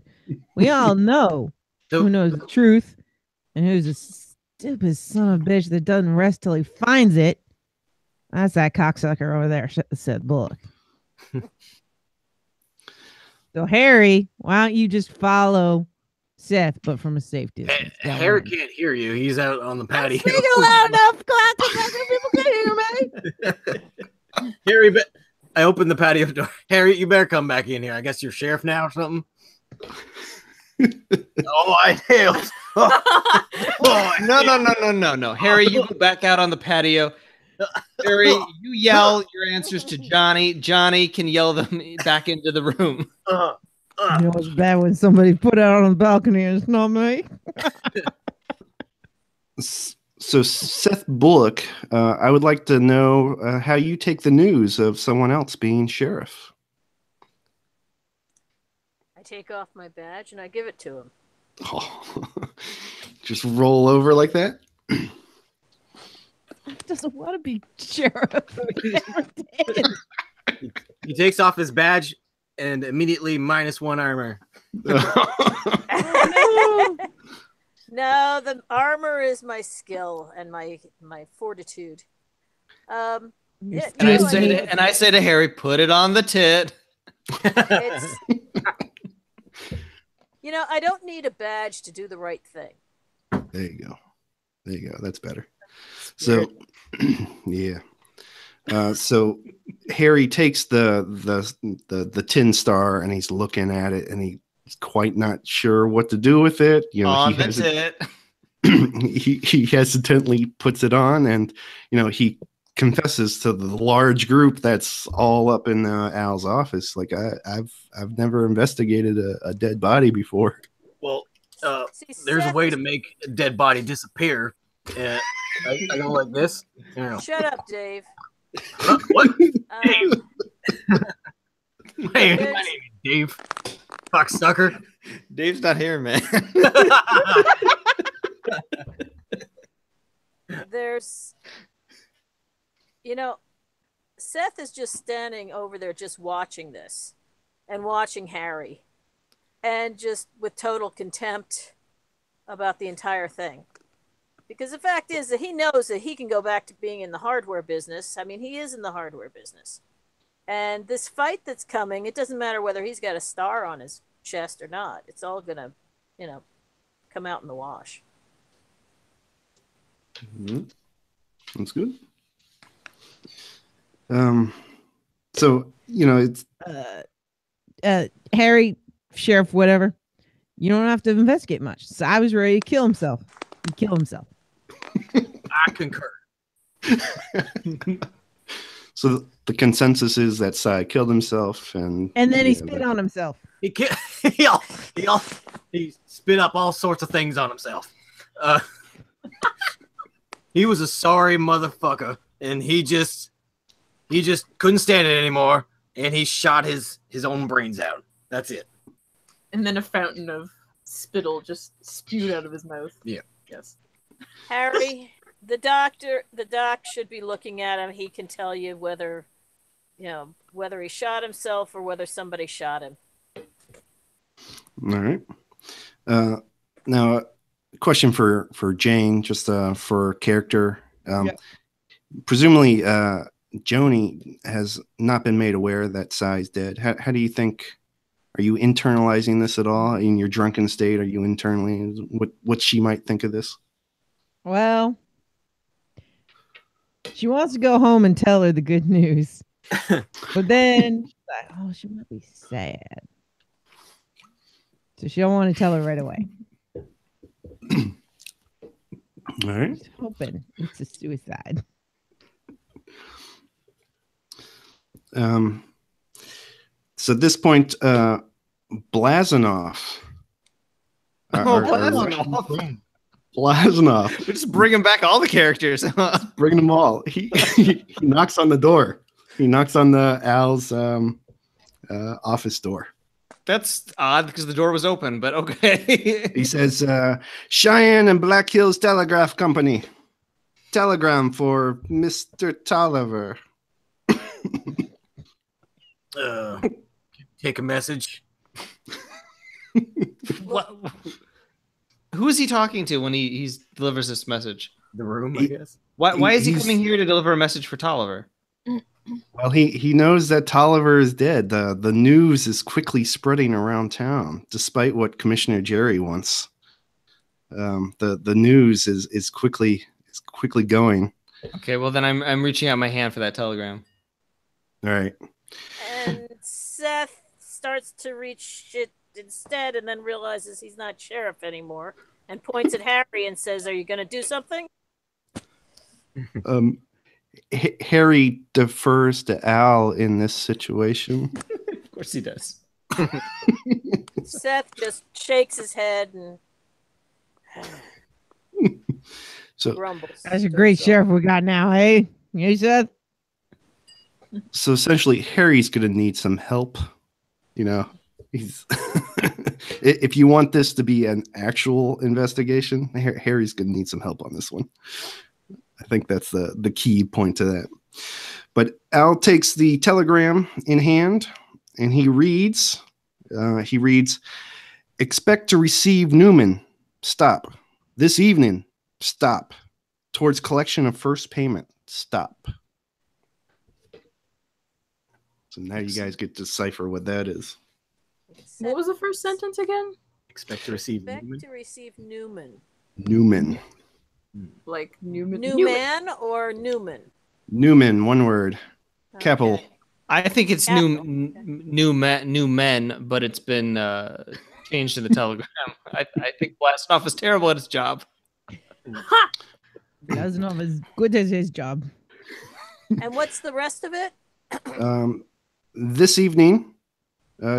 We all know who knows the truth and who's a stupid son of a bitch that doesn't rest till he finds it. That's that cocksucker over there, said Bullock. So Harry, why don't you just follow Seth, but from a safe distance? Harry can't hear you. He's out on the patio. Speak loud enough, because people can hear me. Harry, I opened the patio door. Harry, you better come back in here. I guess you're sheriff now or something. Oh, I hailed. No. Harry, you go back out on the patio. Harry, you yell your answers to Johnny. Johnny can yell them back into the room. You know, it's bad when somebody put out on the balcony and it's not me. So Seth Bullock, I would like to know how you take the news of someone else being sheriff. I take off my badge and I give it to him. Oh, just roll over like that? Doesn't want to be sheriff. He takes off his badge and immediately -1 armor. No, the armor is my skill and my fortitude. And I say to Harry, put it on the tit. It's, I don't need a badge to do the right thing. There you go. That's better. So, yeah. So Harry takes the tin star and he's looking at it and he's quite not sure what to do with it. On the tit. He hesitantly puts it on, and he confesses to the large group that's all up in Al's office. Like, I've never investigated a dead body before. Well, there's a way to make a dead body disappear. I go like this. Yeah. Shut up, Dave. What? Um, Hey, There's- my name is Dave. Cocksucker. Dave's not here, man. there's, Seth is just standing over there, just watching this, and watching Harry, and just with total contempt about the entire thing. Because the fact is that he knows that he can go back to being in the hardware business. I mean, he is in the hardware business. And this fight that's coming, it doesn't matter whether he's got a star on his chest or not. It's all going to, come out in the wash. Mm-hmm. That's good. So, it's Harry, sheriff, whatever. You don't have to investigate much. So I was ready to kill himself. He'd kill himself. I concur. so the consensus is that Sai killed himself, and And then he yeah, spit on himself. He he spit up all sorts of things on himself. He was a sorry motherfucker, and he just couldn't stand it anymore, and he shot his own brains out. That's it. And then a fountain of spittle just spewed out of his mouth. Yeah. Yes. Harry, the doc should be looking at him. He can tell you whether he shot himself or whether somebody shot him. All right. Now, question for Jane, just for character. Presumably, Joni has not been made aware that Sai's dead. How do you think? Are you internalizing this at all in your drunken state? Are you internally what she might think of this? Well, she wants to go home and tell her the good news. But then she's like, oh, she might be sad. So she don't want to tell her right away. All right. She's hoping it's a suicide. So at this point, Blazanov. Blazanov. We're just bringing back all the characters. Bring them all. He knocks on the door. He knocks on the Al's office door. That's odd because the door was open, but okay. He says, Cheyenne and Black Hills Telegraph Company. Telegram for Mr. Tolliver. Take a message. What? Who is he talking to when he delivers this message? The room, I guess. Why is he coming here to deliver a message for Tolliver? Well, he knows that Tolliver is dead. The news is quickly spreading around town, despite what Commissioner Jerry wants. The news is quickly going. Okay, well then I'm reaching out my hand for that telegram. All right. And Seth starts to reach it instead, and then realizes he's not sheriff anymore, and points at Harry and says, "Are you going to do something?" Harry defers to Al in this situation. Of course he does. Seth just shakes his head and So grumbles. That's a great sheriff we got now, hey? You said? So essentially, Harry's going to need some help. He's if you want this to be an actual investigation, Harry's going to need some help on this one. I think that's the key point to that. But Al takes the telegram in hand, and he reads, expect to receive Newman. Stop. This evening. Stop. Towards collection of first payment. Stop. So now you guys get to decipher what that is. What was the first sentence again? Expect to receive Expect Newman. to receive Newman. Newman. Like Newman. Newman or Newman? Newman, one word. Capital. Okay. I think it's Capital. new men, but it's been changed in the telegram. I think Blastoff is terrible at his job. Ha! Doesn't have as good as his job. And what's the rest of it? This evening,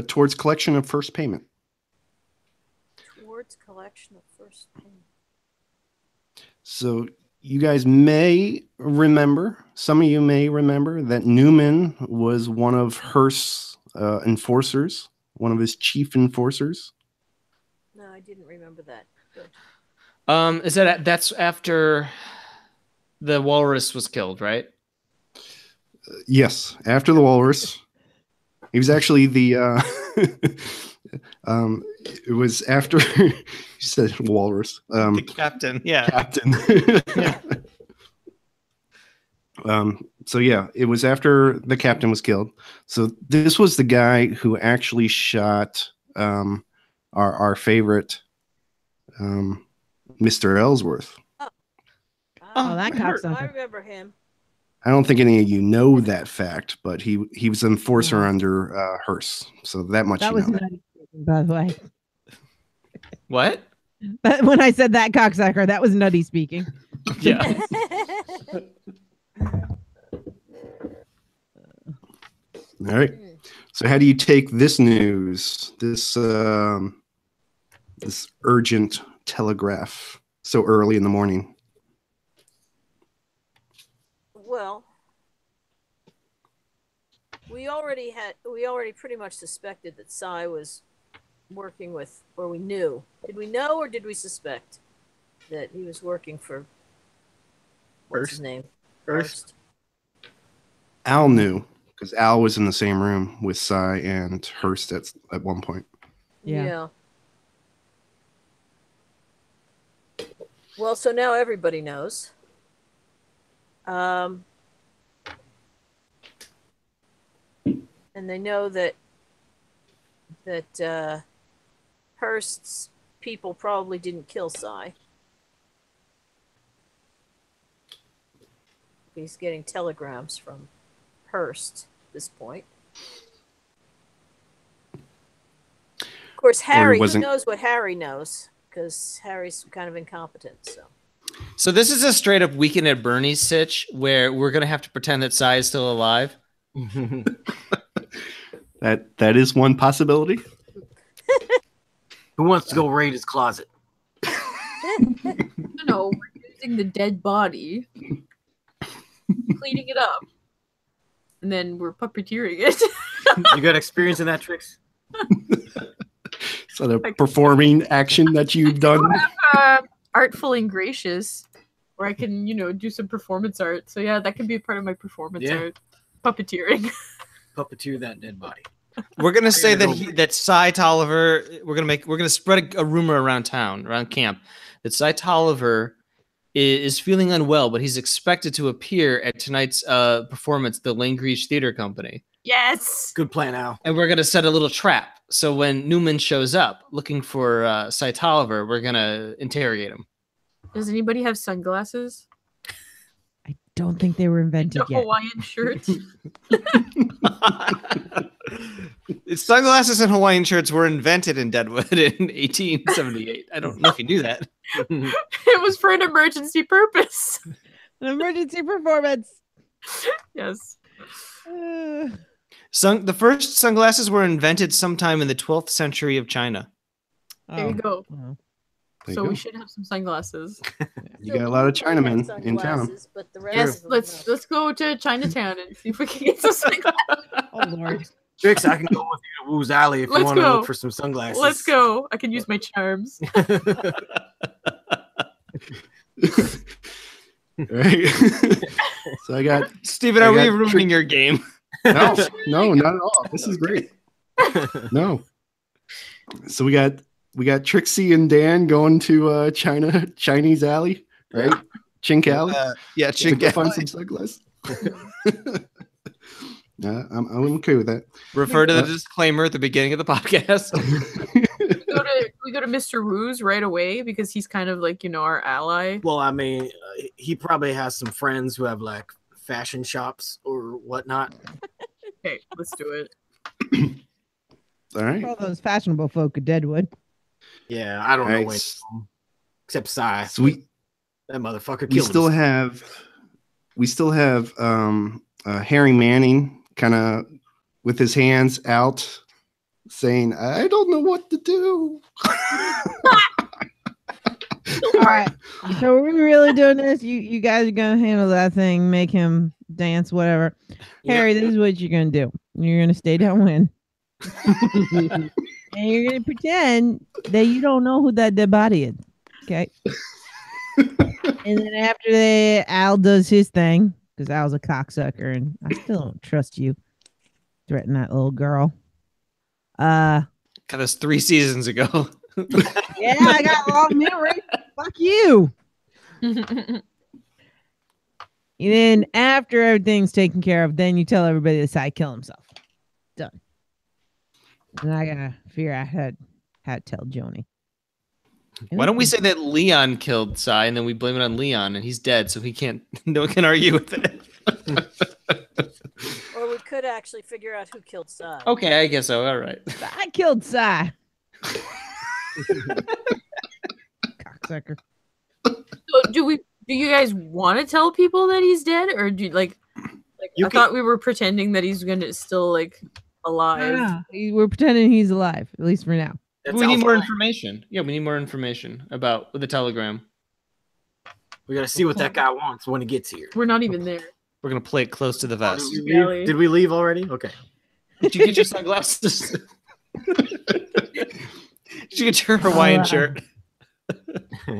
towards collection of first payment. Towards collection of first payment. So you guys may remember, some of you may remember that Newman was one of Hearst's enforcers, one of his chief enforcers. No, I didn't remember that. Good. That's after the walrus was killed, right? Yes, after the walrus. He was actually the it was after you said walrus. The captain, yeah. Captain. So yeah, it was after the captain was killed. So this was the guy who actually shot our favorite Mr. Ellsworth. Oh, that I cocksucker. remember him. I don't think any of you know that fact, but he was an enforcer No. under Hearst. So that much That you was know. nutty speaking, by the way. What? But when I said that cocksucker, that was nutty speaking. Yeah. All right. So how do you take this news, this this urgent telegraph so early in the morning? Well, we already pretty much suspected that Cy was working with, or we knew. Did we know or did we suspect that he was working for, what's his name? First. Al knew because Al was in the same room with Cy and Hearst at one point. Yeah. Well, so now everybody knows. And they know that Hearst's people probably didn't kill Cy. He's getting telegrams from Hearst at this point. Of course, Harry, who knows what Harry knows? Because Harry's kind of incompetent, So this is a straight up Weekend at Bernie's sitch where we're gonna have to pretend that Cy is still alive. That is one possibility. Who wants to go raid his closet? No, we're using the dead body, cleaning it up, and then we're puppeteering it. You got experience in that, Trix? So the performing action that you've done. Artful and Gracious, where I can, do some performance art. So yeah, that can be a part of my performance art. Puppeteering. Puppeteer that dead body. We're gonna say that Cy Tolliver. We're gonna spread a rumor around town, around camp, that Cy Tolliver is feeling unwell, but he's expected to appear at tonight's performance at the Langreach Theater Company. Yes. Good plan, Al. And we're gonna set a little trap. So when Newman shows up looking for Cy Tolliver, we're gonna interrogate him. Does anybody have sunglasses? I don't think they were invented yet. Hawaiian shirts. Sunglasses and Hawaiian shirts were invented in Deadwood in 1878. I don't know if you knew that. It was for an emergency purpose. An emergency performance. Yes. The first sunglasses were invented sometime in the 12th century of China. There you go. Oh. So we should have some sunglasses. You got a lot of Chinamen in town. But the rest Yes, of them let's go to Chinatown and see if we can get some sunglasses. Oh Lord. Trix, I can go with you to Woo's Alley if you want to look for some sunglasses. Let's go. I can use my charms. Right. So I got Steven, are we ruining your game? No, not at all. This is great. No. So we got Trixie and Dan going to Chinese Alley, right? Chink Alley. Yeah, Chink Alley. Find some sunglasses. I'm okay with that. Refer to the disclaimer at the beginning of the podcast. We go to Mr. Wu's right away because he's kind of like, our ally. Well, I mean, he probably has some friends who have like fashion shops or whatnot. Okay, let's do it. All right. All those fashionable folk at Deadwood. Yeah, I don't know when. Except Cy. Sweet. That motherfucker killed We still have Harry Manning kind of with his hands out saying, I don't know what to do. right. So are we really doing this? You guys are gonna handle that thing, make him dance, whatever. Harry, this is what you're gonna do. You're gonna stay downwind. And you're gonna pretend that you don't know who that dead body is. Okay. And then after Al does his thing, because Al's a cocksucker and I still don't trust you. Threaten that little girl. Got us 3 seasons ago. Yeah, I got a long memory. Fuck you. And then after everything's taken care of, then you tell everybody that Sai killed himself. Done. And I gotta figure out how to tell Joni. Why don't we say that Leon killed Sai and then we blame it on Leon and he's dead, so he can't. No one can argue with it. Or we could actually figure out who killed Sai. Okay, I guess so. All right. I killed Sai. Cocksucker. So do you guys want to tell people that he's dead, or do you I thought we were pretending that he's gonna still alive. We're pretending he's alive, at least for now. We need more information. Yeah, we need more information about the telegram. We gotta see what that guy wants when he gets here. We're not even there. We're gonna play it close to the vest. Did we leave already? Okay. Did you get your sunglasses? Did you get your Hawaiian shirt?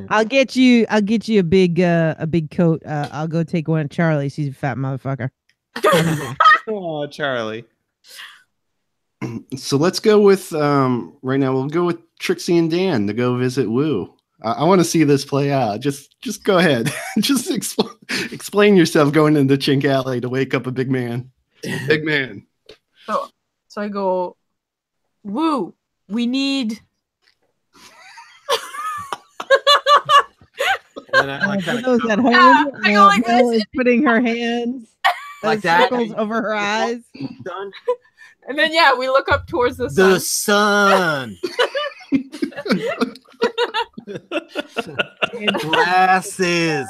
I'll get you a big coat. I'll go take one of Charlie's. He's a fat motherfucker. Oh, Charlie. So let's go with right now. We'll go with Trixie and Dan to go visit Wu. I want to see this play out. Just go ahead. Just explain yourself going into Chink Alley to wake up a big man. Big man. So I go, Wu, we need. For those at home, I go like Mel this. is putting her hands Like that. circles over her eyes. Done. And then we look up towards the sun. Glasses.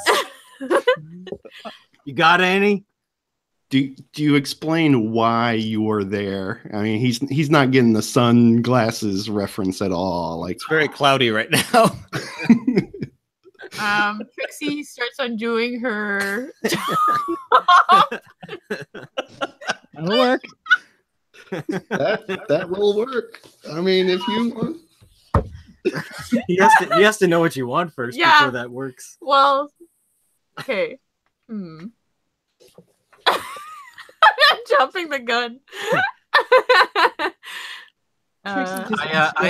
You got any? Do you explain why you were there? I mean, he's not getting the sunglasses reference at all. It's very cloudy right now. Trixie starts undoing her. That'll work. That will work. I mean, if you want. He has to know what you want first before that works. Well, okay. I'm jumping the gun.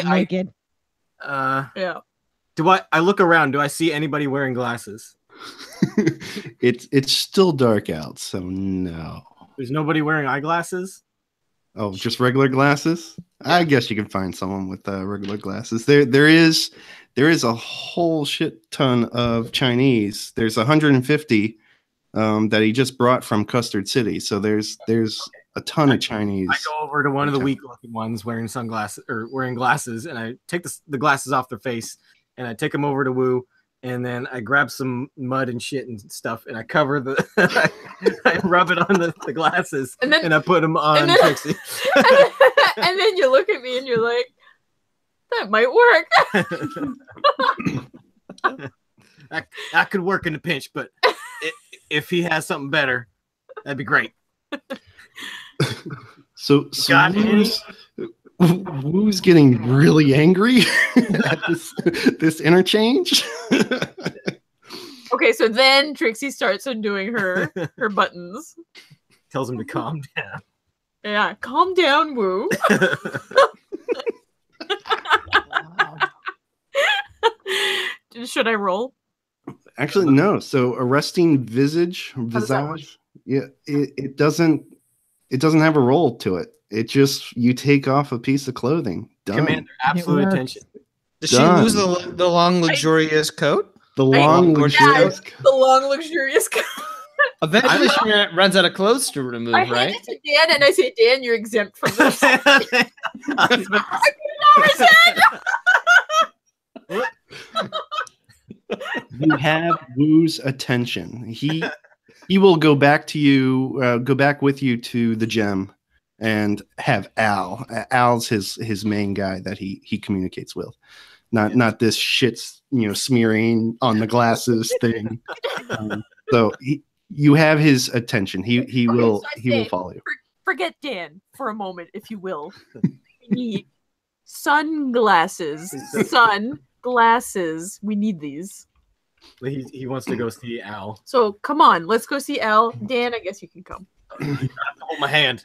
Naked. Yeah. Do I look around? Do I see anybody wearing glasses? It's still dark out, so no. There's nobody wearing eyeglasses? Oh, just regular glasses? I guess you can find someone with regular glasses. There is a whole shit ton of Chinese. There's 150 that he just brought from Custard City. So there's a ton of Chinese. I go over to one of the weak-looking ones wearing sunglasses or wearing glasses, and I take the glasses off their face, and I take them over to Wu, and then I grab some mud and shit and stuff, and I cover I rub it on the glasses, and I put them on Trixie. And then you look at me and you're like, that might work. that could work in a pinch, but if he has something better, that'd be great. So Wu's getting really angry at this interchange. Okay, so then Trixie starts undoing her buttons. Tells him to calm down. Yeah, calm down, Wu. Should I roll? Actually, no. So arresting visage, yeah, it doesn't have a roll to it. It just you take off a piece of clothing. Done. Command their absolute attention. Does she lose the long luxurious coat? The long luxurious coat. Eventually, she runs out of clothes to remove, I right? hand it to Dan, and I say, Dan, you're exempt from this. I put it over his head. You have Wu's attention. He will go back to you, go back with you to the gem, and have Al. Al's his main guy that he communicates with. not this shit's smearing on the glasses thing. So you have his attention. He will follow you. Forget Dan for a moment, if you will. We need sunglasses. Sunglasses. We need these. He wants to go see Al. So come on, let's go see Al. Dan, I guess you can come. Hold my hand.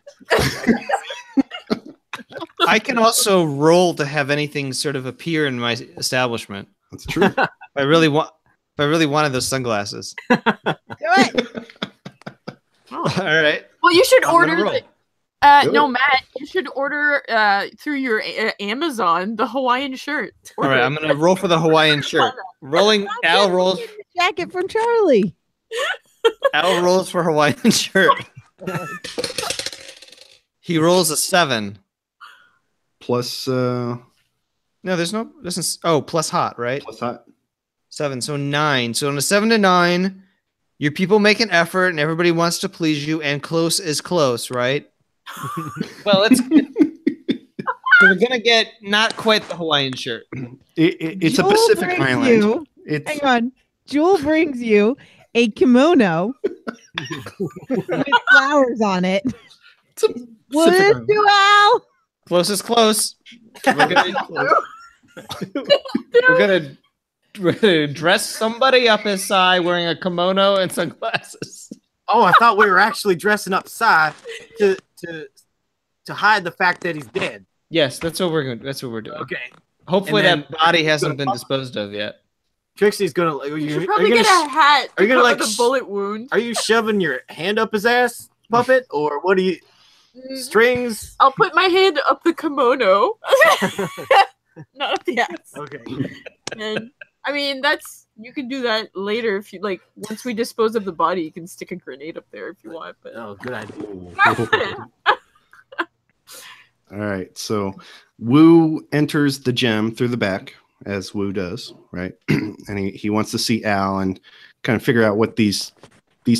I can also roll to have anything sort of appear in my establishment. That's true. If I really wanted those sunglasses. Do it. All right. Well, you should I'm gonna order. roll. No, Matt, you should order through your Amazon the Hawaiian shirt. All right, I'm gonna roll for the Hawaiian shirt. Rolling. Al rolls. Jacket from Charlie. Al rolls for Hawaiian shirt. He rolls a 7. Plus No, there's no. This is plus hot, right? plus hot. 7, so 9. So on a 7 to 9, your people make an effort, and everybody wants to please you, and close is close, right? Well, we're gonna get not quite the Hawaiian shirt. It's Jewel a Pacific brings Island. you- It's Hang on. Jewel brings you a kimono with flowers on it. it's a Would Pacific Island. you, Al? Close is close. We're gonna dress somebody up as Sai wearing a kimono and sunglasses. Oh, I thought we were actually dressing up Sai to hide the fact that he's dead. Yes, that's what we're doing. Okay. Hopefully And that body hasn't been disposed of yet. Trixie's gonna. You should probably get a hat are you to gonna, cover like, the bullet wound. Are you shoving your hand up his ass, puppet, or what? Are you strings? I'll put my hand up the kimono, not up the ass. Okay. And I mean, you can do that later if you like. Once we dispose of the body, you can stick a grenade up there if you want. But Oh, good idea. All right. So Wu enters the gym through the back, as Wu does, right? And he wants to see Al and kind of figure out what these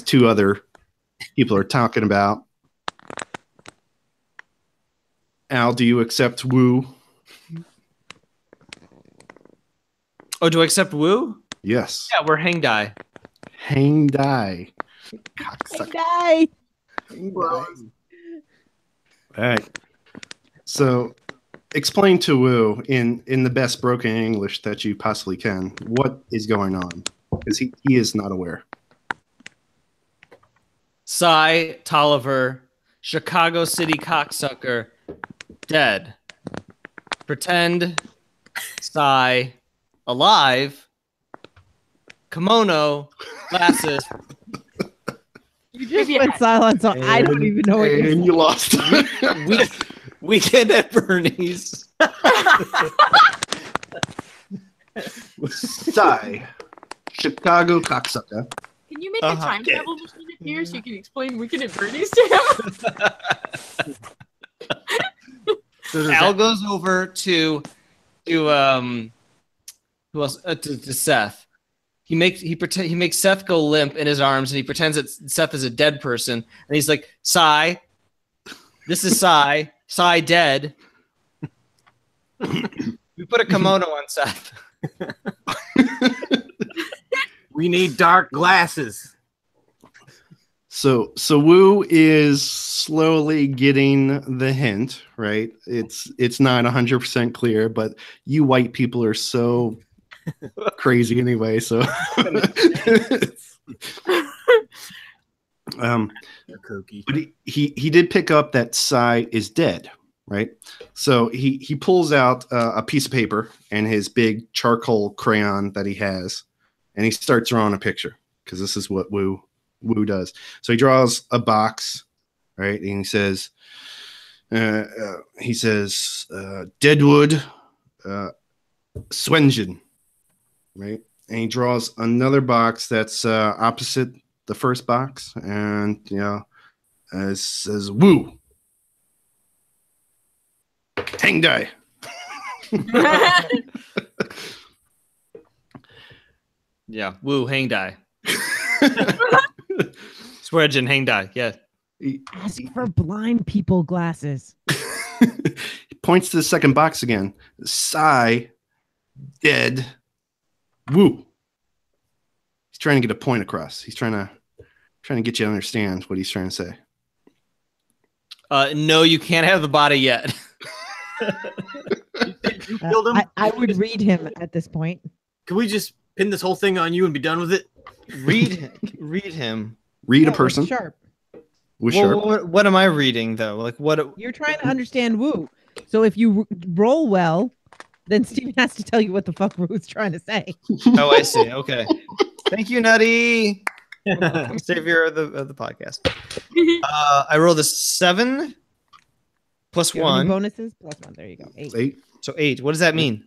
two other people are talking about. Al, do you accept Wu? Oh, do I accept Woo? Yes. Yeah, we're Hang Dai. Hang die. Hey, Cocksucker. guy. All right. So explain to Wu in the best broken English that you possibly can what is going on, because he is not aware. Sai Tolliver, Chicago City cocksucker, dead. Pretend Sai alive. Kimono, glasses. You just went silent, so I don't even know what you're And you lost. Weekend at Bernie's. Sigh. Chicago cocksucker. can you make a Uh-huh. time travel machine appear so you can explain Weekend at Bernie's to him? So does Al that- goes over to who else? To Seth. He makes Seth go limp in his arms, and he pretends that Seth is a dead person, and he's like, Sai, this is Sai dead. We put a kimono on Seth. we need dark glasses. So Wu is slowly getting the hint, right? It's not 100% clear, but you white people are so crazy anyway. So, They're kooky. but he did pick up that Sai is dead, right? So he pulls out a piece of paper and his big charcoal crayon that he has, and he starts drawing a picture, because this is what Wu does. So he draws a box, right? And he says, Deadwood, Swengen, right? And he draws another box that's opposite the first box, and it says Wu. Hang die. Yeah, Woo, Hang Dai. Swearjin, Hang Dai. Yeah. Ask for blind people glasses. He points to the second box again. Sai dead Woo. He's trying to get a point across. He's trying to get you to understand what he's trying to say. No, you can't have the body yet. You killed him? I would read him at this point. Can we just pin this whole thing on you and be done with it? Read him. Read a with person Sharp. with Well, sharp. what am I reading though? Like what? You're trying to understand Woo. So if you roll well, then Steven has to tell you what the fuck Woo's trying to say. Oh, I see. Okay. Thank you, Nutty. Savior of the podcast. I rolled a 7 plus Do you have any 1. bonuses +1. There you go. 8. 8. So 8. What does that mean?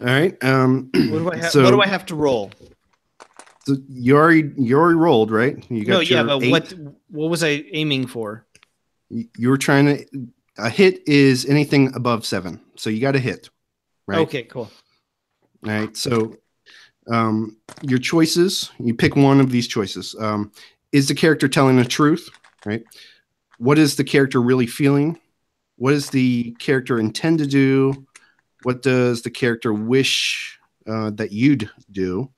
All right. What do I have to roll? So you already rolled, right? You got but 8. what was I aiming for? You were trying to. A hit is anything above 7, so you got a hit, right? Okay, cool. All right. So your choices. You pick one of these choices. Is the character telling the truth? Right. What is the character really feeling? What does the character intend to do? What does the character wish that you'd do?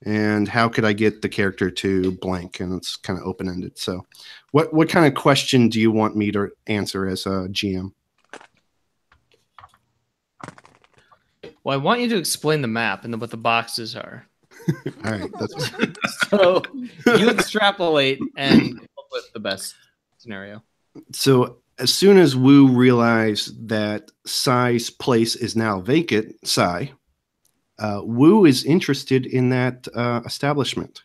And how could I get the character to blank? And it's kind of open-ended. So what kind of question do you want me to answer as a GM? Well, I want you to explain the map and what the boxes are. All right. That's So you extrapolate and come up with the best scenario. So as soon as Wu realized that Sai's place is now vacant, Wu is interested in that establishment.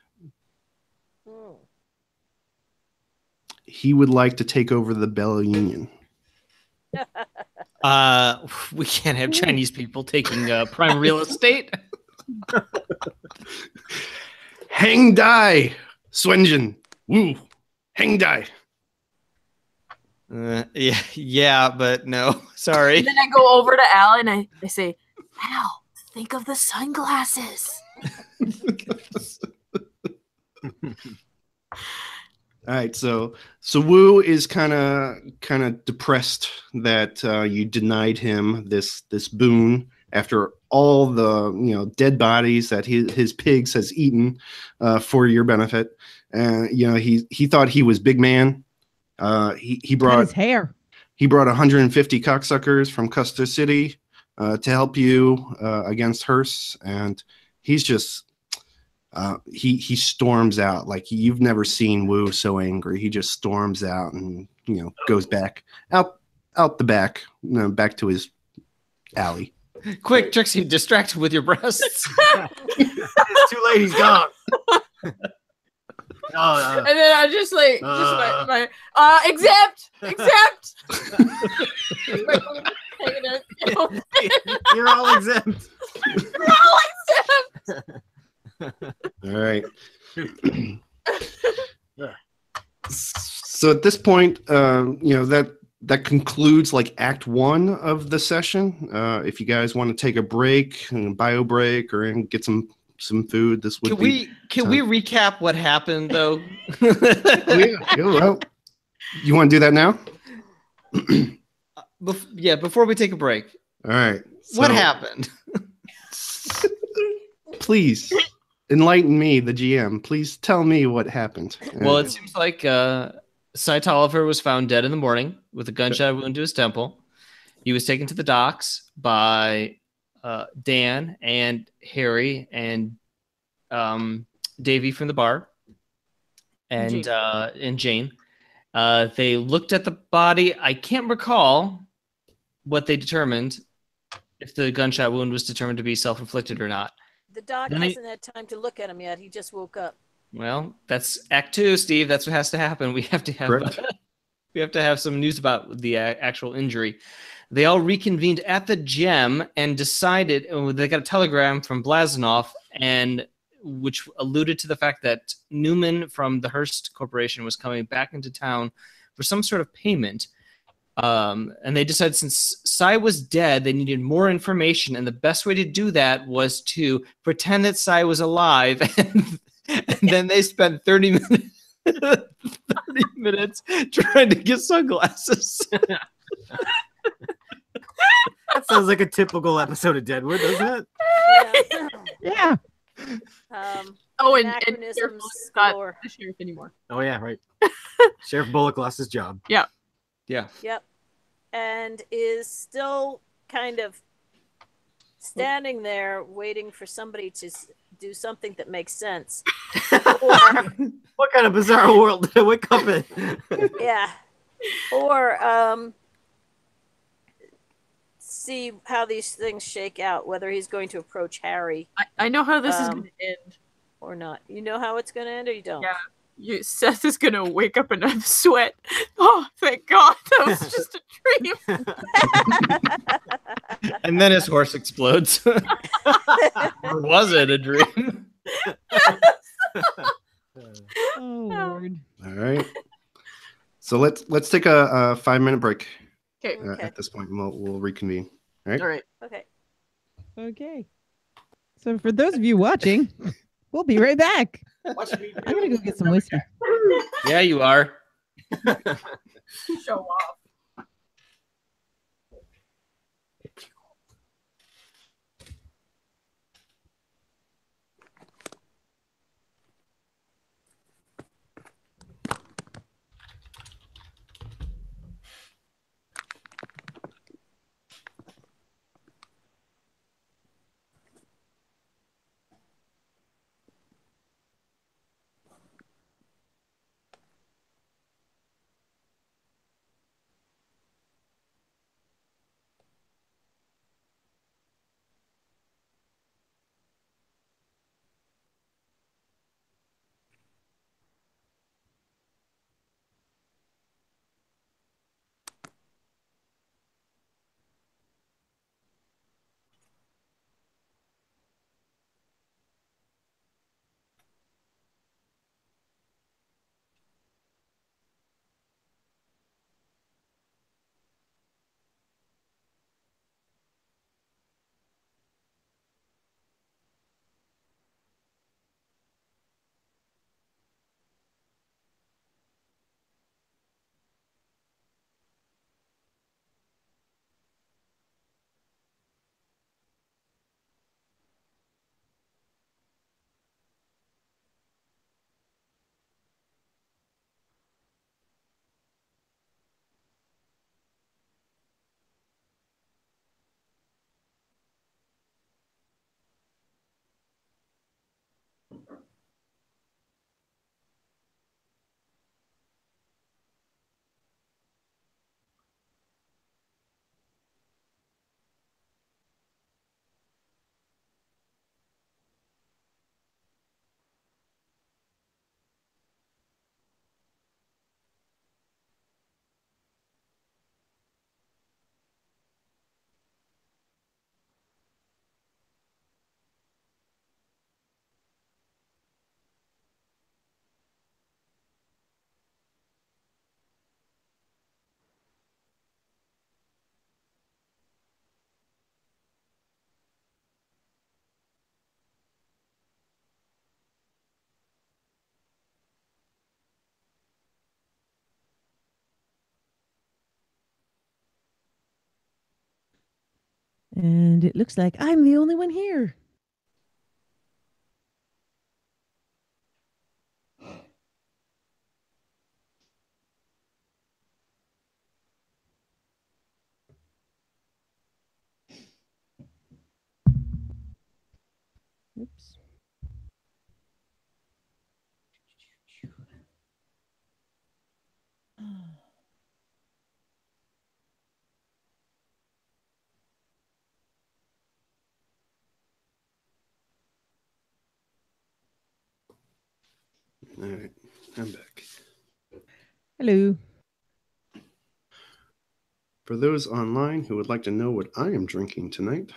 Hmm. He would like to take over the Bell Union. We can't have Chinese people taking prime real estate. Hang Dai, Swenjin, Wu, Hang Dai. Yeah, but no, sorry. And then I go over to Al and I say, Al, think of the sunglasses. All right, so Wu is kind of depressed that you denied him this boon after all the dead bodies that his pigs has eaten for your benefit. And he thought he was big man. He brought his hair. He brought 150 cocksuckers from Custer City to help you against Hearst, and he's just he storms out like you've never seen Wu so angry. He just storms out and goes back out the back, back to his alley. Quick, Trixie, distract him with your breasts. It's too late. He's gone. And then I just my exempt. You're all exempt. All right. So at this point, that concludes like Act 1 of the session. If you guys want to take a break, bio break, or get some food, this would Can we recap what happened though? Well, you want to do that now? Before we take a break. All right. What happened? Please enlighten me, the GM. Please tell me what happened. Well, it seems like Cy Tolliver was found dead in the morning with a gunshot wound to his temple. He was taken to the docks by Dan and Harry and Davey from the bar and Jane. They looked at the body. I can't recall what they determined, if the gunshot wound was determined to be self-inflicted or not. The doc hasn't had time to look at him yet. He just woke up. Well, that's Act 2, Steve. That's what has to happen. We have to have some news about the actual injury. They all reconvened at the gem and decided they got a telegram from Blazanov, and which alluded to the fact that Newman from the Hearst Corporation was coming back into town for some sort of payment. And they decided since Cy was dead, they needed more information, and the best way to do that was to pretend that Cy was alive, and then they spent 30 minutes trying to get sunglasses. That sounds like a typical episode of Deadwood, doesn't it? Yeah. Yeah. Oh, and Anachronisms Sheriff Bullock's not galore. the sheriff anymore. Oh yeah, right. Sheriff Bullock lost his job. Yeah. Yep. And is still kind of standing there waiting for somebody to do something that makes sense. Or, What kind of bizarre world did I wake up in? yeah. Or see how these things shake out, whether he's going to approach Harry I know how this is going to end. or not. You know how it's going to end, or you don't? Yeah. Seth is going to wake up and have sweat. Oh, thank God. That was just a dream. And then his horse explodes. Or was it a dream? Oh Lord. All right. So let's take a 5-minute break Okay. Okay. at this point, and we'll reconvene. All right. All right. Okay. Okay. So for those of you watching, we'll be right back. I'm gonna go get some whiskey. Yeah, you are. Show off. And it looks like I'm the only one here. Oops. All right. I'm back. Hello. For those online who would like to know what I am drinking tonight,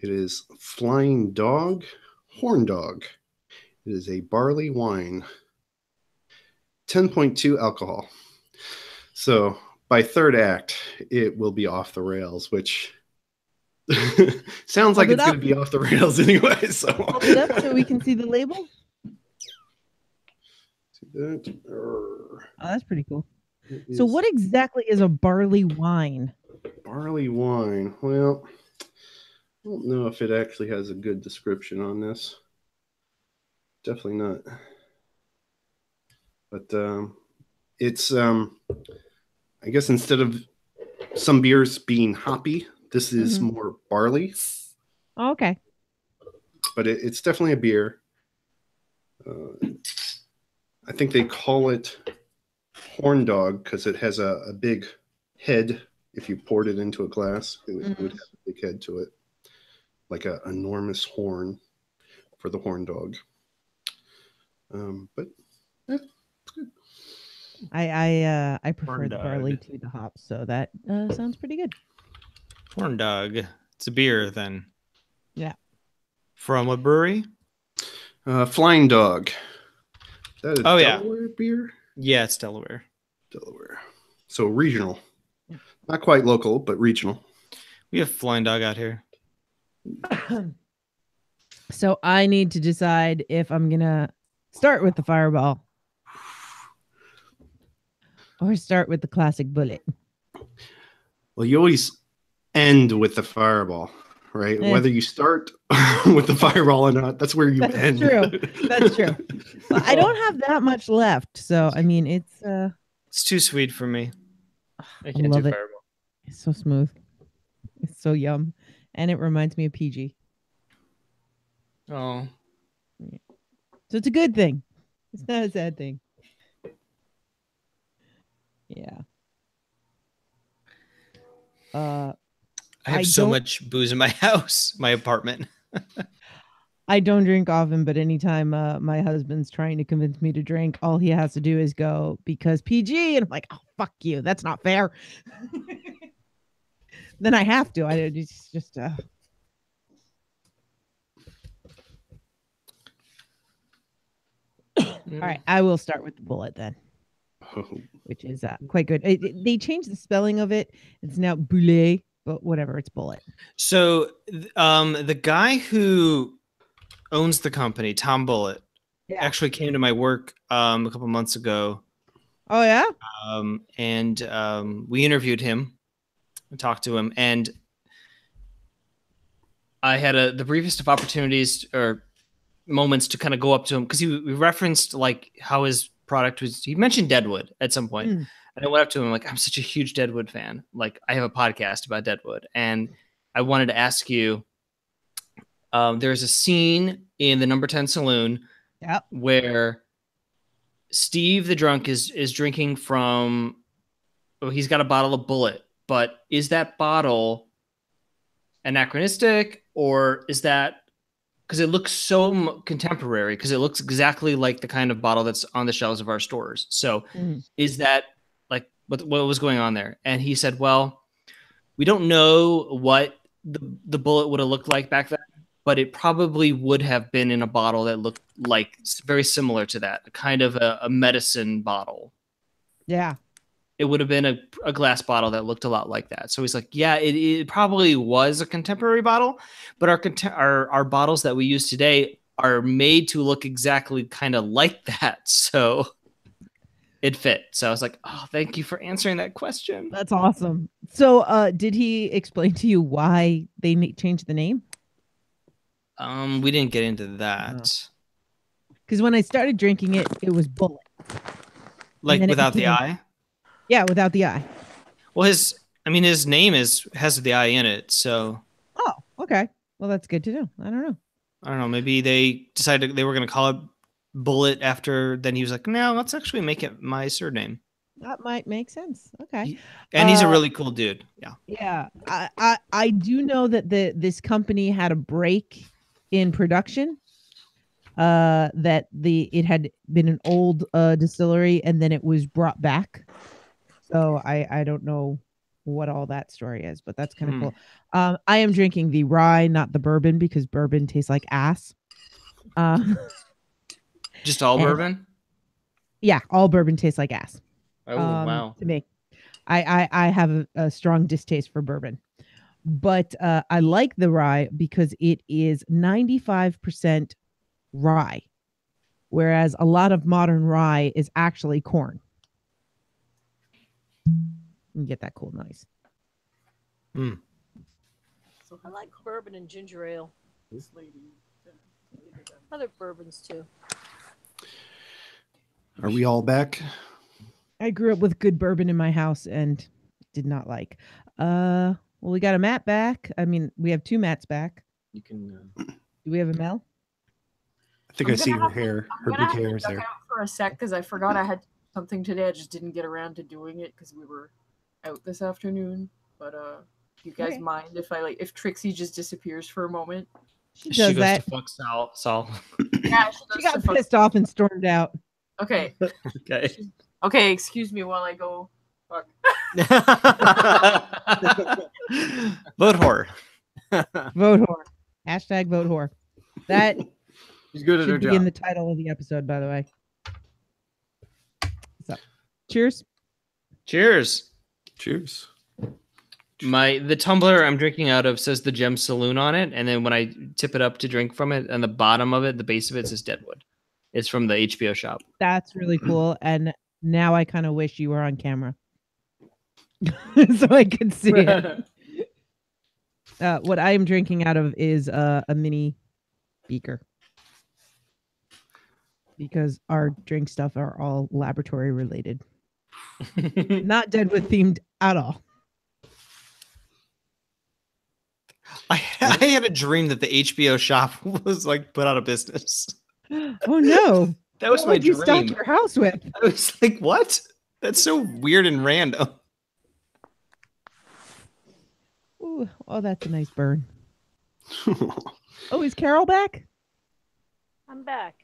it is Flying Dog Horn Dog. It is a barley wine, 10.2 alcohol. So by third act, it will be off the rails, which sounds like Hold it it's going up. to be off the rails anyway. So Hold it up so we can see the label. See that? Oh, that's pretty cool. It So is- what exactly is a barley wine? Barley wine. Well, I don't know if it actually has a good description on this. Definitely not. But it's I guess instead of some beers being hoppy, this is more barley. Oh, okay. But it's definitely a beer. I think they call it horn dog because it has a big head. If you poured it into a glass, it would have a big head to it, like an enormous horn for the horn dog. But yeah, it's good. I prefer Corn the dog. barley to the hops, so that sounds pretty good. Corn dog. It's a beer then. Yeah. From what brewery? Flying Dog. That is Oh, yeah. Delaware beer? Yeah, it's Delaware. Delaware. So regional. Not quite local, but regional. We have Flying Dog out here. So I need to decide if I'm gonna start with the Fireball or start with the classic Bullet. Well, you always end with the Fireball, right? Whether you start with the Fireball or not, that's where you end. That's true. Well, I don't have that much left, so I mean, It's too sweet for me. I I can't love do it. Fireball. It's so smooth. It's so yum, and it reminds me of PG. Oh, So it's a good thing. It's not a sad thing. Yeah. I I have so don't- much booze in my house, my apartment. I don't drink often, but anytime my husband's trying to convince me to drink, all he has to do is go because PG, and I'm like, oh fuck you, that's not fair. Then I have to. It's just. All right, I will start with the Bullet then, which is quite good. They changed the spelling of it. It's now Boulet, but whatever, it's Bullet. So, the guy who owns the company, Tom Bullitt, actually came to my work a couple months ago. Oh yeah. And we interviewed him, and talked to him, and I had the briefest of opportunities or moments to kind of go up to him because we referenced like how his product was. He mentioned Deadwood at some point, and I went up to him like, I'm such a huge Deadwood fan. Like, I have a podcast about Deadwood, and I wanted to ask you. There's a scene in the Number 10 Saloon where Steve the drunk is drinking from. Oh, he's got a bottle of Bullet, but is that bottle anachronistic, or is that because it looks so contemporary? Because it looks exactly like the kind of bottle that's on the shelves of our stores. So, is that like what was going on there? And he said, "Well, we don't know what the Bullet would have looked like back then, but it probably would have been in a bottle that looked like very similar to that, a kind of a medicine bottle." Yeah. It would have been a glass bottle that looked a lot like that. So he's like, yeah, it probably was a contemporary bottle, but our bottles that we use today are made to look exactly kind of like that. So it fit. So I was like, oh, thank you for answering that question. That's awesome. So did he explain to you why they changed the name? We didn't get into that. Because when I started drinking it, it was Bullet. Like without the I? Yeah, without the I. Well, his name has the I in it, so. Oh, okay. Well, that's good to know. I don't know. Maybe they decided they were going to call it Bullet after. Then he was like, no, let's actually make it my surname. That might make sense. Okay. And he's a really cool dude. Yeah. Yeah. I do know that this company had a break in production. That it had been an old distillery and then it was brought back. So I don't know what all that story is, but that's kind of cool. I am drinking the rye, not the bourbon, because bourbon tastes like ass. Just all bourbon? Yeah, all bourbon tastes like ass. Oh, wow. To me, I have a strong distaste for bourbon, but I like the rye because it is 95% rye, whereas a lot of modern rye is actually corn. You get that cool noise. I like bourbon and ginger ale. Other bourbons too. Are we all back? I grew up with good bourbon in my house and did not like. Well, we got a Matt back. I mean, we have 2 Matts back. You can. Do we have a Mel? I think I see her hair. Her big hair is there. Out for a sec because I forgot I had something today. I just didn't get around to doing it because we were out this afternoon. But do you guys mind if if Trixie just disappears for a moment? She does goes that. to fuck Saul. Yeah, She got pissed off and stormed out. Okay. Okay. Okay, excuse me while I go. Fuck. Vote whore. Vote whore. Hashtag vote whore. That She's good at her should be job. in the title of the episode, by the way. So, cheers. Cheers. Cheers. The tumbler I'm drinking out of says the Gem Saloon on it, and then when I tip it up to drink from it, on the bottom of it, the base of it says Deadwood. It's from the HBO shop. That's really cool. And now I kind of wish you were on camera so I could see it. What I am drinking out of is a mini beaker because our drink stuff are all laboratory related, not Deadwood themed at all. I had a dream that the HBO shop was like put out of business. Oh no! That was What my would you dream. stock your house with? I was like, what? That's so weird and random. Ooh, oh, that's a nice burn. Oh, is Carol back? I'm back.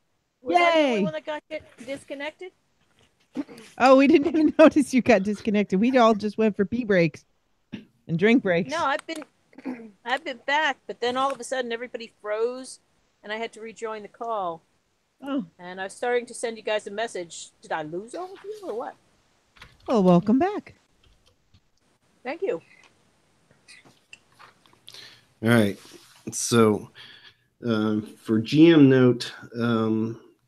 Was I the Yay! only one that got disconnected? Oh, we didn't even notice you got disconnected. We all just went for pee breaks and drink breaks. No, I've been back, but then all of a sudden everybody froze, and I had to rejoin the call. Oh, And I was starting to send you guys a message. Did I lose all of you or what? well, welcome back. Thank you. All right. So for GM note,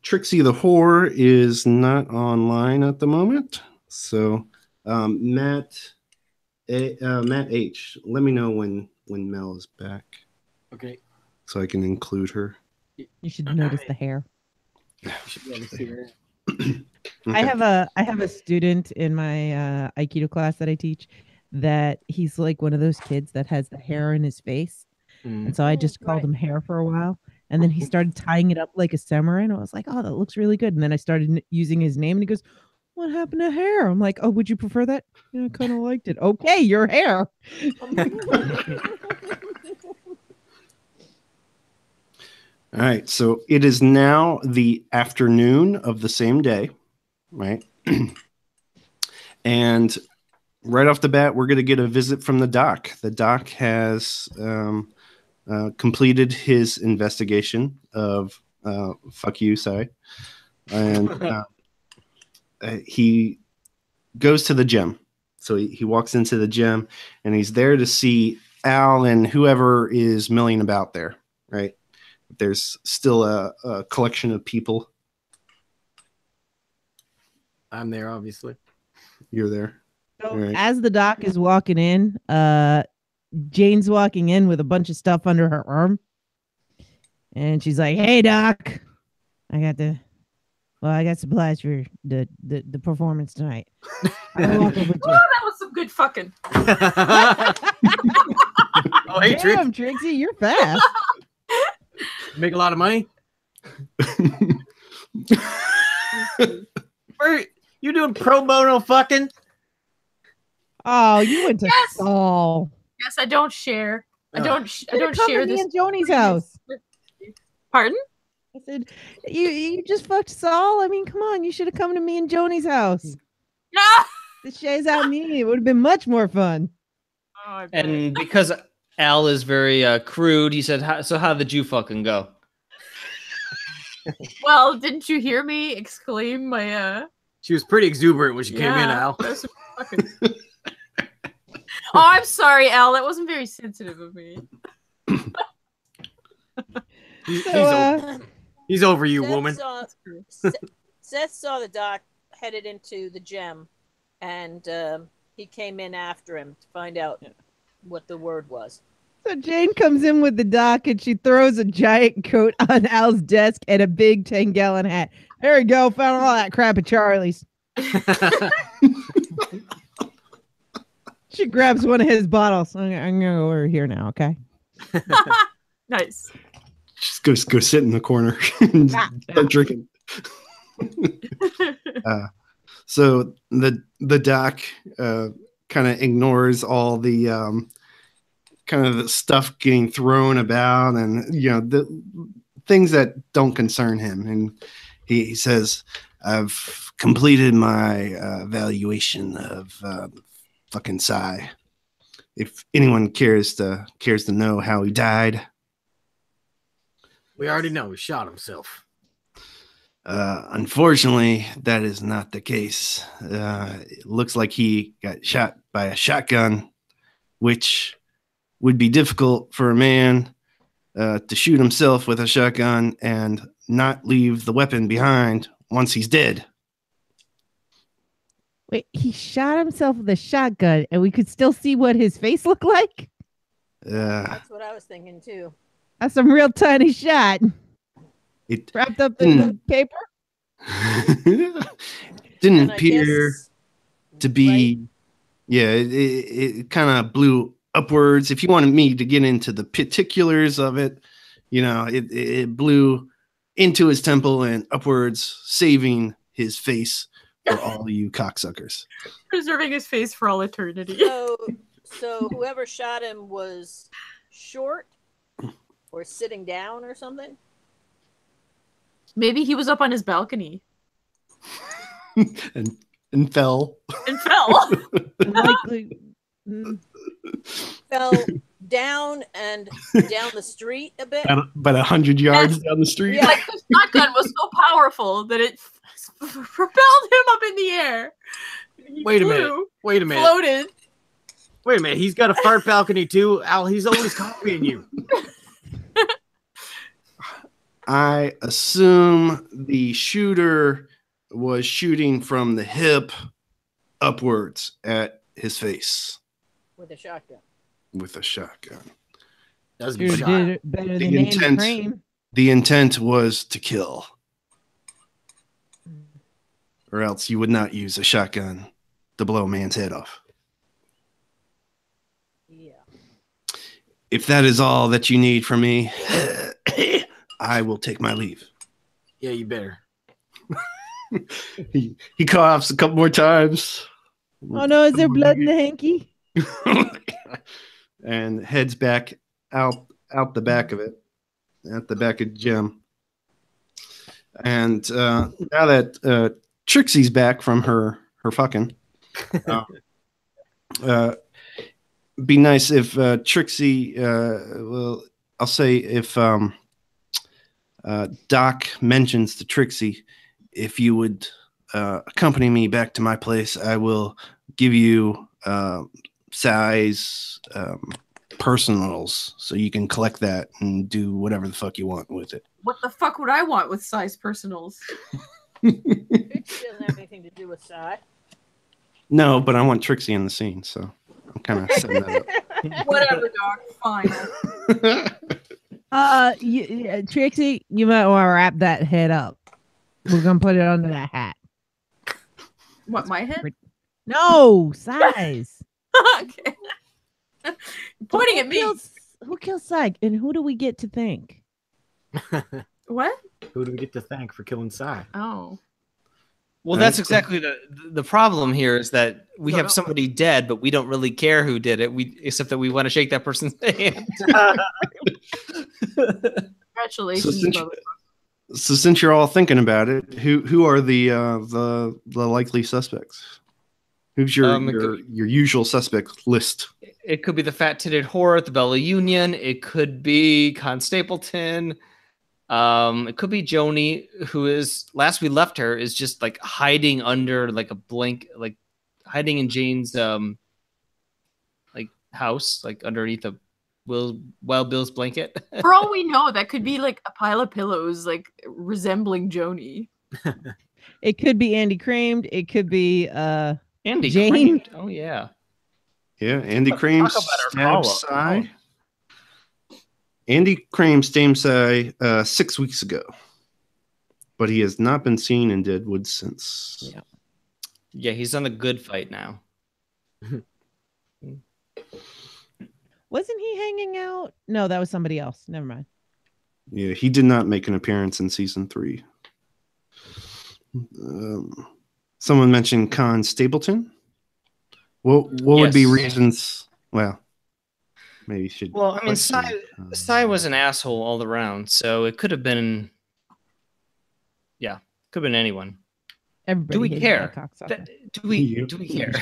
Trixie the Whore is not online at the moment. So Matt H, let me know when Mel is back Okay. so I can include her. You should notice the hair. You should be able to see her. I have a student in my Aikido class that I teach that he's like one of those kids that has the hair in his face. And so I just called him hair for a while. And then he started tying it up like a samurai. And I was like, oh, that looks really good. And then I started using his name and he goes, what happened to hair? I'm like, oh, would you prefer that? Yeah, I kind of liked it. Okay, your hair. All right. So it is now the afternoon of the same day, right? And right off the bat, we're going to get a visit from the doc. The doc has completed his investigation of fuck you, Sai. And he goes to the gym. So he walks into the gym and he's there to see Al and whoever is milling about there, right? There's still a collection of people. I'm there, obviously. You're there. So Right. as the doc is walking in, Jane's walking in with a bunch of stuff under her arm. And she's like, hey, doc, I got supplies for the performance tonight. I'll walk over to Oh, you. that was some good fucking. Oh, hey, Trix. Damn, Trixie, you're fast. Make a lot of money? You doing pro bono fucking? Oh, you went to Yes! Saul. Yes, I don't share. I Oh. don't Come share to me this. and Joni's house. Pardon? I said, you just fucked Saul. I mean, come on, you should have come to me and Joni's house. No. The shays out me. It would have been much more fun. Oh, I bet. And because Al is very crude, he said, so how did you fucking go? Well, didn't you hear me exclaim my She was pretty exuberant when she came in, Al. that's some fucking... Oh, I'm sorry, Al. That wasn't very sensitive of me. He's over you, woman. Seth saw the doc headed into the gym, and he came in after him to find out what the word was. So Jane comes in with the doc and she throws a giant coat on Al's desk and a big 10-gallon hat. There you go. Found all that crap at Charlie's. She grabs one of his bottles. I'm going to go over here now, okay? Nice. Just go sit in the corner and start drinking. So the doc kind of ignores all the kind of the stuff getting thrown about, and the things that don't concern him, and he says, "I've completed my evaluation of fucking Psy. If anyone cares to know how he died." We already know he shot himself. Unfortunately, that is not the case. It looks like he got shot by a shotgun, which would be difficult for a man to shoot himself with a shotgun and not leave the weapon behind once he's dead. Wait, he shot himself with a shotgun and we could still see what his face looked like? That's what I was thinking too. That's some real tiny shot. It Wrapped up in paper? didn't appear to be. Right? Yeah, it kind of blew upwards. If you wanted me to get into the particulars of it, it blew into his temple and upwards, saving his face for all you cocksuckers. Preserving his face for all eternity. So whoever shot him was short or sitting down or something? Maybe he was up on his balcony. and fell. And fell. Likely. Fell down and down the street a bit. About 100 yards down the street. Yeah. Like the shotgun was so powerful that it propelled him up in the air. He Wait a flew, minute. Floated. Wait a minute. He's got a fart balcony too. Al, he's always copying you. I assume the shooter was shooting from the hip upwards at his face With a shotgun. with a shotgun. That's a You good shot. did it better than The Andy intent- Crane. The intent was to kill, or else you would not use a shotgun to blow a man's head off. Yeah. If that is all that you need from me, I will take my leave. Yeah, you better. He coughs a couple more times. Oh no, is there blood in the hanky? And heads back out the back of it, at the back of Jim. And now that Trixie's back from her fucking, be nice if Trixie, well, I'll say if Doc mentions to Trixie, if you would accompany me back to my place, I will give you size personals so you can collect that and do whatever the fuck you want with it. What the fuck would I want with size personals? Trixie doesn't have anything to do with Psy. No, but I want Trixie in the scene, so I'm kind of setting that Whatever, Doc. Fine. up. Trixie, you might want to wrap that head up. We're gonna put it under that hat. What, my head? No size. Okay. Pointing at me. Who kills Psych, and who do we get to thank? What? Who do we get to thank for killing Psy? Oh. Well, that's exactly the problem here is that we have somebody dead, but we don't really care who did it. Except that we want to shake that person's hand. Congratulations, brother. So since you're all thinking about it, who are the likely suspects? Who's your usual suspect list? It could be the fat-titted whore at the Bella Union. It could be Con Stapleton. It could be Joni, who is last we left her is just like hiding under like a blank, like hiding in Jane's like house, like underneath a Wild Bill's blanket. For all we know, that could be like a pile of pillows, like resembling Joni. It could be Andy Cramed. It could be Andy Jane. Cramed. Oh yeah. Yeah, Andy Crane Talk about our stabbed call-up. Cy. Andy Crane stabbed Cy 6 weeks ago, but he has not been seen in Deadwood since. Yeah. Yeah, he's on the good fight now. Wasn't he hanging out? No, that was somebody else. Never mind. Yeah, he did not make an appearance in season 3. Someone mentioned Con Stapleton. What would be Yes. reasons? Well, maybe you should. Well, I mean, question, Cy was an asshole all around, so it could have been. Yeah, could have been anyone. Everybody Do we hated care? that cocksucker. Do we care?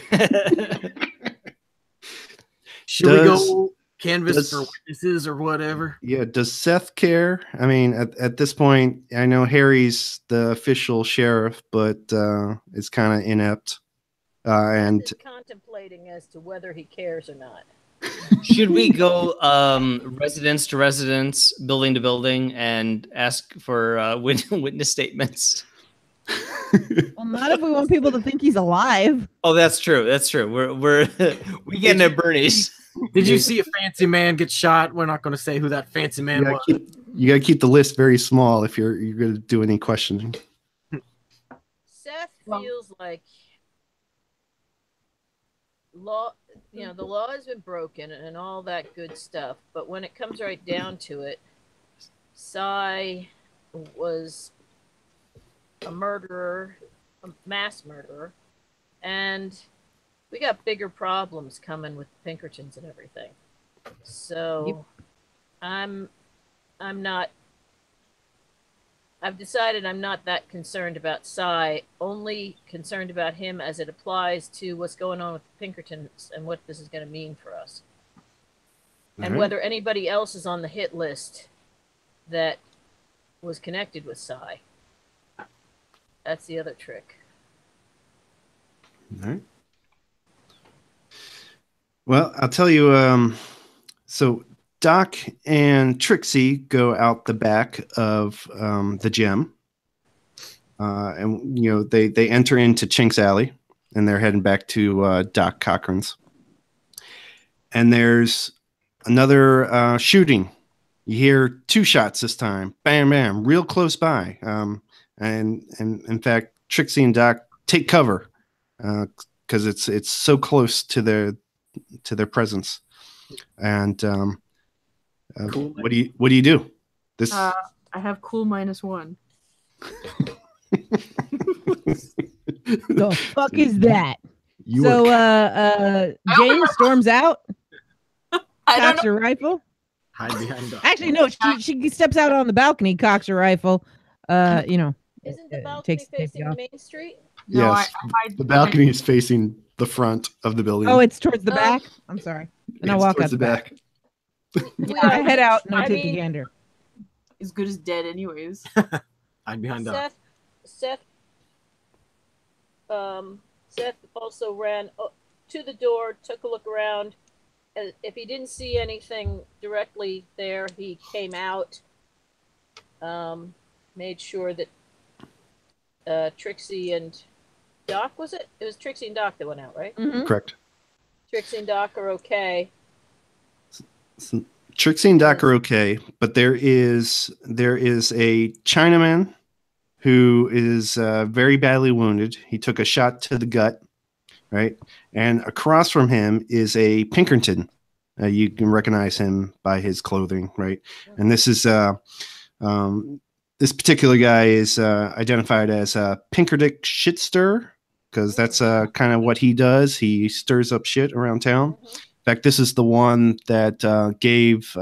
Should we Does- go canvas does- for witnesses or whatever? Yeah, does Seth care? I mean, at this point, I know Harry's the official sheriff, but it's kind of inept. And Just contemplating as to whether he cares or not. Should we go residence to residence, building to building, and ask for witness statements? Well, not if we want people to think he's alive. Oh, that's true. That's true. We're we getting at Bernie's. Did you see a fancy man get shot? We're not going to say who that fancy man was. you gotta keep the list very small if you're gonna do any questioning. Seth feels like the law has been broken and all that good stuff. But when it comes right down to it, Cy was a murderer, a mass murderer, and we got bigger problems coming with the Pinkertons and everything. So I'm not. I've decided I'm not that concerned about Cy, only concerned about him as it applies to what's going on with the Pinkertons and what this is going to mean for us. And Alright. whether anybody else is on the hit list that was connected with Cy. That's the other trick. All right. Well, I'll tell you. So Doc and Trixie go out the back of the gym, and they enter into Chink's Alley, and they're heading back to Doc Cochran's. And there's another shooting. You hear 2 shots this time, bam, bam, real close by. And in fact, Trixie and Doc take cover because it's so close to their presence. And Cool. what do you do? This I have cool -1. The fuck is that? you So are Jane storms out, I don't cocks know. her rifle. Hide behind Doc. Actually, no, she steps out on the balcony, cocks her rifle. Isn't the balcony takes facing off. Main Street? No, yes. The balcony is facing the front of the building. Oh, it's towards the back. I'm sorry. And I It's walk towards out the back. Yeah, I head out and I I take a mean- gander. As good as dead, anyways. Hide behind Doc. Seth also ran to the door, took a look around. If he didn't see anything directly there, he came out, made sure that Trixie and Doc, was it? It was Trixie and Doc that went out, right? Mhm. Correct. Trixie and Doc are okay. So Trixie and Doc are okay, but there is a Chinaman who is very badly wounded. He took a shot to the gut, right? And across from him is a Pinkerton. You can recognize him by his clothing, right? And this is this particular guy is identified as Pinkerdick Shitster because that's kind of what he does. He stirs up shit around town. In fact, this is the one that gave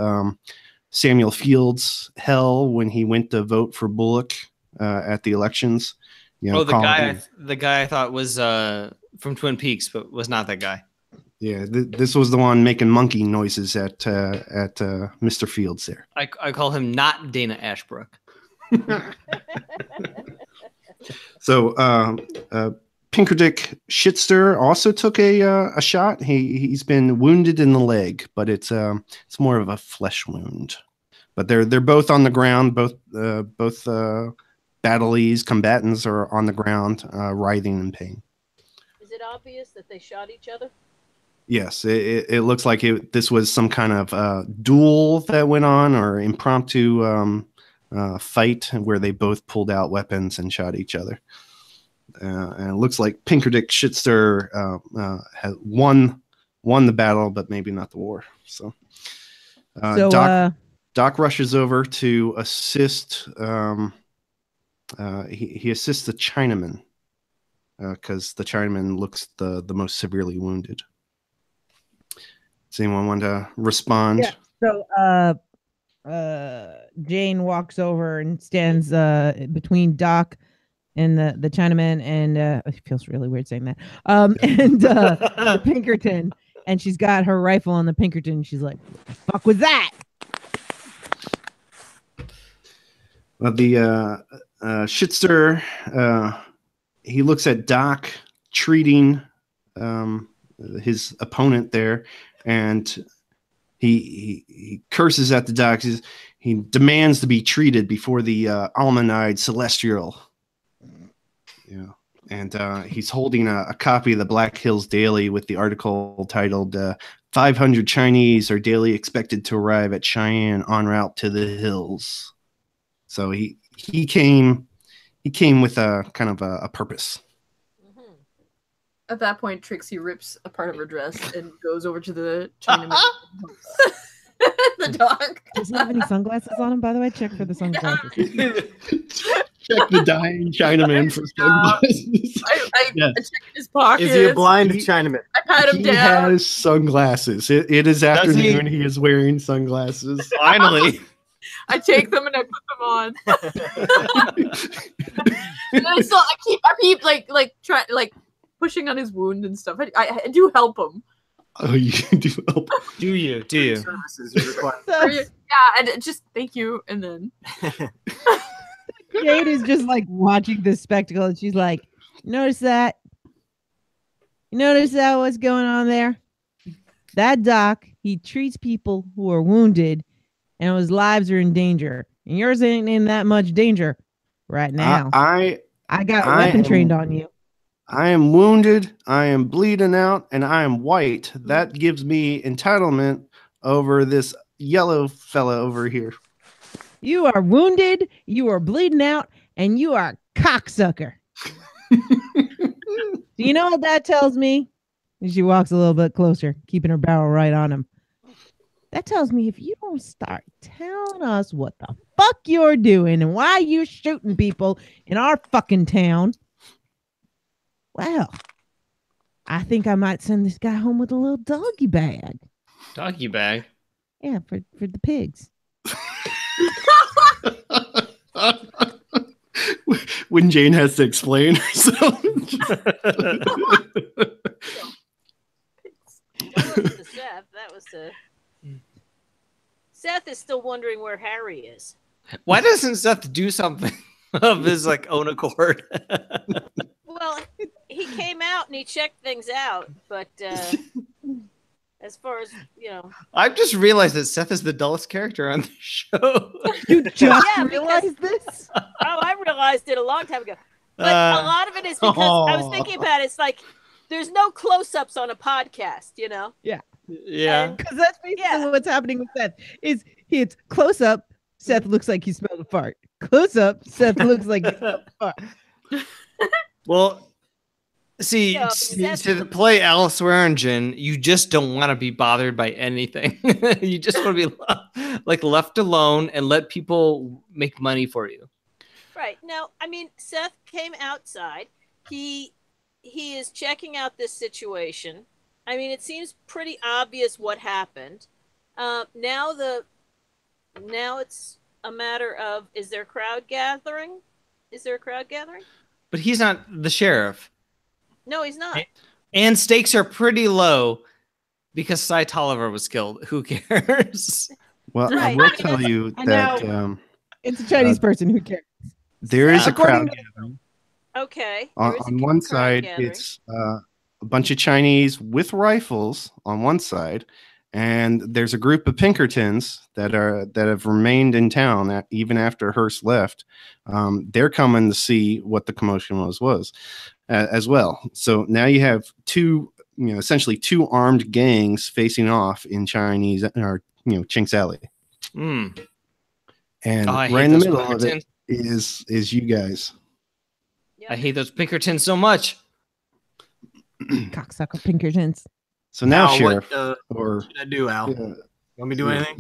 Samuel Fields hell when he went to vote for Bullock at the elections. The guy I thought was from Twin Peaks, but was not that guy. Yeah, this was the one making monkey noises at Mr. Fields there. I call him not Dana Ashbrook. So Pinkerdick Shitster also took a shot. He's been wounded in the leg, but it's more of a flesh wound. But they're both on the ground. Both battlees, combatants are on the ground, writhing in pain. Is it obvious that they shot each other? Yes, it looks like this was some kind of duel that went on, or impromptu fight where they both pulled out weapons and shot each other. And it looks like Pinkerdick Shitster has won the battle, but maybe not the war. So, Doc rushes over to assist. He assists the Chinaman because the Chinaman looks the most severely wounded. Does anyone want to respond? Yeah. So Jane walks over and stands between Doc and the Chinaman, and it feels really weird saying that. And the Pinkerton, and she's got her rifle on the Pinkerton. She's like, "What the fuck was that?" Well, the Shitster, he looks at Doc treating his opponent there, and he curses at the Doc. He demands to be treated before the Almanide Celestial. Yeah, and he's holding a copy of the Black Hills Daily with the article titled 500 Chinese are daily expected to arrive at Cheyenne en route to the hills. So he came with a kind of a purpose. At that point, Trixie rips a part of her dress and goes over to the Chinaman. The dog. Does he have any sunglasses on him, by the way? Check for the sunglasses. Check the dying Chinaman for sunglasses. I check his pockets. Is he a blind Chinaman? I pat him He down. has sunglasses. It is afternoon. He is wearing sunglasses. Finally. I take them and I put them on. And I keep like pushing on his wound and stuff. I do help him. Oh, you do help. Do you? Services are required. Yeah, and just thank you, and then Jade is just like watching this spectacle, and she's like, "Notice that? You notice that? What's going on there? That Doc, he treats people who are wounded, and whose lives are in danger. And yours ain't in that much danger right now. I got a weapon trained on you. I am wounded, I am bleeding out, and I am white. That gives me entitlement over this yellow fella over here. You are wounded, you are bleeding out, and you are a cocksucker. Do you know what that tells me?" And she walks a little bit closer, keeping her barrel right on him. "That tells me if you don't start telling us what the fuck you're doing and why you're shooting people in our fucking town, well, I think I might send this guy home with a little doggy bag." Doggy bag. Yeah, for the pigs. When Jane has to explain herself. That wasn't to Seth. That was to... Seth is still wondering where Harry is. Why doesn't Seth do something of his own accord? Well, he came out and he checked things out, but as far as I've just realized that Seth is the dullest character on the show. You just Yeah, realized this? oh, I realized it a long time ago. But a lot of it is because I was thinking about it. It's like there's no close-ups on a podcast, Yeah. Yeah. Because that's basically what's happening with Seth. It's close up, Seth looks like he smelled a fart. Close up, Seth looks like he smelled a fart. Well, see, Yeah, to play Alice Swearingen, you just don't want to be bothered by anything. You just want to be left alone and let people make money for you. Right. Now, I mean, Seth came outside. He is checking out this situation. I mean, it seems pretty obvious what happened. Now it's a matter of, is there crowd gathering? Is there a crowd gathering? But he's not the sheriff. No, he's not. And stakes are pretty low because Cy Tolliver was killed. Who cares? Well, Right. I will tell you I that It's a Chinese person. Who cares? there is a According crowd gathering. Okay. On, there is a on one crowd side, gathering. it's a bunch of Chinese with rifles on one side, and there's a group of Pinkertons that have remained in town even after Hearst left. They're coming to see what the commotion was as well. So now you have two essentially two armed gangs facing off in Chinese or Chink's Alley. Mm. And Oh, I hate right in the those middle of Pinkertons. it is you guys. I hate those Pinkertons so much. Cocksucker Pinkertons. So now, Al, Sheriff, what should I do, Al? You want me to do anything?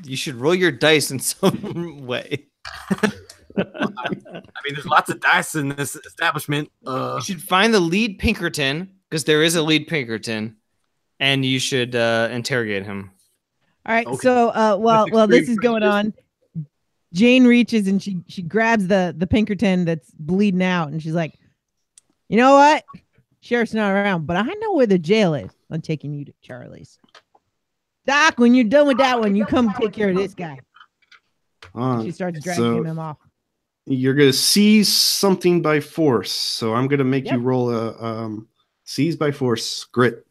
You should roll your dice in some way. I mean, there's lots of dice in this establishment. You should find the lead Pinkerton, because there is a lead Pinkerton, and you should interrogate him. All right. Okay. So, while this is going on, Jane reaches and she grabs the Pinkerton that's bleeding out, and she's like, "You know what? Sheriff's not around, but I know where the jail is. I'm taking you to Charlie's. Doc, when you're done with that one, you come take care of this guy." She starts dragging him off. You're gonna seize something by force, so I'm gonna make you roll a seize by force grit.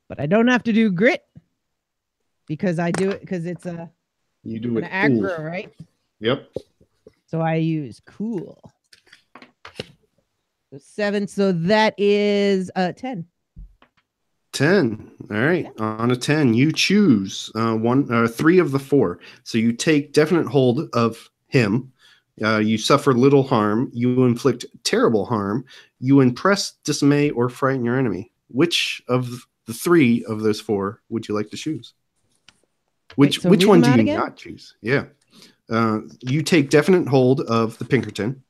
But I don't have to do grit because I do it because it's an aggro, right? Yep. So I use cool. So 7. So that is 10. 10. All right. Yeah. On a 10, you choose 3 of the 4. So you take definite hold of him. You suffer little harm. You inflict terrible harm. You impress, dismay, or frighten your enemy. Which of the 3 of those 4 would you like to choose? Which one do you not choose? Yeah. You take definite hold of the Pinkerton.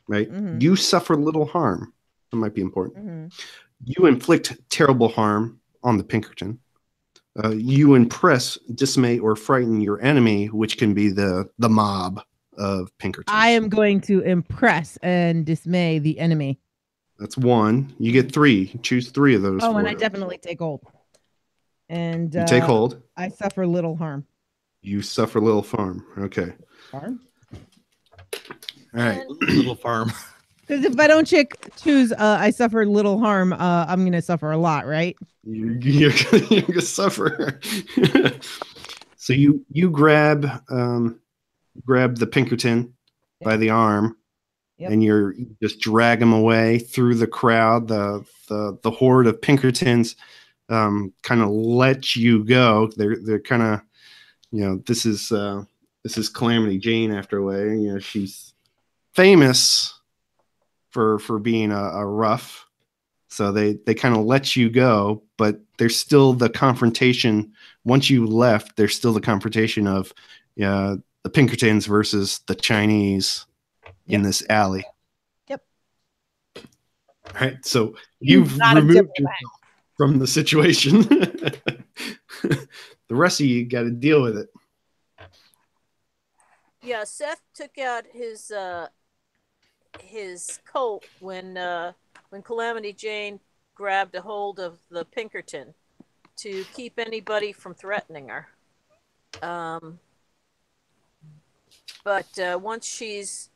Right. Mm-hmm. You suffer little harm. That might be important. Mm-hmm. You inflict terrible harm on the Pinkerton. You impress, dismay, or frighten your enemy, which can be the mob of Pinkertons. I am going to impress and dismay the enemy. That's 1. You get 3. Choose 3 of those. Oh, and I definitely take hold. And you take hold. I suffer little harm. You suffer little harm. Okay. Harm? All right. Little farm. Because if I don't choose, I suffer little harm. I'm gonna suffer a lot, right? You're gonna suffer. So you grab the Pinkerton by the arm, and you just drag him away through the crowd. The horde of Pinkertons kind of let you go. They're kind of, this is Calamity Jane after a way. She's famous for being a rough, so they kind of let you go, but there's still the confrontation. Once you left, there's still the confrontation of the Pinkertons versus the Chinese in this alley. Yep. All right, so you've removed yourself from the situation. The rest of you got to deal with it. Yeah, Seth took out his coat when Calamity Jane grabbed a hold of the Pinkerton to keep anybody from threatening her. But once she's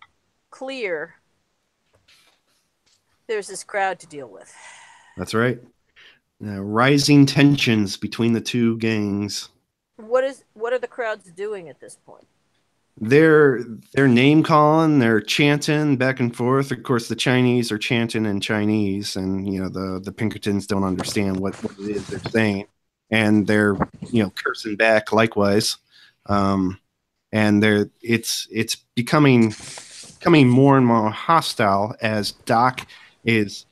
clear, there's this crowd to deal with. That's right. Rising tensions between the two gangs. What are the crowds doing at this point? They're name calling, they're chanting back and forth. Of course, the Chinese are chanting in Chinese, and the Pinkertons don't understand what it is they're saying, and they're cursing back likewise. And it's becoming more and more hostile as Doc is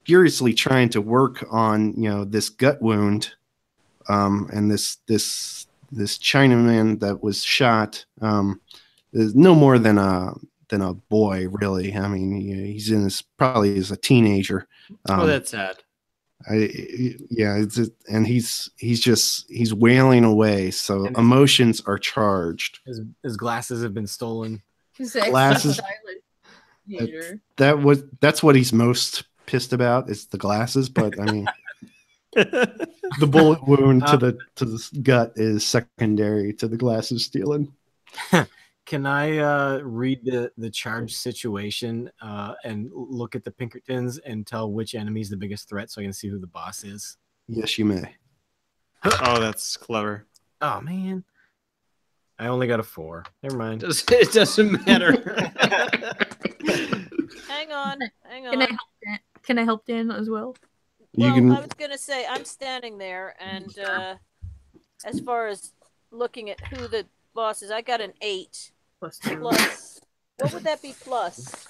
furiously trying to work on this gut wound, and this Chinaman that was shot is no more than a boy, really. I mean, he's probably as a teenager. That's sad. And he's wailing away. So emotions are charged. His glasses have been stolen. Glasses. That's what he's most pissed about is the glasses. But I mean, the bullet wound to the gut is secondary to the glasses stealing. Can I read the charge situation and look at the Pinkertons and tell which enemy is the biggest threat so I can see who the boss is? Yes, you may. Oh, that's clever. Oh, man. I only got a 4. Never mind. It doesn't matter. Hang on. Can I help Dan as well? You Well, can- I was gonna say I'm standing there, and as far as looking at who the boss is, I got an 8 +2. plus. What would that be plus?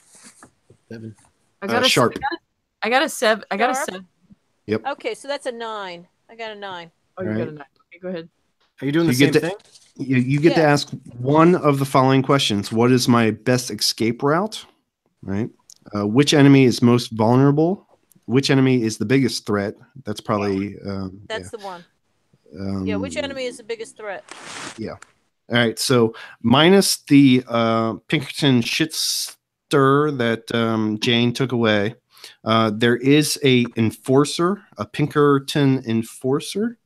7. I got a sharp. I got a 7. I got a Sharp? 7. Yep. Okay, so that's a 9. I got a 9. Oh, you Right. got a 9. Okay, go ahead. Are you doing So the you same get to- thing? You get to Yes. ask one of the following questions. What is my best escape route? Right. Which enemy is most vulnerable? Which enemy is the biggest threat? That's probably. That's the one. Um, Yeah, which enemy is the biggest threat? All right. So minus the Pinkerton shit stir that Jane took away, there is a enforcer, a Pinkerton enforcer.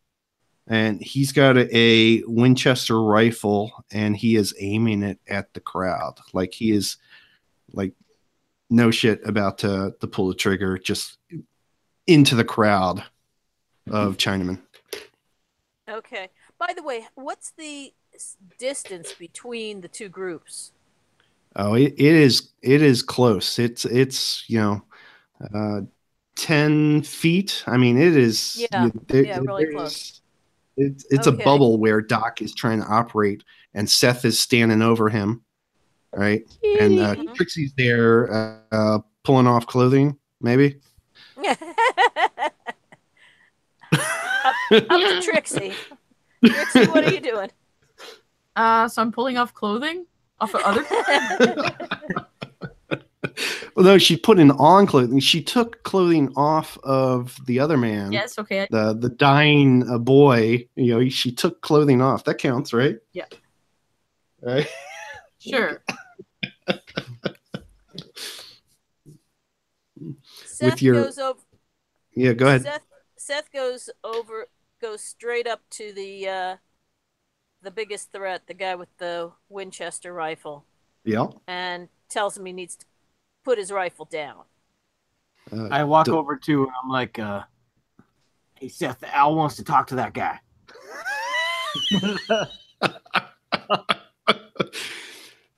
And he's got a Winchester rifle, and he is aiming it at the crowd. Like he is, like, no shit about to pull the trigger, just into the crowd of Chinamen. Okay. By the way, what's the distance between the two groups? Oh, it is close. It's 10 feet. I mean, it is. Yeah, really close. It's a Okay. bubble where Doc is trying to operate, and Seth is standing over him, right? And Mhm. Trixie's there, pulling off clothing, maybe. up to Trixie. Trixie, what are you doing? So I'm pulling off clothing off of other. Well, no, she put in on clothing. She took clothing off of the other man. Yes. Okay. The dying boy. She took clothing off. That counts, right? Yeah. Right. Sure. Seth your- goes over. Yeah. Go ahead. Seth goes straight up to the biggest threat, the guy with the Winchester rifle, Yeah. and tells him he needs to put his rifle down. I walk over to him. I'm like, "Hey, Seth, Al wants to talk to that guy."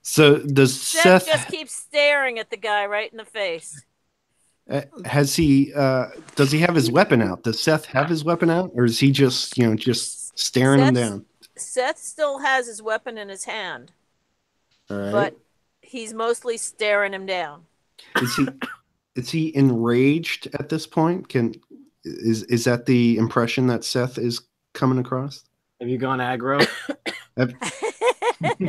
So does Seth Seth just keeps staring at the guy right in the face. has he? Does he have his weapon out? Does Seth have his weapon out, or is he just staring him down? Seth still has his weapon in his hand, All right. but he's mostly staring him down. Is he enraged at this point? Is that the impression that Seth is coming across? Have you gone aggro?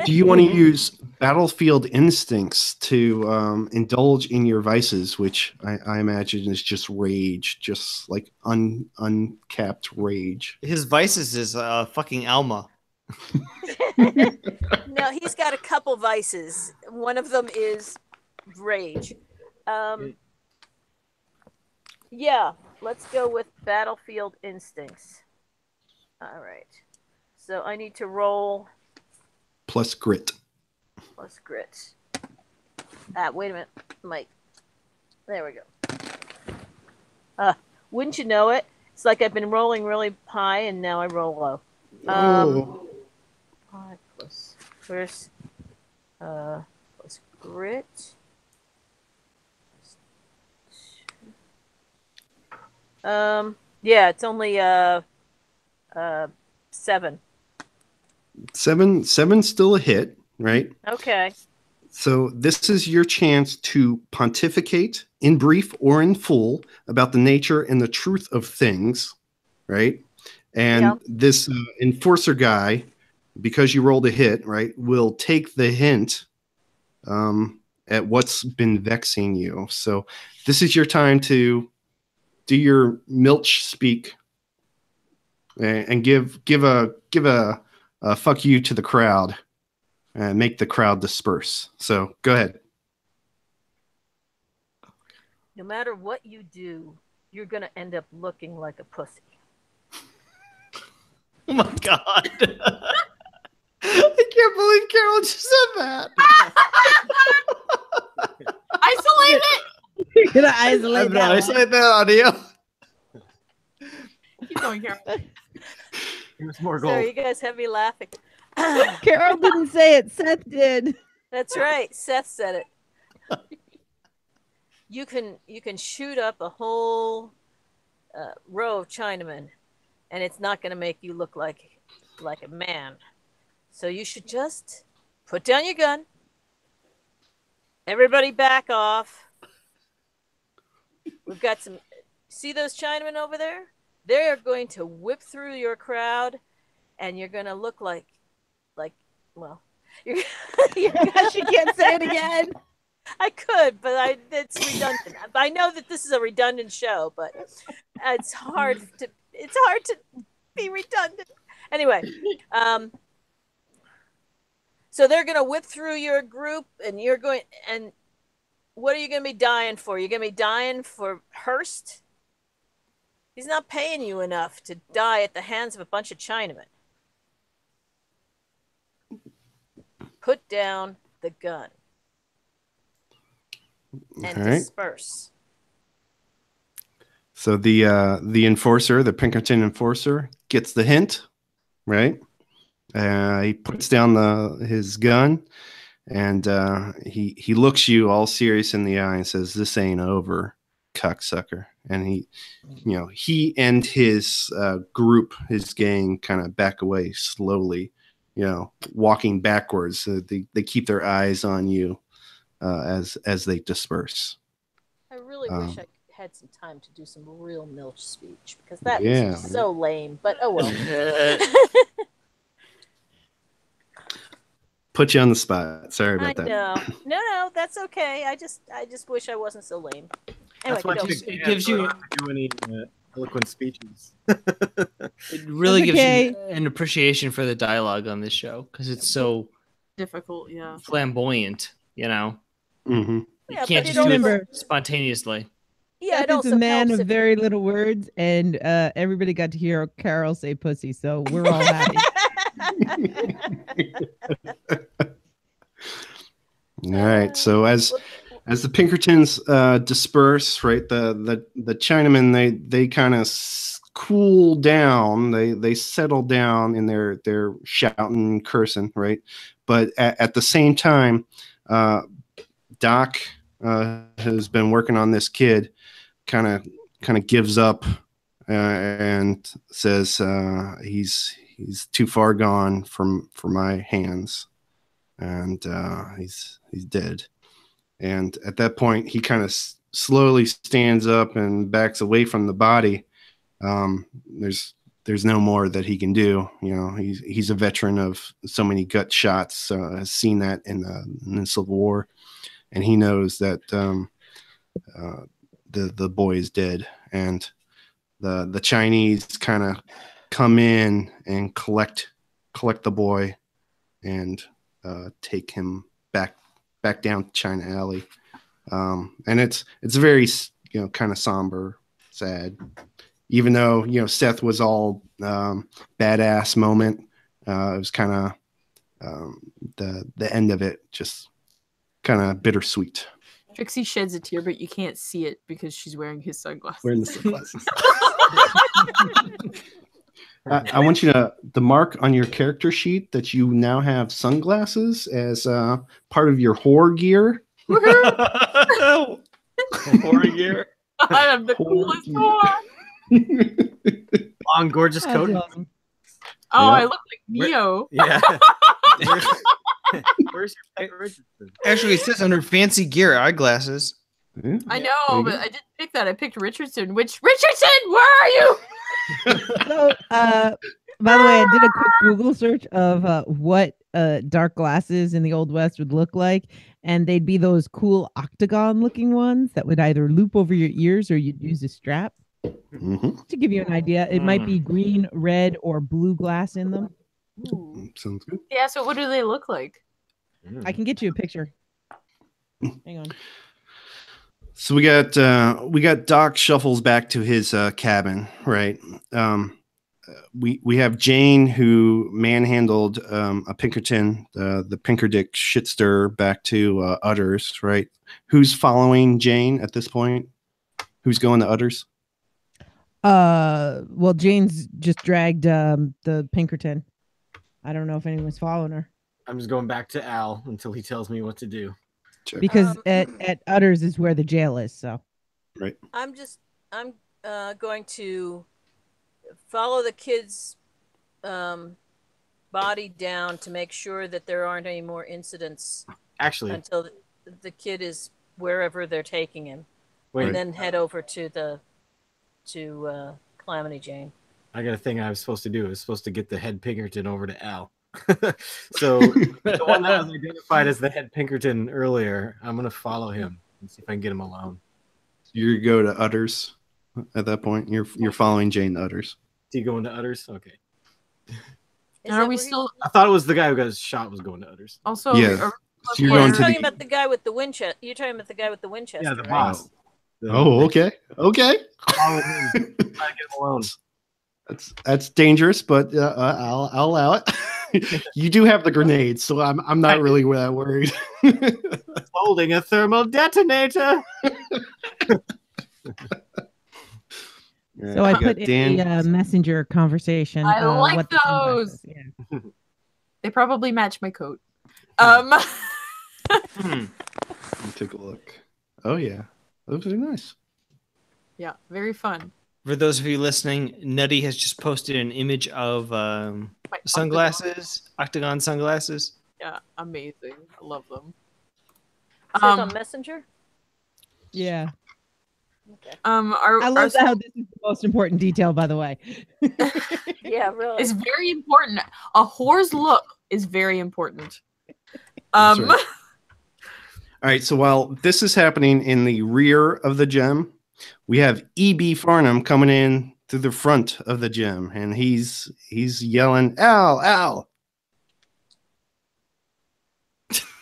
Do you want to use battlefield instincts to indulge in your vices, which I imagine is just rage, just like uncapped rage? His vices is fucking Alma. No, he's got a couple vices. One of them is rage. Yeah, let's go with battlefield instincts. All right. So I need to roll Plus grit. plus grit. Wait a minute, Mike. There we go. Wouldn't you know it? It's like I've been rolling really high and now I roll low. 5 plus first, plus grit. Yeah, it's only 7. Seven's still a hit, right? Okay. So this is your chance to pontificate in brief or in full about the nature and the truth of things, right? And Yeah. this enforcer guy, because you rolled a hit, right, will take the hint at what's been vexing you. So this is your time to do your milch speak and give a fuck you to the crowd and make the crowd disperse. So go ahead. No matter what you do, you're going to end up looking like a pussy. Oh my god. I can't believe Carol just said that. Isolate it. You're gonna isolate I'm gonna that one. isolate that audio. Keep going, Carol. Give us more So gold. you guys have me laughing. Carol didn't say it. Seth did. That's right. Seth said it. you can shoot up a whole row of Chinamen, and it's not going to make you look like a man. So you should just put down your gun. Everybody back off. We've got some. See those Chinamen over there? They're going to whip through your crowd, and you're going to look like, well, you're She can't say it again. I could, but it's redundant. I know that this is a redundant show, but it's hard to be redundant. Anyway, so they're gonna whip through your group, and what are you gonna be dying for? You're gonna be dying for Hearst? He's not paying you enough to die at the hands of a bunch of Chinamen. Put down the gun and disperse. So the enforcer, the Pinkerton enforcer, gets the hint, right? He puts down his gun, and he looks you all serious in the eye and says, "This ain't over, cocksucker." And he and his group, his gang, kind of back away slowly, walking backwards. They keep their eyes on you as they disperse. I really wish I had some time to do some real Milch speech, because that was so lame. But oh well. Put you on the spot. Sorry about that. No, that's okay. I just wish I wasn't so lame. Anyway, That's why it gives you do any eloquent speeches. It really gives you an appreciation for the dialogue on this show, because it's so difficult, yeah, flamboyant. Mm-hmm. You can't just do it spontaneously. Yeah, Seth is a man of very little words, and everybody got to hear Carol say "pussy," so we're all happy. All right. So as the Pinkertons disperse, right, the Chinamen they kind of cool down. They settle down in their shouting, cursing, right. But at the same time, Doc has been working on this kid, kind of gives up and says he's too far gone for my hands, and he's dead. And at that point, he kind of slowly stands up and backs away from the body. There's no more that he can do. He's a veteran of so many gut shots, has seen that in the Civil War, and he knows that the boy is dead. And the Chinese kind of come in and collect the boy and take him back down to China Alley. And it's very kind of somber, sad. Even though Seth was all badass moment, it was kind of the end of it just kind of bittersweet. Trixie sheds a tear, but you can't see it because she's wearing his sunglasses. Wearing the sunglasses. I want you to mark on your character sheet that you now have sunglasses as part of your whore gear. Whore gear. I have the coolest whore. Long, gorgeous coat. Awesome. Oh, I look like Neo. Yeah. Where's your Pete Richardson? Actually, it says under fancy gear, eyeglasses. Yeah. I know, but I didn't pick that. I picked Richardson. Richardson, where are you? So, by the way, I did a quick Google search of what dark glasses in the Old West would look like, and they'd be those cool octagon-looking ones that would either loop over your ears or you'd use a strap. Mm-hmm. To give you an idea, it might be green, red, or blue glass in them. Ooh. Sounds good. Yeah, so what do they look like? I can get you a picture. Hang on. So we got Doc shuffles back to his cabin, right? We have Jane, who manhandled a Pinkerton, the Pinkerdick shitster, back to Utters, right? Who's following Jane at this point? Who's going to Utters? Well, Jane's just dragged the Pinkerton. I don't know if anyone's following her. I'm just going back to Al until he tells me what to do. Check. because at Utters is where the jail is. So Right. I'm going to follow the kid's body down to make sure that there aren't any more incidents Actually, until the kid is wherever they're taking him, wait. and then head over to Calamity Jane. I got a thing I was supposed to do. I was supposed to get the head Pinkerton over to Al. So the one that was identified as the head Pinkerton earlier, I'm gonna follow him and see if I can get him alone. You go to Utters at that point. You're following Jane to Utters. Is he going to Utters? Okay. And are we still I thought it was the guy who got shot was going to Utters. also? Yeah. are- So you're Well, going you're to talking the. about the guy with the Winchester. You're talking about the guy with the Winchester. Yeah, the right? boss. Oh, okay. Okay. Follow him. Try to get him alone. That's dangerous, but I'll allow it. You do have the grenades, so I'm not really that worried. Holding a thermal detonator. so I put in the messenger conversation. I like what the sunglasses- those. Yeah. They probably match my coat. Let me take a look. Oh yeah, those are nice. Yeah, very fun. For those of you listening, Nutty has just posted an image of My sunglasses, octagon sunglasses. Yeah, amazing. I love them. Is that on Messenger? Yeah. Okay. I love how this is the most important detail, by the way. Yeah, really. It's very important. A whore's look is very important. That's right. All right, so while this is happening in the rear of the gym, we have E.B. Farnham coming in to the front of the gym, and he's yelling, "Al, Al!"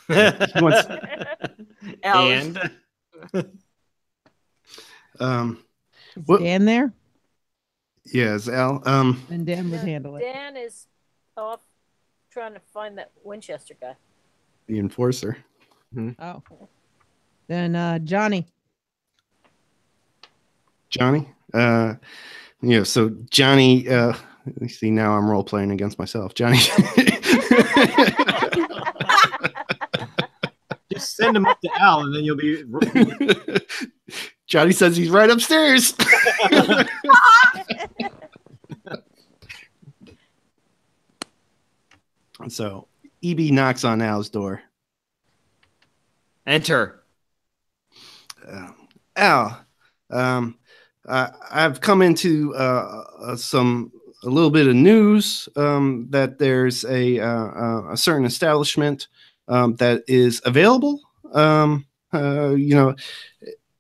He wants- And Is What- Dan there? yes, Al. And Dan would handle it. Dan is off trying to find that Winchester guy. The enforcer. Oh. Then Johnny. Johnny. Yeah. So Johnny. You see, now I'm role playing against myself. Johnny. Just send him up to Al, and then you'll be. Johnny says he's right upstairs. So EB knocks on Al's door. enter. Al, I've come into a little bit of news that there's a certain establishment that is available. And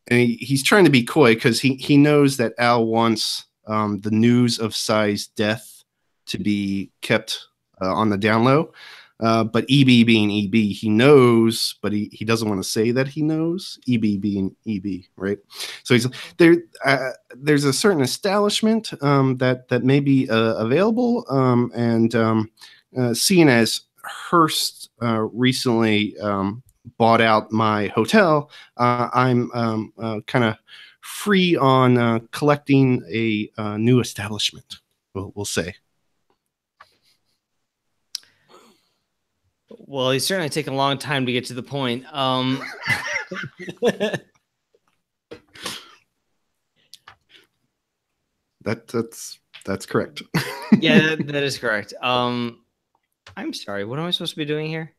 he's trying to be coy because he knows that Al wants the news of Sai's death to be kept on the down low. But EB being EB, he knows, but he doesn't want to say that he knows. EB being EB, right? So he's there. There's a certain establishment that may be available, and seeing as Hearst recently bought out my hotel, I'm kind of free on collecting a new establishment. We'll say. Well, he's certainly taken a long time to get to the point. That's correct. Yeah, that is correct. I'm sorry. What am I supposed to be doing here?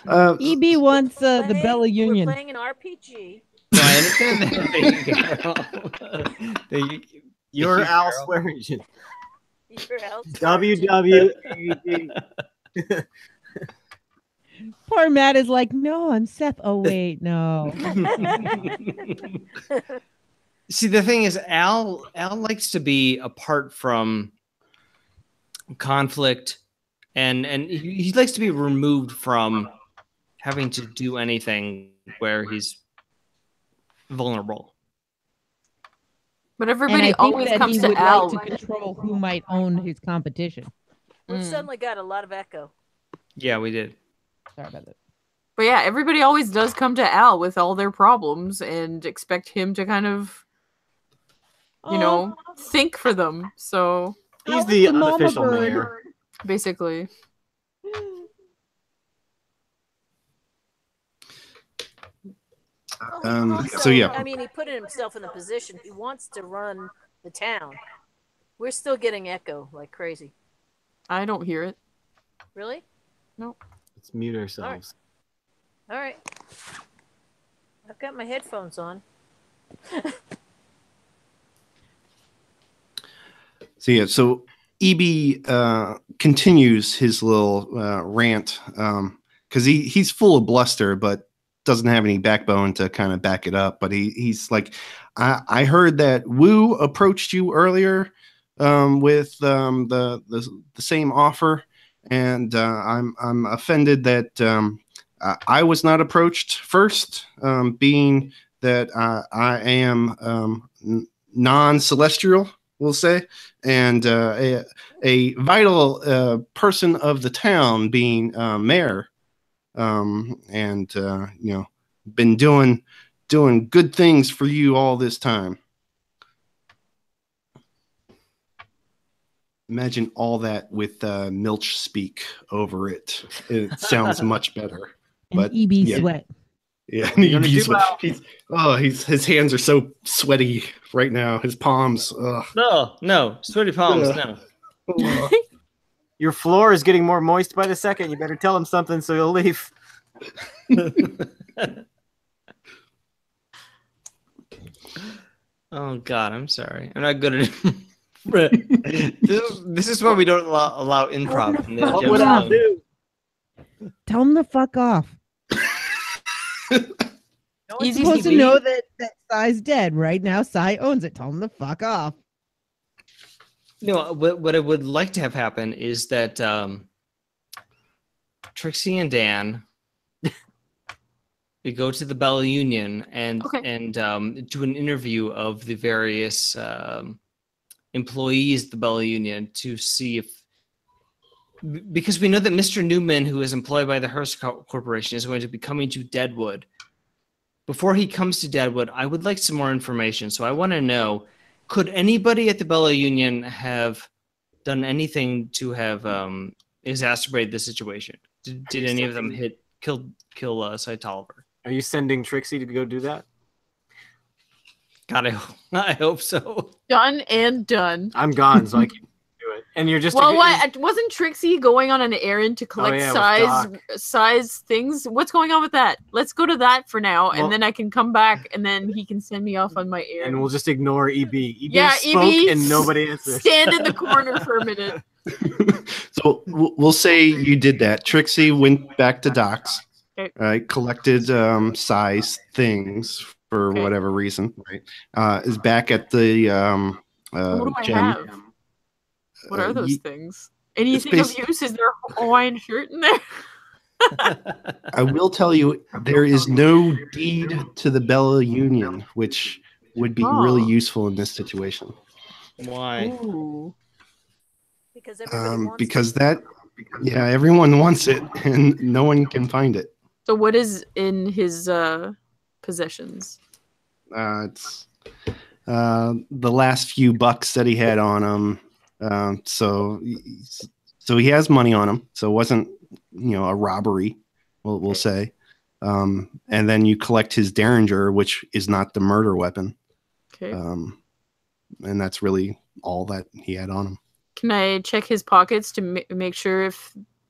EB wants the Bella Union. We're playing an RPG. No, I understand that. Thank you, Carol. You're Thank you, Al Carol. Swearingen. Your house. WWE. Poor Matt is like, no, I'm Seth. Oh, wait, no. See, the thing is, Al likes to be apart from conflict, and he likes to be removed from having to do anything where he's vulnerable. But And everybody I think always that comes he to would Al. like to control who might own his competition. We suddenly got a lot of echo. Yeah, we did. Sorry about that. But yeah, everybody always does come to Al with all their problems and expect him to kind of, think for them. So He's the mama unofficial bird. mayor. So yeah, I mean, he put himself in a position. He wants to run the town. We're still getting echo like crazy. I don't hear it. Really? No. Let's mute ourselves. All right. I've got my headphones on. So yeah, so EB continues his little rant because he's full of bluster, but doesn't have any backbone to kind of back it up. But he's like, I heard that Wu approached you earlier with the same offer, and I'm offended that I was not approached first, being that I am non-celestial, we'll say, and a vital person of the town, being mayor, and been doing good things for you all this time. Imagine all that with Milch speak over it. It sounds much better. But EB yeah. sweat. Yeah, You're gonna he's, do well. his hands are so sweaty right now. His palms. No, sweaty palms. Ugh. No. Your floor is getting more moist by the second. You better tell him something so he'll leave. Oh God, I'm sorry. I'm not good at it. This is why we don't allow improv. In the What gym would I zone. do? Tell him the fuck off. You're Easy supposed to peasy. know that Sai's dead right now. Sai owns it. Tell him the fuck off. No, what I would like to have happen is that Trixie and Dan we go to the Bell Union and do an interview of the various employees of the Bell Union to see if, because we know that Mr. Newman, who is employed by the Hearst Corporation, is going to be coming to Deadwood. Before he comes to Deadwood, I would like some more information. So I want to know, could anybody at the Bell Union have done anything to have exacerbated the situation? Did any of them kill Cy Tolliver? Are you sending Trixie to go do that? God, I hope so. Done and done. I'm gone, so I can't do it. And you're just wasn't Trixie going on an errand to collect size things? What's going on with that? Let's go to that for now, and then I can come back, and then he can send me off on my errand. And we'll just ignore EB. EB and nobody answers. Stand in the corner for a minute. So we'll say you did that. Trixie went back to Doc's. Okay. Right, collected size things for whatever reason. Right, is back at the what do I gym. have? What are those things? Anything of use? Is there a Hawaiian shirt in there? I will tell you, there is no deed to the Bella Union, which would be really useful in this situation. Why? Ooh. Because everybody wants everyone wants it, and no one can find it. So what is in his possessions? It's the last few bucks that he had on him. So he has money on him. So it wasn't, a robbery, we'll say. And then you collect his Derringer, which is not the murder weapon. Okay. And that's really all that he had on him. Can I check his pockets to make sure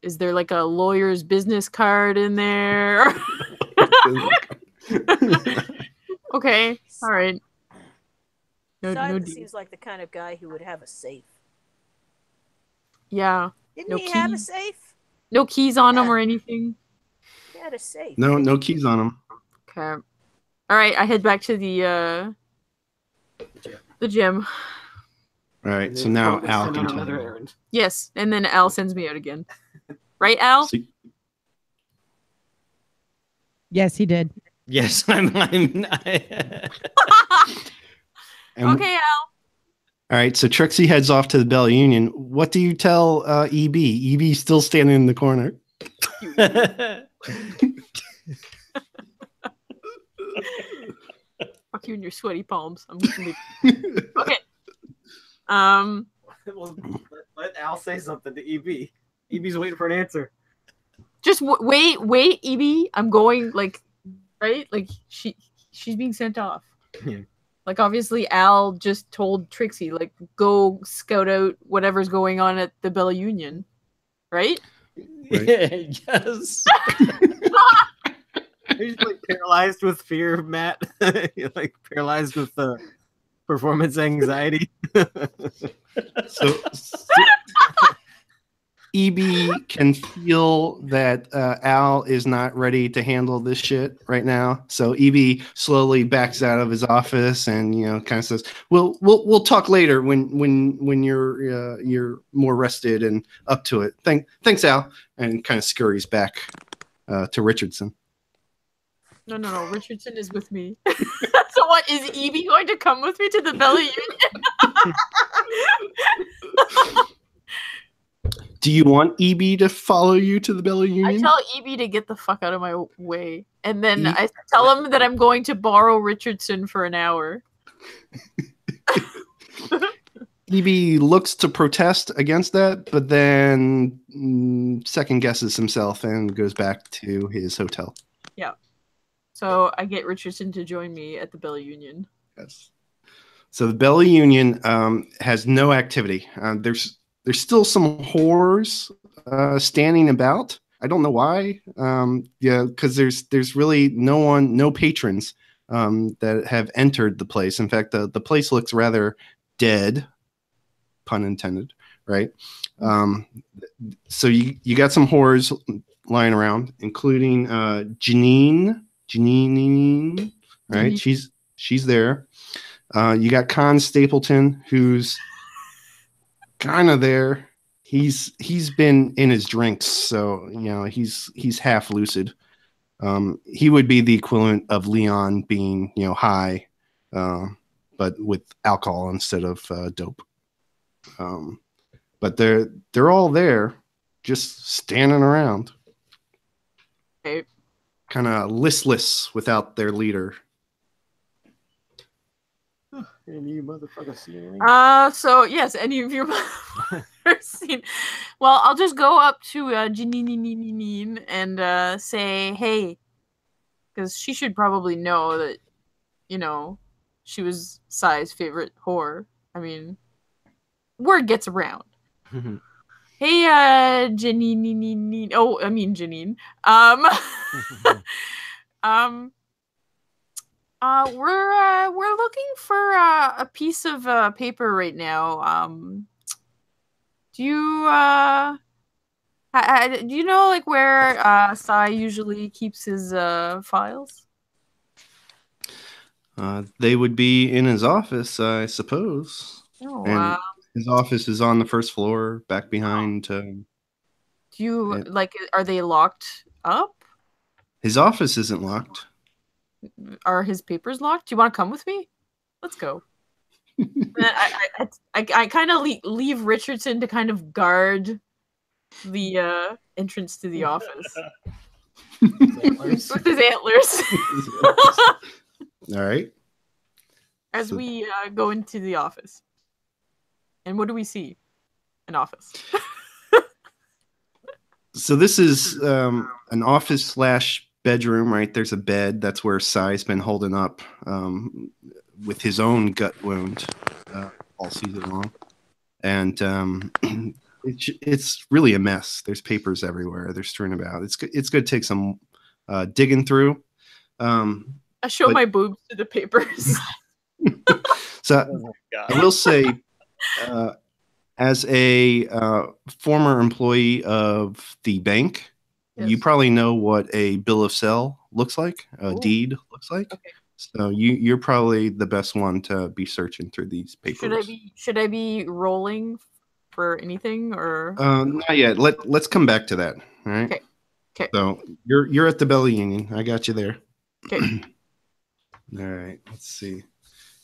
is there like a lawyer's business card in there? Okay. All right. No seems like the kind of guy who would have a safe. Yeah. Didn't he have a safe? No keys on him or anything? He had a safe. No keys on him. Okay. All right. I head back to the gym. All right. So now Al can tell you. errand. Yes. And then Al sends me out again. Right, Al? Yes, he did. Yes, Okay, Al. All right, so Trixie heads off to the Bell Union. What do you tell EB? EB's still standing in the corner. Fuck you and your sweaty palms. I'm just gonna okay. Well, let Al say something to EB. EB's waiting for an answer. Just wait, EB. I'm going right. Like she's being sent off. Yeah. Like, obviously, Al just told Trixie, like, go scout out whatever's going on at the Bella Union, right? Right. Yes. He's like paralyzed with fear, Matt. You're like paralyzed with performance anxiety. So EB can feel that Al is not ready to handle this shit right now. So EB slowly backs out of his office and kind of says, "We'll talk later when you're more rested and up to it. Thanks, Al," and kind of scurries back to Richardson. No. Richardson is with me. So what, is Evie going to come with me to the Bella Union? Do you want EB to follow you to the Bella Union? I tell EB to get the fuck out of my way. And then I tell him that I'm going to borrow Richardson for an hour. EB looks to protest against that, but then second guesses himself and goes back to his hotel. Yeah. So I get Richardson to join me at the Bella Union. Yes. So the Bella Union has no activity. There's still some whores standing about. I don't know why. Because there's really no patrons that have entered the place. In fact, the place looks rather dead, pun intended, right? So you got some whores lying around, including Janine, right? Mhm. She's there. You got Con Stapleton, who's kind of there. He's been in his drinks, so he's half lucid. He would be the equivalent of Leon being high, but with alcohol instead of dope. But they're all there, just standing around, Okay. kind of listless without their leader. Any you motherfuckers see anything? So yes, any of your motherfuckers seen? Well, I'll just go up to Janine and say, hey, because she should probably know that, she was Sai's favorite whore. I mean, word gets around. Hey, Janine. Oh, I mean Janine. We're looking for a piece of paper right now. Do you do you know like where Sai usually keeps his files? They would be in his office, I suppose. Oh, And his office is on the first floor, back behind. do you are they locked up? His office isn't locked. Are his papers locked? Do you want to come with me? Let's go. I kind of leave Richardson to kind of guard the entrance to the office with his antlers. All right. As we go into the office. And what do we see? An office. So this is an office / bedroom, right? There's a bed. That's where Sai's been holding up with his own gut wound all season long. And it's really a mess. There's papers everywhere. They're strewn about. It's going to take some digging through. I show my boobs to the papers. So I will say, as a former employee of the bank, Yes. you probably know what a bill of sale looks like, a Ooh. deed looks like. Okay. So you're probably the best one to be searching through these papers. Should I be rolling for anything or? Not yet. Let's come back to that. All right. Okay. Okay. So you're at the Bella Union. I got you there. Okay. All right. Let's see.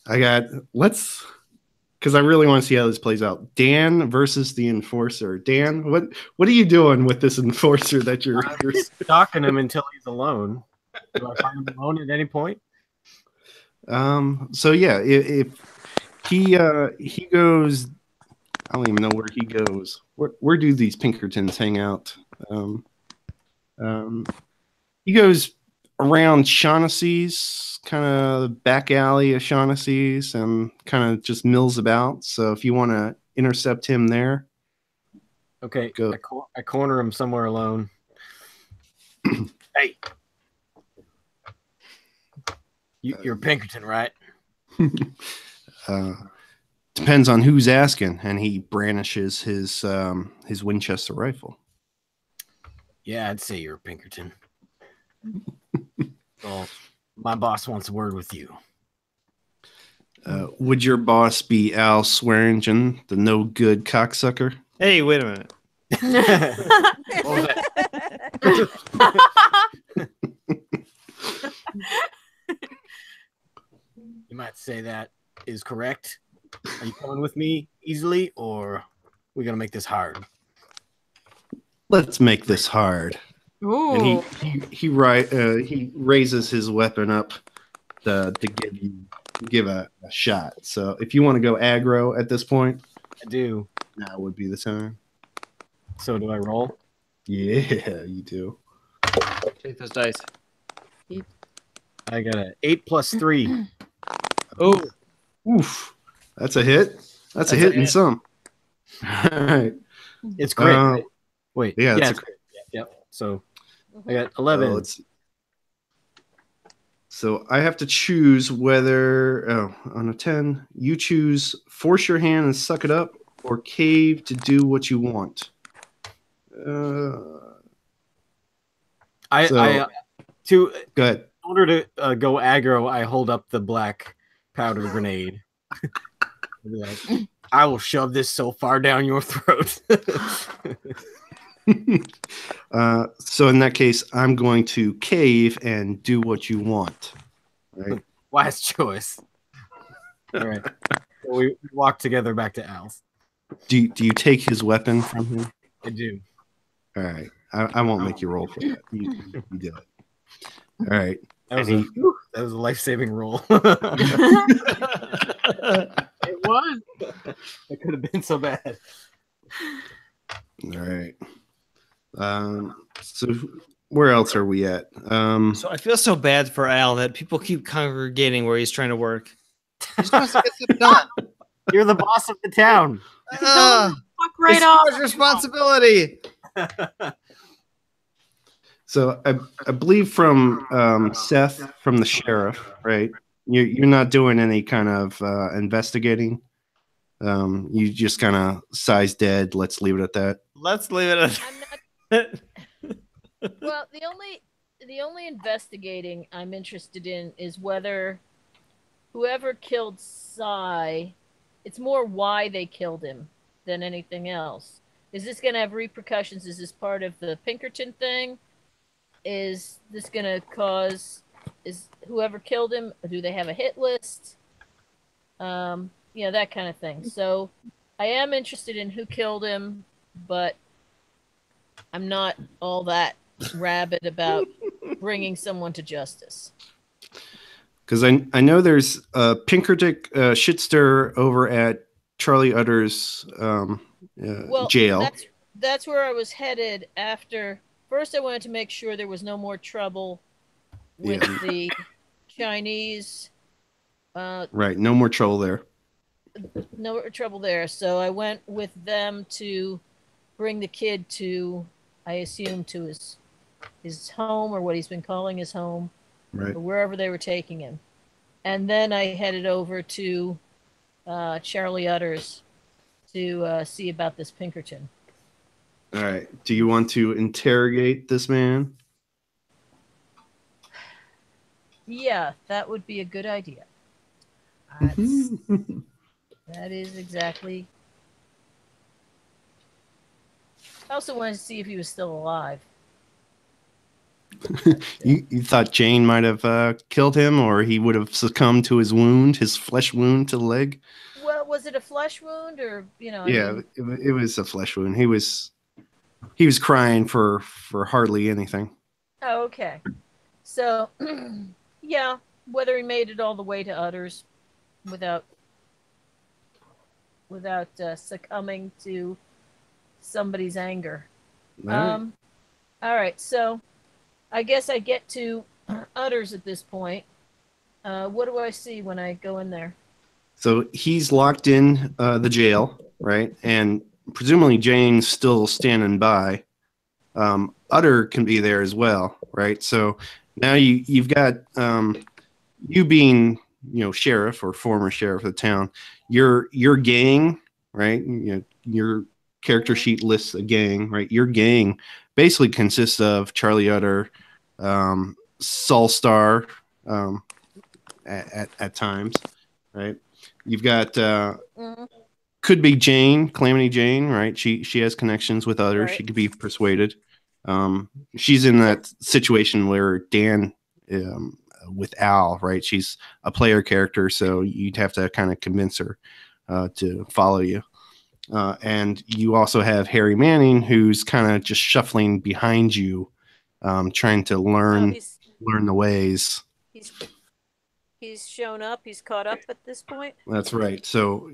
Because I really want to see how this plays out. Dan versus the enforcer. Dan, what are you doing with this enforcer that you're stalking him until he's alone? Do I find him alone at any point? So yeah, if he goes, I don't even know where he goes. Where do these Pinkertons hang out? He goes around Shaughnessy's, kind of back alley of Shaughnessy's, and kind of just mills about. So if you want to intercept him there, Okay, go. I corner him somewhere alone. Hey, you're Pinkerton, right? Depends on who's asking, and he brandishes his Winchester rifle. Yeah, I'd say you're Pinkerton. Well, my boss wants a word with you. Would your boss be Al Swearingen, the no good cocksucker? Hey, wait a minute. You might say that is correct. Are you coming with me easily, or we're gonna make this hard? Let's make this hard. Ooh. And he raises his weapon up to give a shot. So if you want to go aggro at this point, I do. now would be the time. So do I roll? Yeah, you do. Take those dice. I got an 8 plus 3. Oh, Oof. That's a hit. That's a hit and some. All right. It's crit. Right? Wait. Yeah, it's a crit. Yep. So I got 11. So I have to choose whether, on a 10, you choose force your hand and suck it up, or cave to do what you want. Go ahead. In order to go aggro, I hold up the black powder grenade. Like, I will shove this so far down your throat. So in that case, I'm going to cave and do what you want. Right? Wise choice. All right. So we walk together back to Al's. Do you take his weapon from him? I do. All right. I won't make you roll for that. You do it. All right. That was a life-saving roll. It was. That could have been so bad. All right. So where else are we at? so I feel so bad for Al that people keep congregating where he's trying to work. He's supposed to get stuff done. You're the boss of the town. Fuck right It's off. his responsibility. So I believe from Seth, from the sheriff, right? You're not doing any kind of investigating. You just kind of size dead. Let's leave it at that. Let's leave it at I'm not. Well, the only investigating I'm interested in is whether whoever killed Cy, it's more why they killed him than anything else. Is this going to have repercussions? Is this part of the Pinkerton thing? Is this going to cause, is whoever killed him, do they have a hit list? That kind of thing. So I am interested in who killed him, but I'm not all that rabid about bringing someone to justice. Because I know there's a Pinkerton shitster over at Charlie Utter's jail. That's where I was headed after. First, I wanted to make sure there was no more trouble with the Chinese. Right, no more trouble there. No more trouble there. So I went with them to bring the kid to, I assume, to his home, or what he's been calling his home, right, or wherever they were taking him. And then I headed over to Charlie Utter's to see about this Pinkerton. All right. Do you want to interrogate this man? Yeah, that would be a good idea. That is exactly. I also wanted to see if he was still alive. You thought Jane might have killed him, or he would have succumbed to his wound, his flesh wound to the leg? Well, was it a flesh wound, or Yeah, it was a flesh wound. He was crying for hardly anything. Oh, okay. So, yeah, whether he made it all the way to Utters without succumbing to somebody's anger. All right. All right, so I guess I get to Utters at this point. What do I see when I go in there? So he's locked in the jail, right? And presumably Jane's still standing by. Utter can be there as well, right? So now you've got you being, sheriff or former sheriff of the town. Your gang, right? Your character sheet lists a gang, right? Your gang basically consists of Charlie Utter, Sol Star, at times, right? You've got could be Jane, Calamity Jane, right? She has connections with others. Right. She could be persuaded. She's in that situation where Dan with Al, right? She's a player character, so you'd have to kind of convince her to follow you. And you also have Harry Manning, who's kind of just shuffling behind you, trying to learn the ways. He's shown up. He's caught up at this point. That's right. So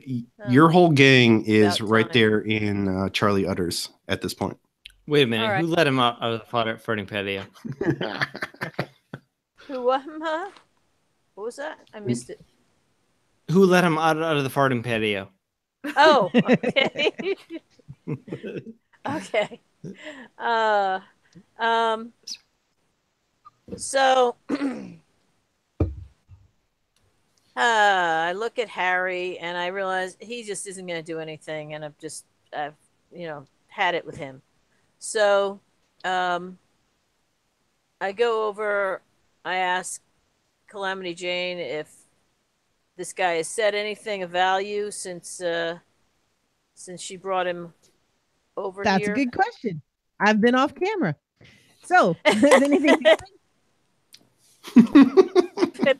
your whole gang is About right time. there in Charlie Utters at this point. Wait a minute. All right. Who let him out of the farting patio? Who? What was that? I missed it. Who let him out of the farting patio? Oh, okay. Okay. So I look at Harry and I realize he just isn't going to do anything, and I've had it with him. So I go over. I ask Calamity Jane if this guy has said anything of value since she brought him over That's here. a good question. I've been off camera. So, has anything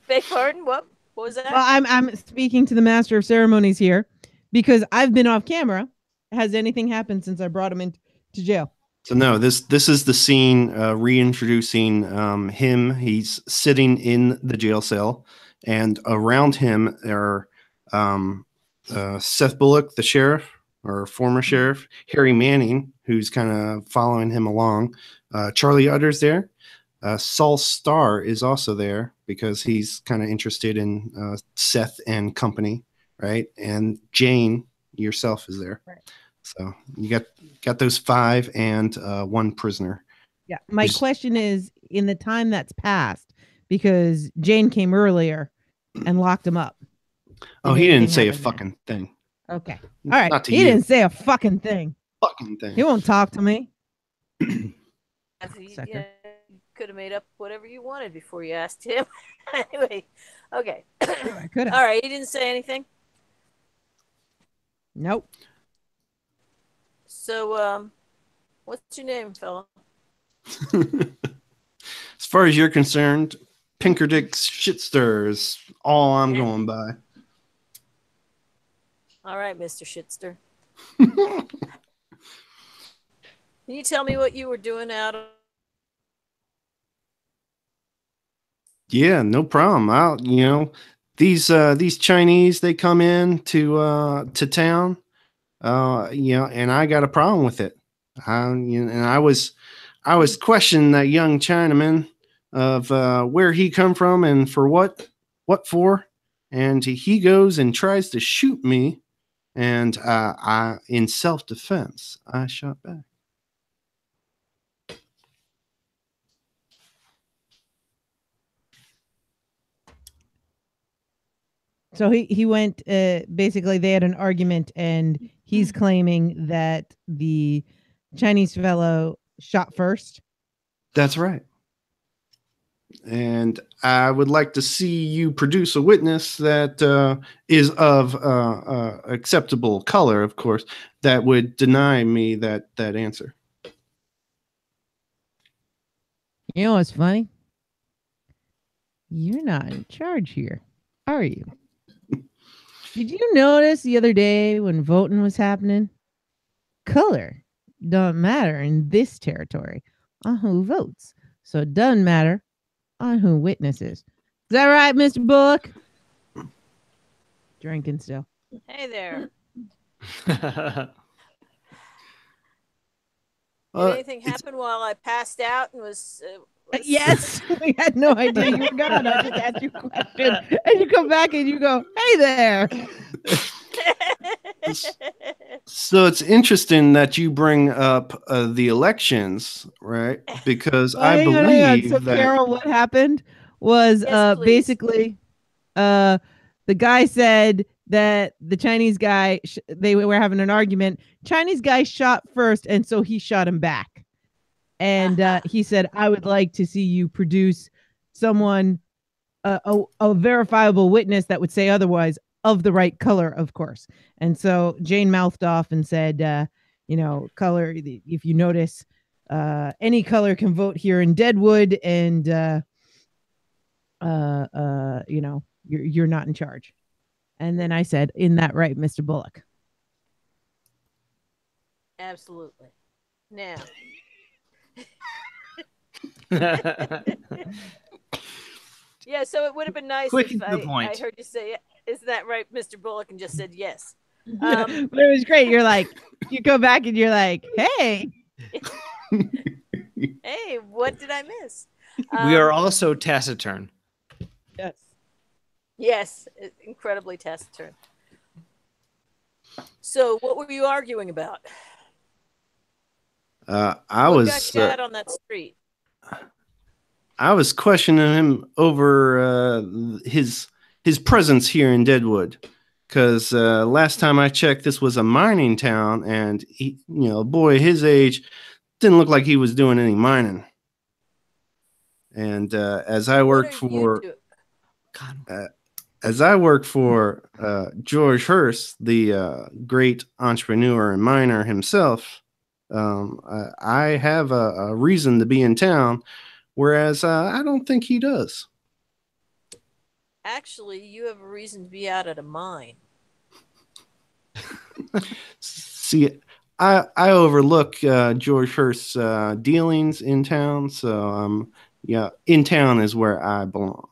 Beg pardon? What was that? Well, I'm speaking to the master of ceremonies here because I've been off camera. Has anything happened since I brought him into jail? So no, this is the scene reintroducing him. He's sitting in the jail cell, and around him are Seth Bullock, the sheriff or former sheriff, Harry Manning, who's kind of following him along. Charlie Utter's there. Sol Star is also there because he's kind of interested in Seth and company, right? And Jane yourself is there. Right. So you got those 5 and 1 prisoner. Yeah. My question is, in the time that's passed, because Jane came earlier and locked him up. Oh, he didn't say a fucking thing. Okay. All right. Not to He you. didn't say a fucking thing. Fucking thing. He won't talk to me. You Sucker. could have made up whatever you wanted before you asked him. Anyway, okay. I could have. All right. He didn't say anything. Nope. So, what's your name, fella? As far as you're concerned, Pinkerdick's Shitster is all I'm going by. All right, Mr. Shitster. Can you tell me what you were doing out of... Yeah, no problem. These Chinese, they come in to town, and I got a problem with it. And I was questioning that young Chinaman of where he come from and for what for, and he goes and tries to shoot me, and I, in self-defense, I shot back. So he went, basically they had an argument and he's claiming that the Chinese fellow shot first. That's right. And I would like to see you produce a witness that is of acceptable color, of course, that would deny me that answer. You know what's funny? You're not in charge here, are you? Did you notice the other day when voting was happening? Color don't matter in this territory on who votes. So it doesn't matter on who witnesses. Is that right, Mr. Bullock? Drinking still. Hey there. Uh, Did anything happen while I passed out and was Yes, we had no idea you were gone. I just asked you a question, and you come back and you go, "Hey there." So it's interesting that you bring up the elections, right? Because Well, I hang on. believe So, that. Carol, what happened was Yes, please. basically the guy said that the Chinese guy they were having an argument. Chinese guy shot first, and so he shot him back. And he said, "I would like to see you produce someone, a verifiable witness that would say otherwise, of the right color, of course." And so Jane mouthed off and said, color. If you notice, any color can vote here in Deadwood, and you're not in charge. And then I said, "In that right, Mr. Bullock?" Absolutely. Now. Yeah, so it would have been nice Quick if and to the point. I heard you say, "Is that right, Mr. Bullock?" and just said yes. But it was great. You're like, you go back and you're like, "Hey." Hey, what did I miss? We are also taciturn. Yes. Yes, incredibly taciturn. So, what were you arguing about? I What was got shot on that street? I was questioning him over his presence here in Deadwood, because last time I checked, this was a mining town, and he, boy, his age didn't look like he was doing any mining. And as I work for George Hurst, the great entrepreneur and miner himself, I have a reason to be in town, whereas I don't think he does. Actually, you have a reason to be out at a mine. See, I overlook George Hurst's dealings in town, so in town is where I belong.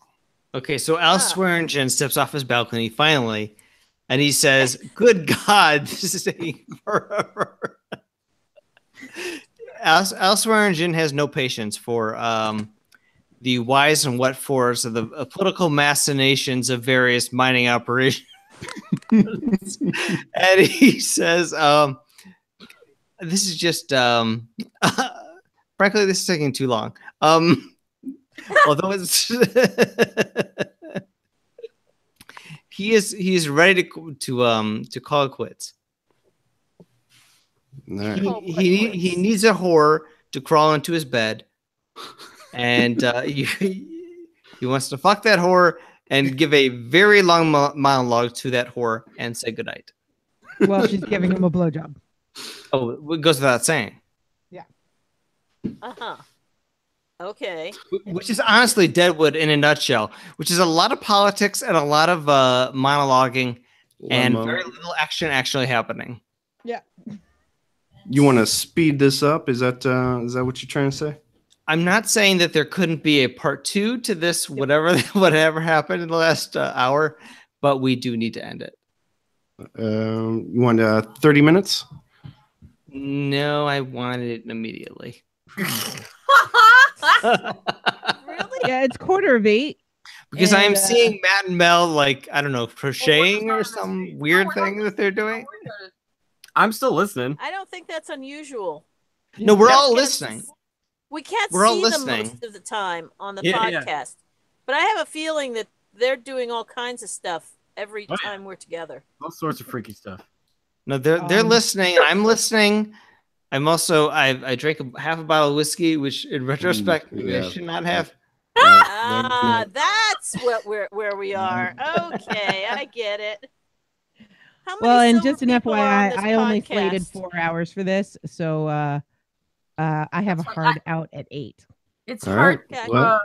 Okay, so Al Swearingen steps off his balcony finally, and he says, "Good God, this is taking forever." Al Swearingen has no patience for the whys and what fors of the political machinations of various mining operations. And he says, "This is just, frankly, this is taking too long. Although it's he is ready to call it quits. Right. He needs a whore to crawl into his bed, and he wants to fuck that whore and give a very long monologue to that whore and say goodnight. Well, she's giving him a blowjob. Oh, it goes without saying. Yeah. Okay. Which is honestly Deadwood in a nutshell, which is a lot of politics and a lot of monologuing and very little action actually happening. Yeah. You want to speed this up? Is that what you're trying to say? I'm not saying that there couldn't be a part 2 to this, whatever happened in the last hour, but we do need to end it. You want 30 minutes? No, I wanted it immediately. Really? Yeah, it's 7:45. Because I am seeing Matt and Mel, like, I don't know, crocheting or some weird thing that they're doing. I'm still listening. I don't think that's unusual. No, we're all listening. We can't We're all see them listening. most of the time on the Yeah. podcast. But I have a feeling that they're doing all kinds of stuff every time we're together. All sorts of freaky stuff. No, they're listening. I'm listening. I'm also I drank half a bottle of whiskey, which in retrospect maybe I should not have. That's where we are. Okay, I get it. How many Well, and silver just an people are on FYI, this I only podcast? slated 4 hours for this, so I have a hard out at 8. It's All hard. right. Okay. Well,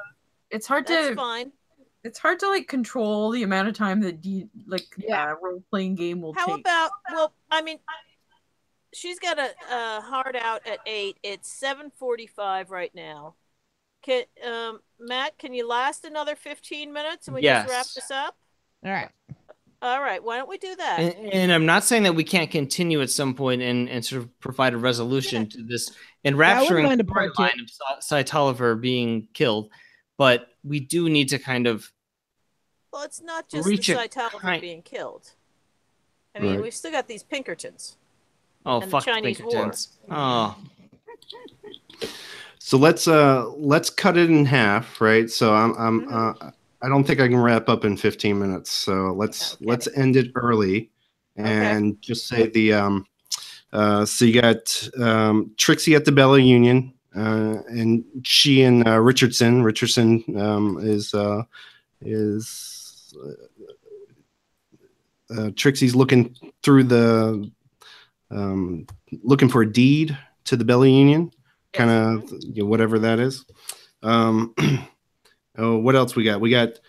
It's hard That's to. fine. It's hard to like control the amount of time that role playing game will How take. about? Well, I mean, she's got a hard out at 8. It's 7:45 right now. Can Matt? Can you last another 15 minutes and we just wrap Yes. this up? All right. All right, why don't we do that? And I'm not saying that we can't continue at some point and sort of provide a resolution to this enrapturing mind a part two. storyline of Cy Tolliver being killed, but we do need to kind of. Well, it's not just Reach the a Cy Tolliver kind- being killed. I mean, Right. we've still got these Pinkertons. Oh, And the fuck the Chinese War. Pinkertons. Oh, So let's cut it in half, right? So I don't think I can wrap up in 15 minutes. So let's end it early, and just say the so you got Trixie at the Bella Union, and she and Richardson. Richardson is Trixie's looking through the looking for a deed to the Bella Union, kind of whatever that is. What else we got? We got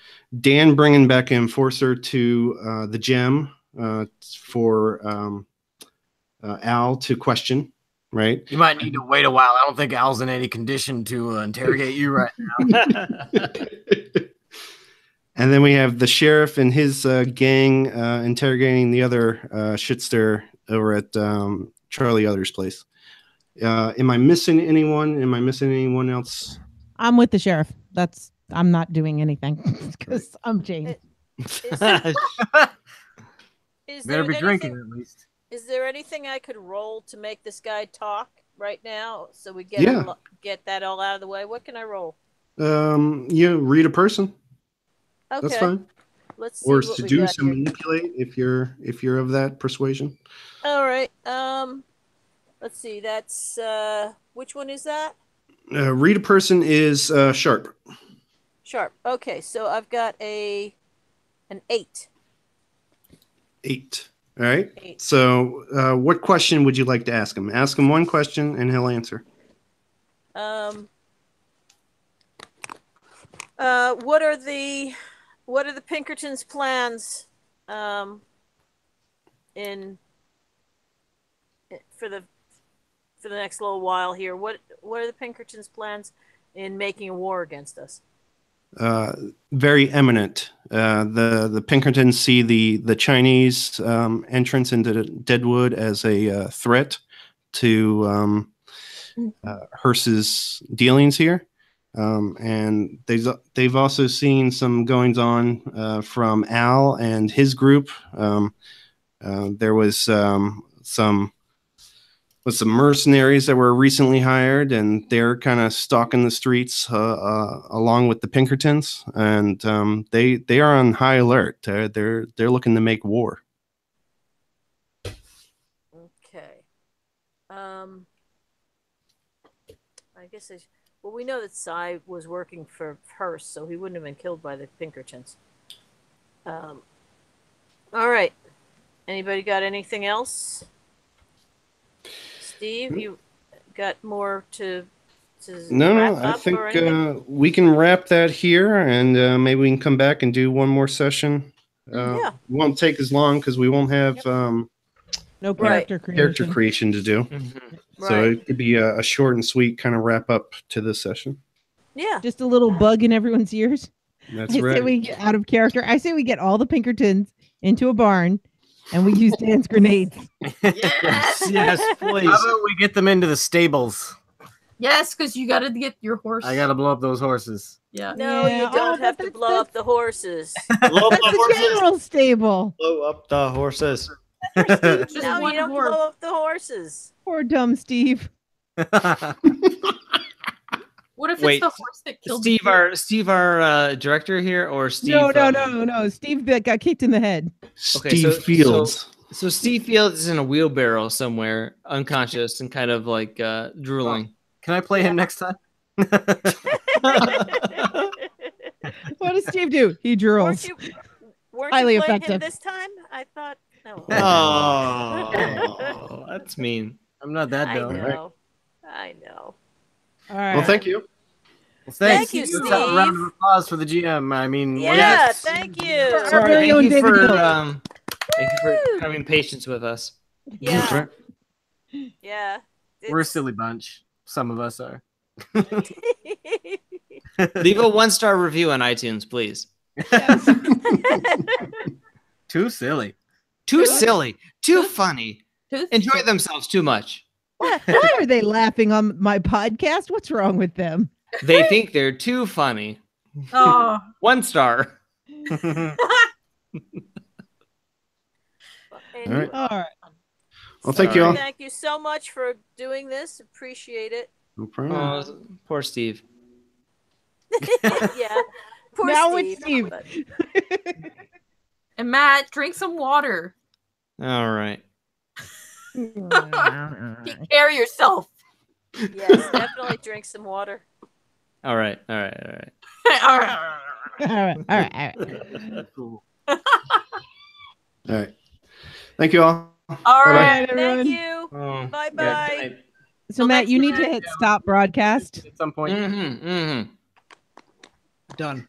Dan bringing back Enforcer to the gem for Al to question, right? You might need to wait a while. I don't think Al's in any condition to interrogate you right now. And then we have the sheriff and his gang interrogating the other shitster over at Charlie Other's place. Am I missing anyone? Am I missing anyone else? I'm with the sheriff. I'm not doing anything because I'm Jane. Is there Better be drinking at least. Is there anything I could roll to make this guy talk right now so we get that all out of the way? What can I roll? Read a person. Okay. That's fine. Let's see Or what we seduce got and here. manipulate if you're of that persuasion. All right. Let's see. That's which one is that? Read a person is sharp. Sharp. Okay, so I've got an 8. 8. All right. 8. So, what question would you like to ask him? Ask him one question, and he'll answer. What are the Pinkertons' plans? For the next little while here. What are the Pinkertons' plans in making a war against us? Very eminent. The Pinkertons see the Chinese entrance into Deadwood as a threat to Hearst's dealings here, and they've also seen some goings on from Al and his group. There was some mercenaries that were recently hired, and they're kind of stalking the streets along with the Pinkertons, and they are on high alert. They're looking to make war. Okay. I guess we know that Cy was working for Hearst, so he wouldn't have been killed by the Pinkertons. All right. Anybody got anything else? Steve, you got more to No, wrap I up think or anything? we can wrap that here, and maybe we can come back and do one more session. Yeah. It won't take as long because we won't have No Right. character creation to do. So Right. it could be a short and sweet kind of wrap up to this session. Yeah. Just a little bug in everyone's ears. That's I say right. we get out of character. I say we get all the Pinkertons into a barn, and we use Dan's grenades. Yes, please. How about we get them into the stables? Yes, because you got to get your horse. I gotta blow up those horses. Yeah. No, Yeah. you don't Oh, have to that's- blow up the horses. blow up That's the the horses. general stable. Blow up the horses. Just No, one you don't horse. blow up the horses. Poor dumb Steve. What if Wait, it's the horse that killed Steve, our director here, or Steve? No. Steve got kicked in the head. Steve Fields. So Steve Fields is in a wheelbarrow somewhere, unconscious and kind of like drooling. Can I play him next time? What does Steve do? He drools. Weren't Highly you playing effective. him this time? I thought. No. Oh, that's mean. I'm not that I dumb. know. I know. All right. Well, thank you. Well, Thank you, Let's have a Steve. round of applause for the GM. I mean, Yeah, yes. thank you. Our Sorry, very thank own you David for Hill. thank you for having patience with us. Yeah, yeah. We're a silly bunch. Some of us are. Leave a 1-star review on iTunes, please. Too silly. Too silly. Too funny. Too Enjoy themselves too much. Why are they laughing on my podcast? What's wrong with them? They think they're too funny. Oh. 1 star. And All right. All right. Well, thank you all. Thank you so much for doing this. Appreciate it. No problem. Oh, poor Steve. Yeah. Poor Now Steve. it's Steve. but- And Matt, drink some water. All right. Take care of yourself. Yes, definitely drink some water. All right. All right. All right. All right. All right. All right. Cool. All right. Thank you all. All Bye-bye. right. Thank everyone. you. Oh, Bye yeah, bye. good night. So Till Matt, next you need to time. hit stop broadcast. At some point. Mhm, mhm. Done.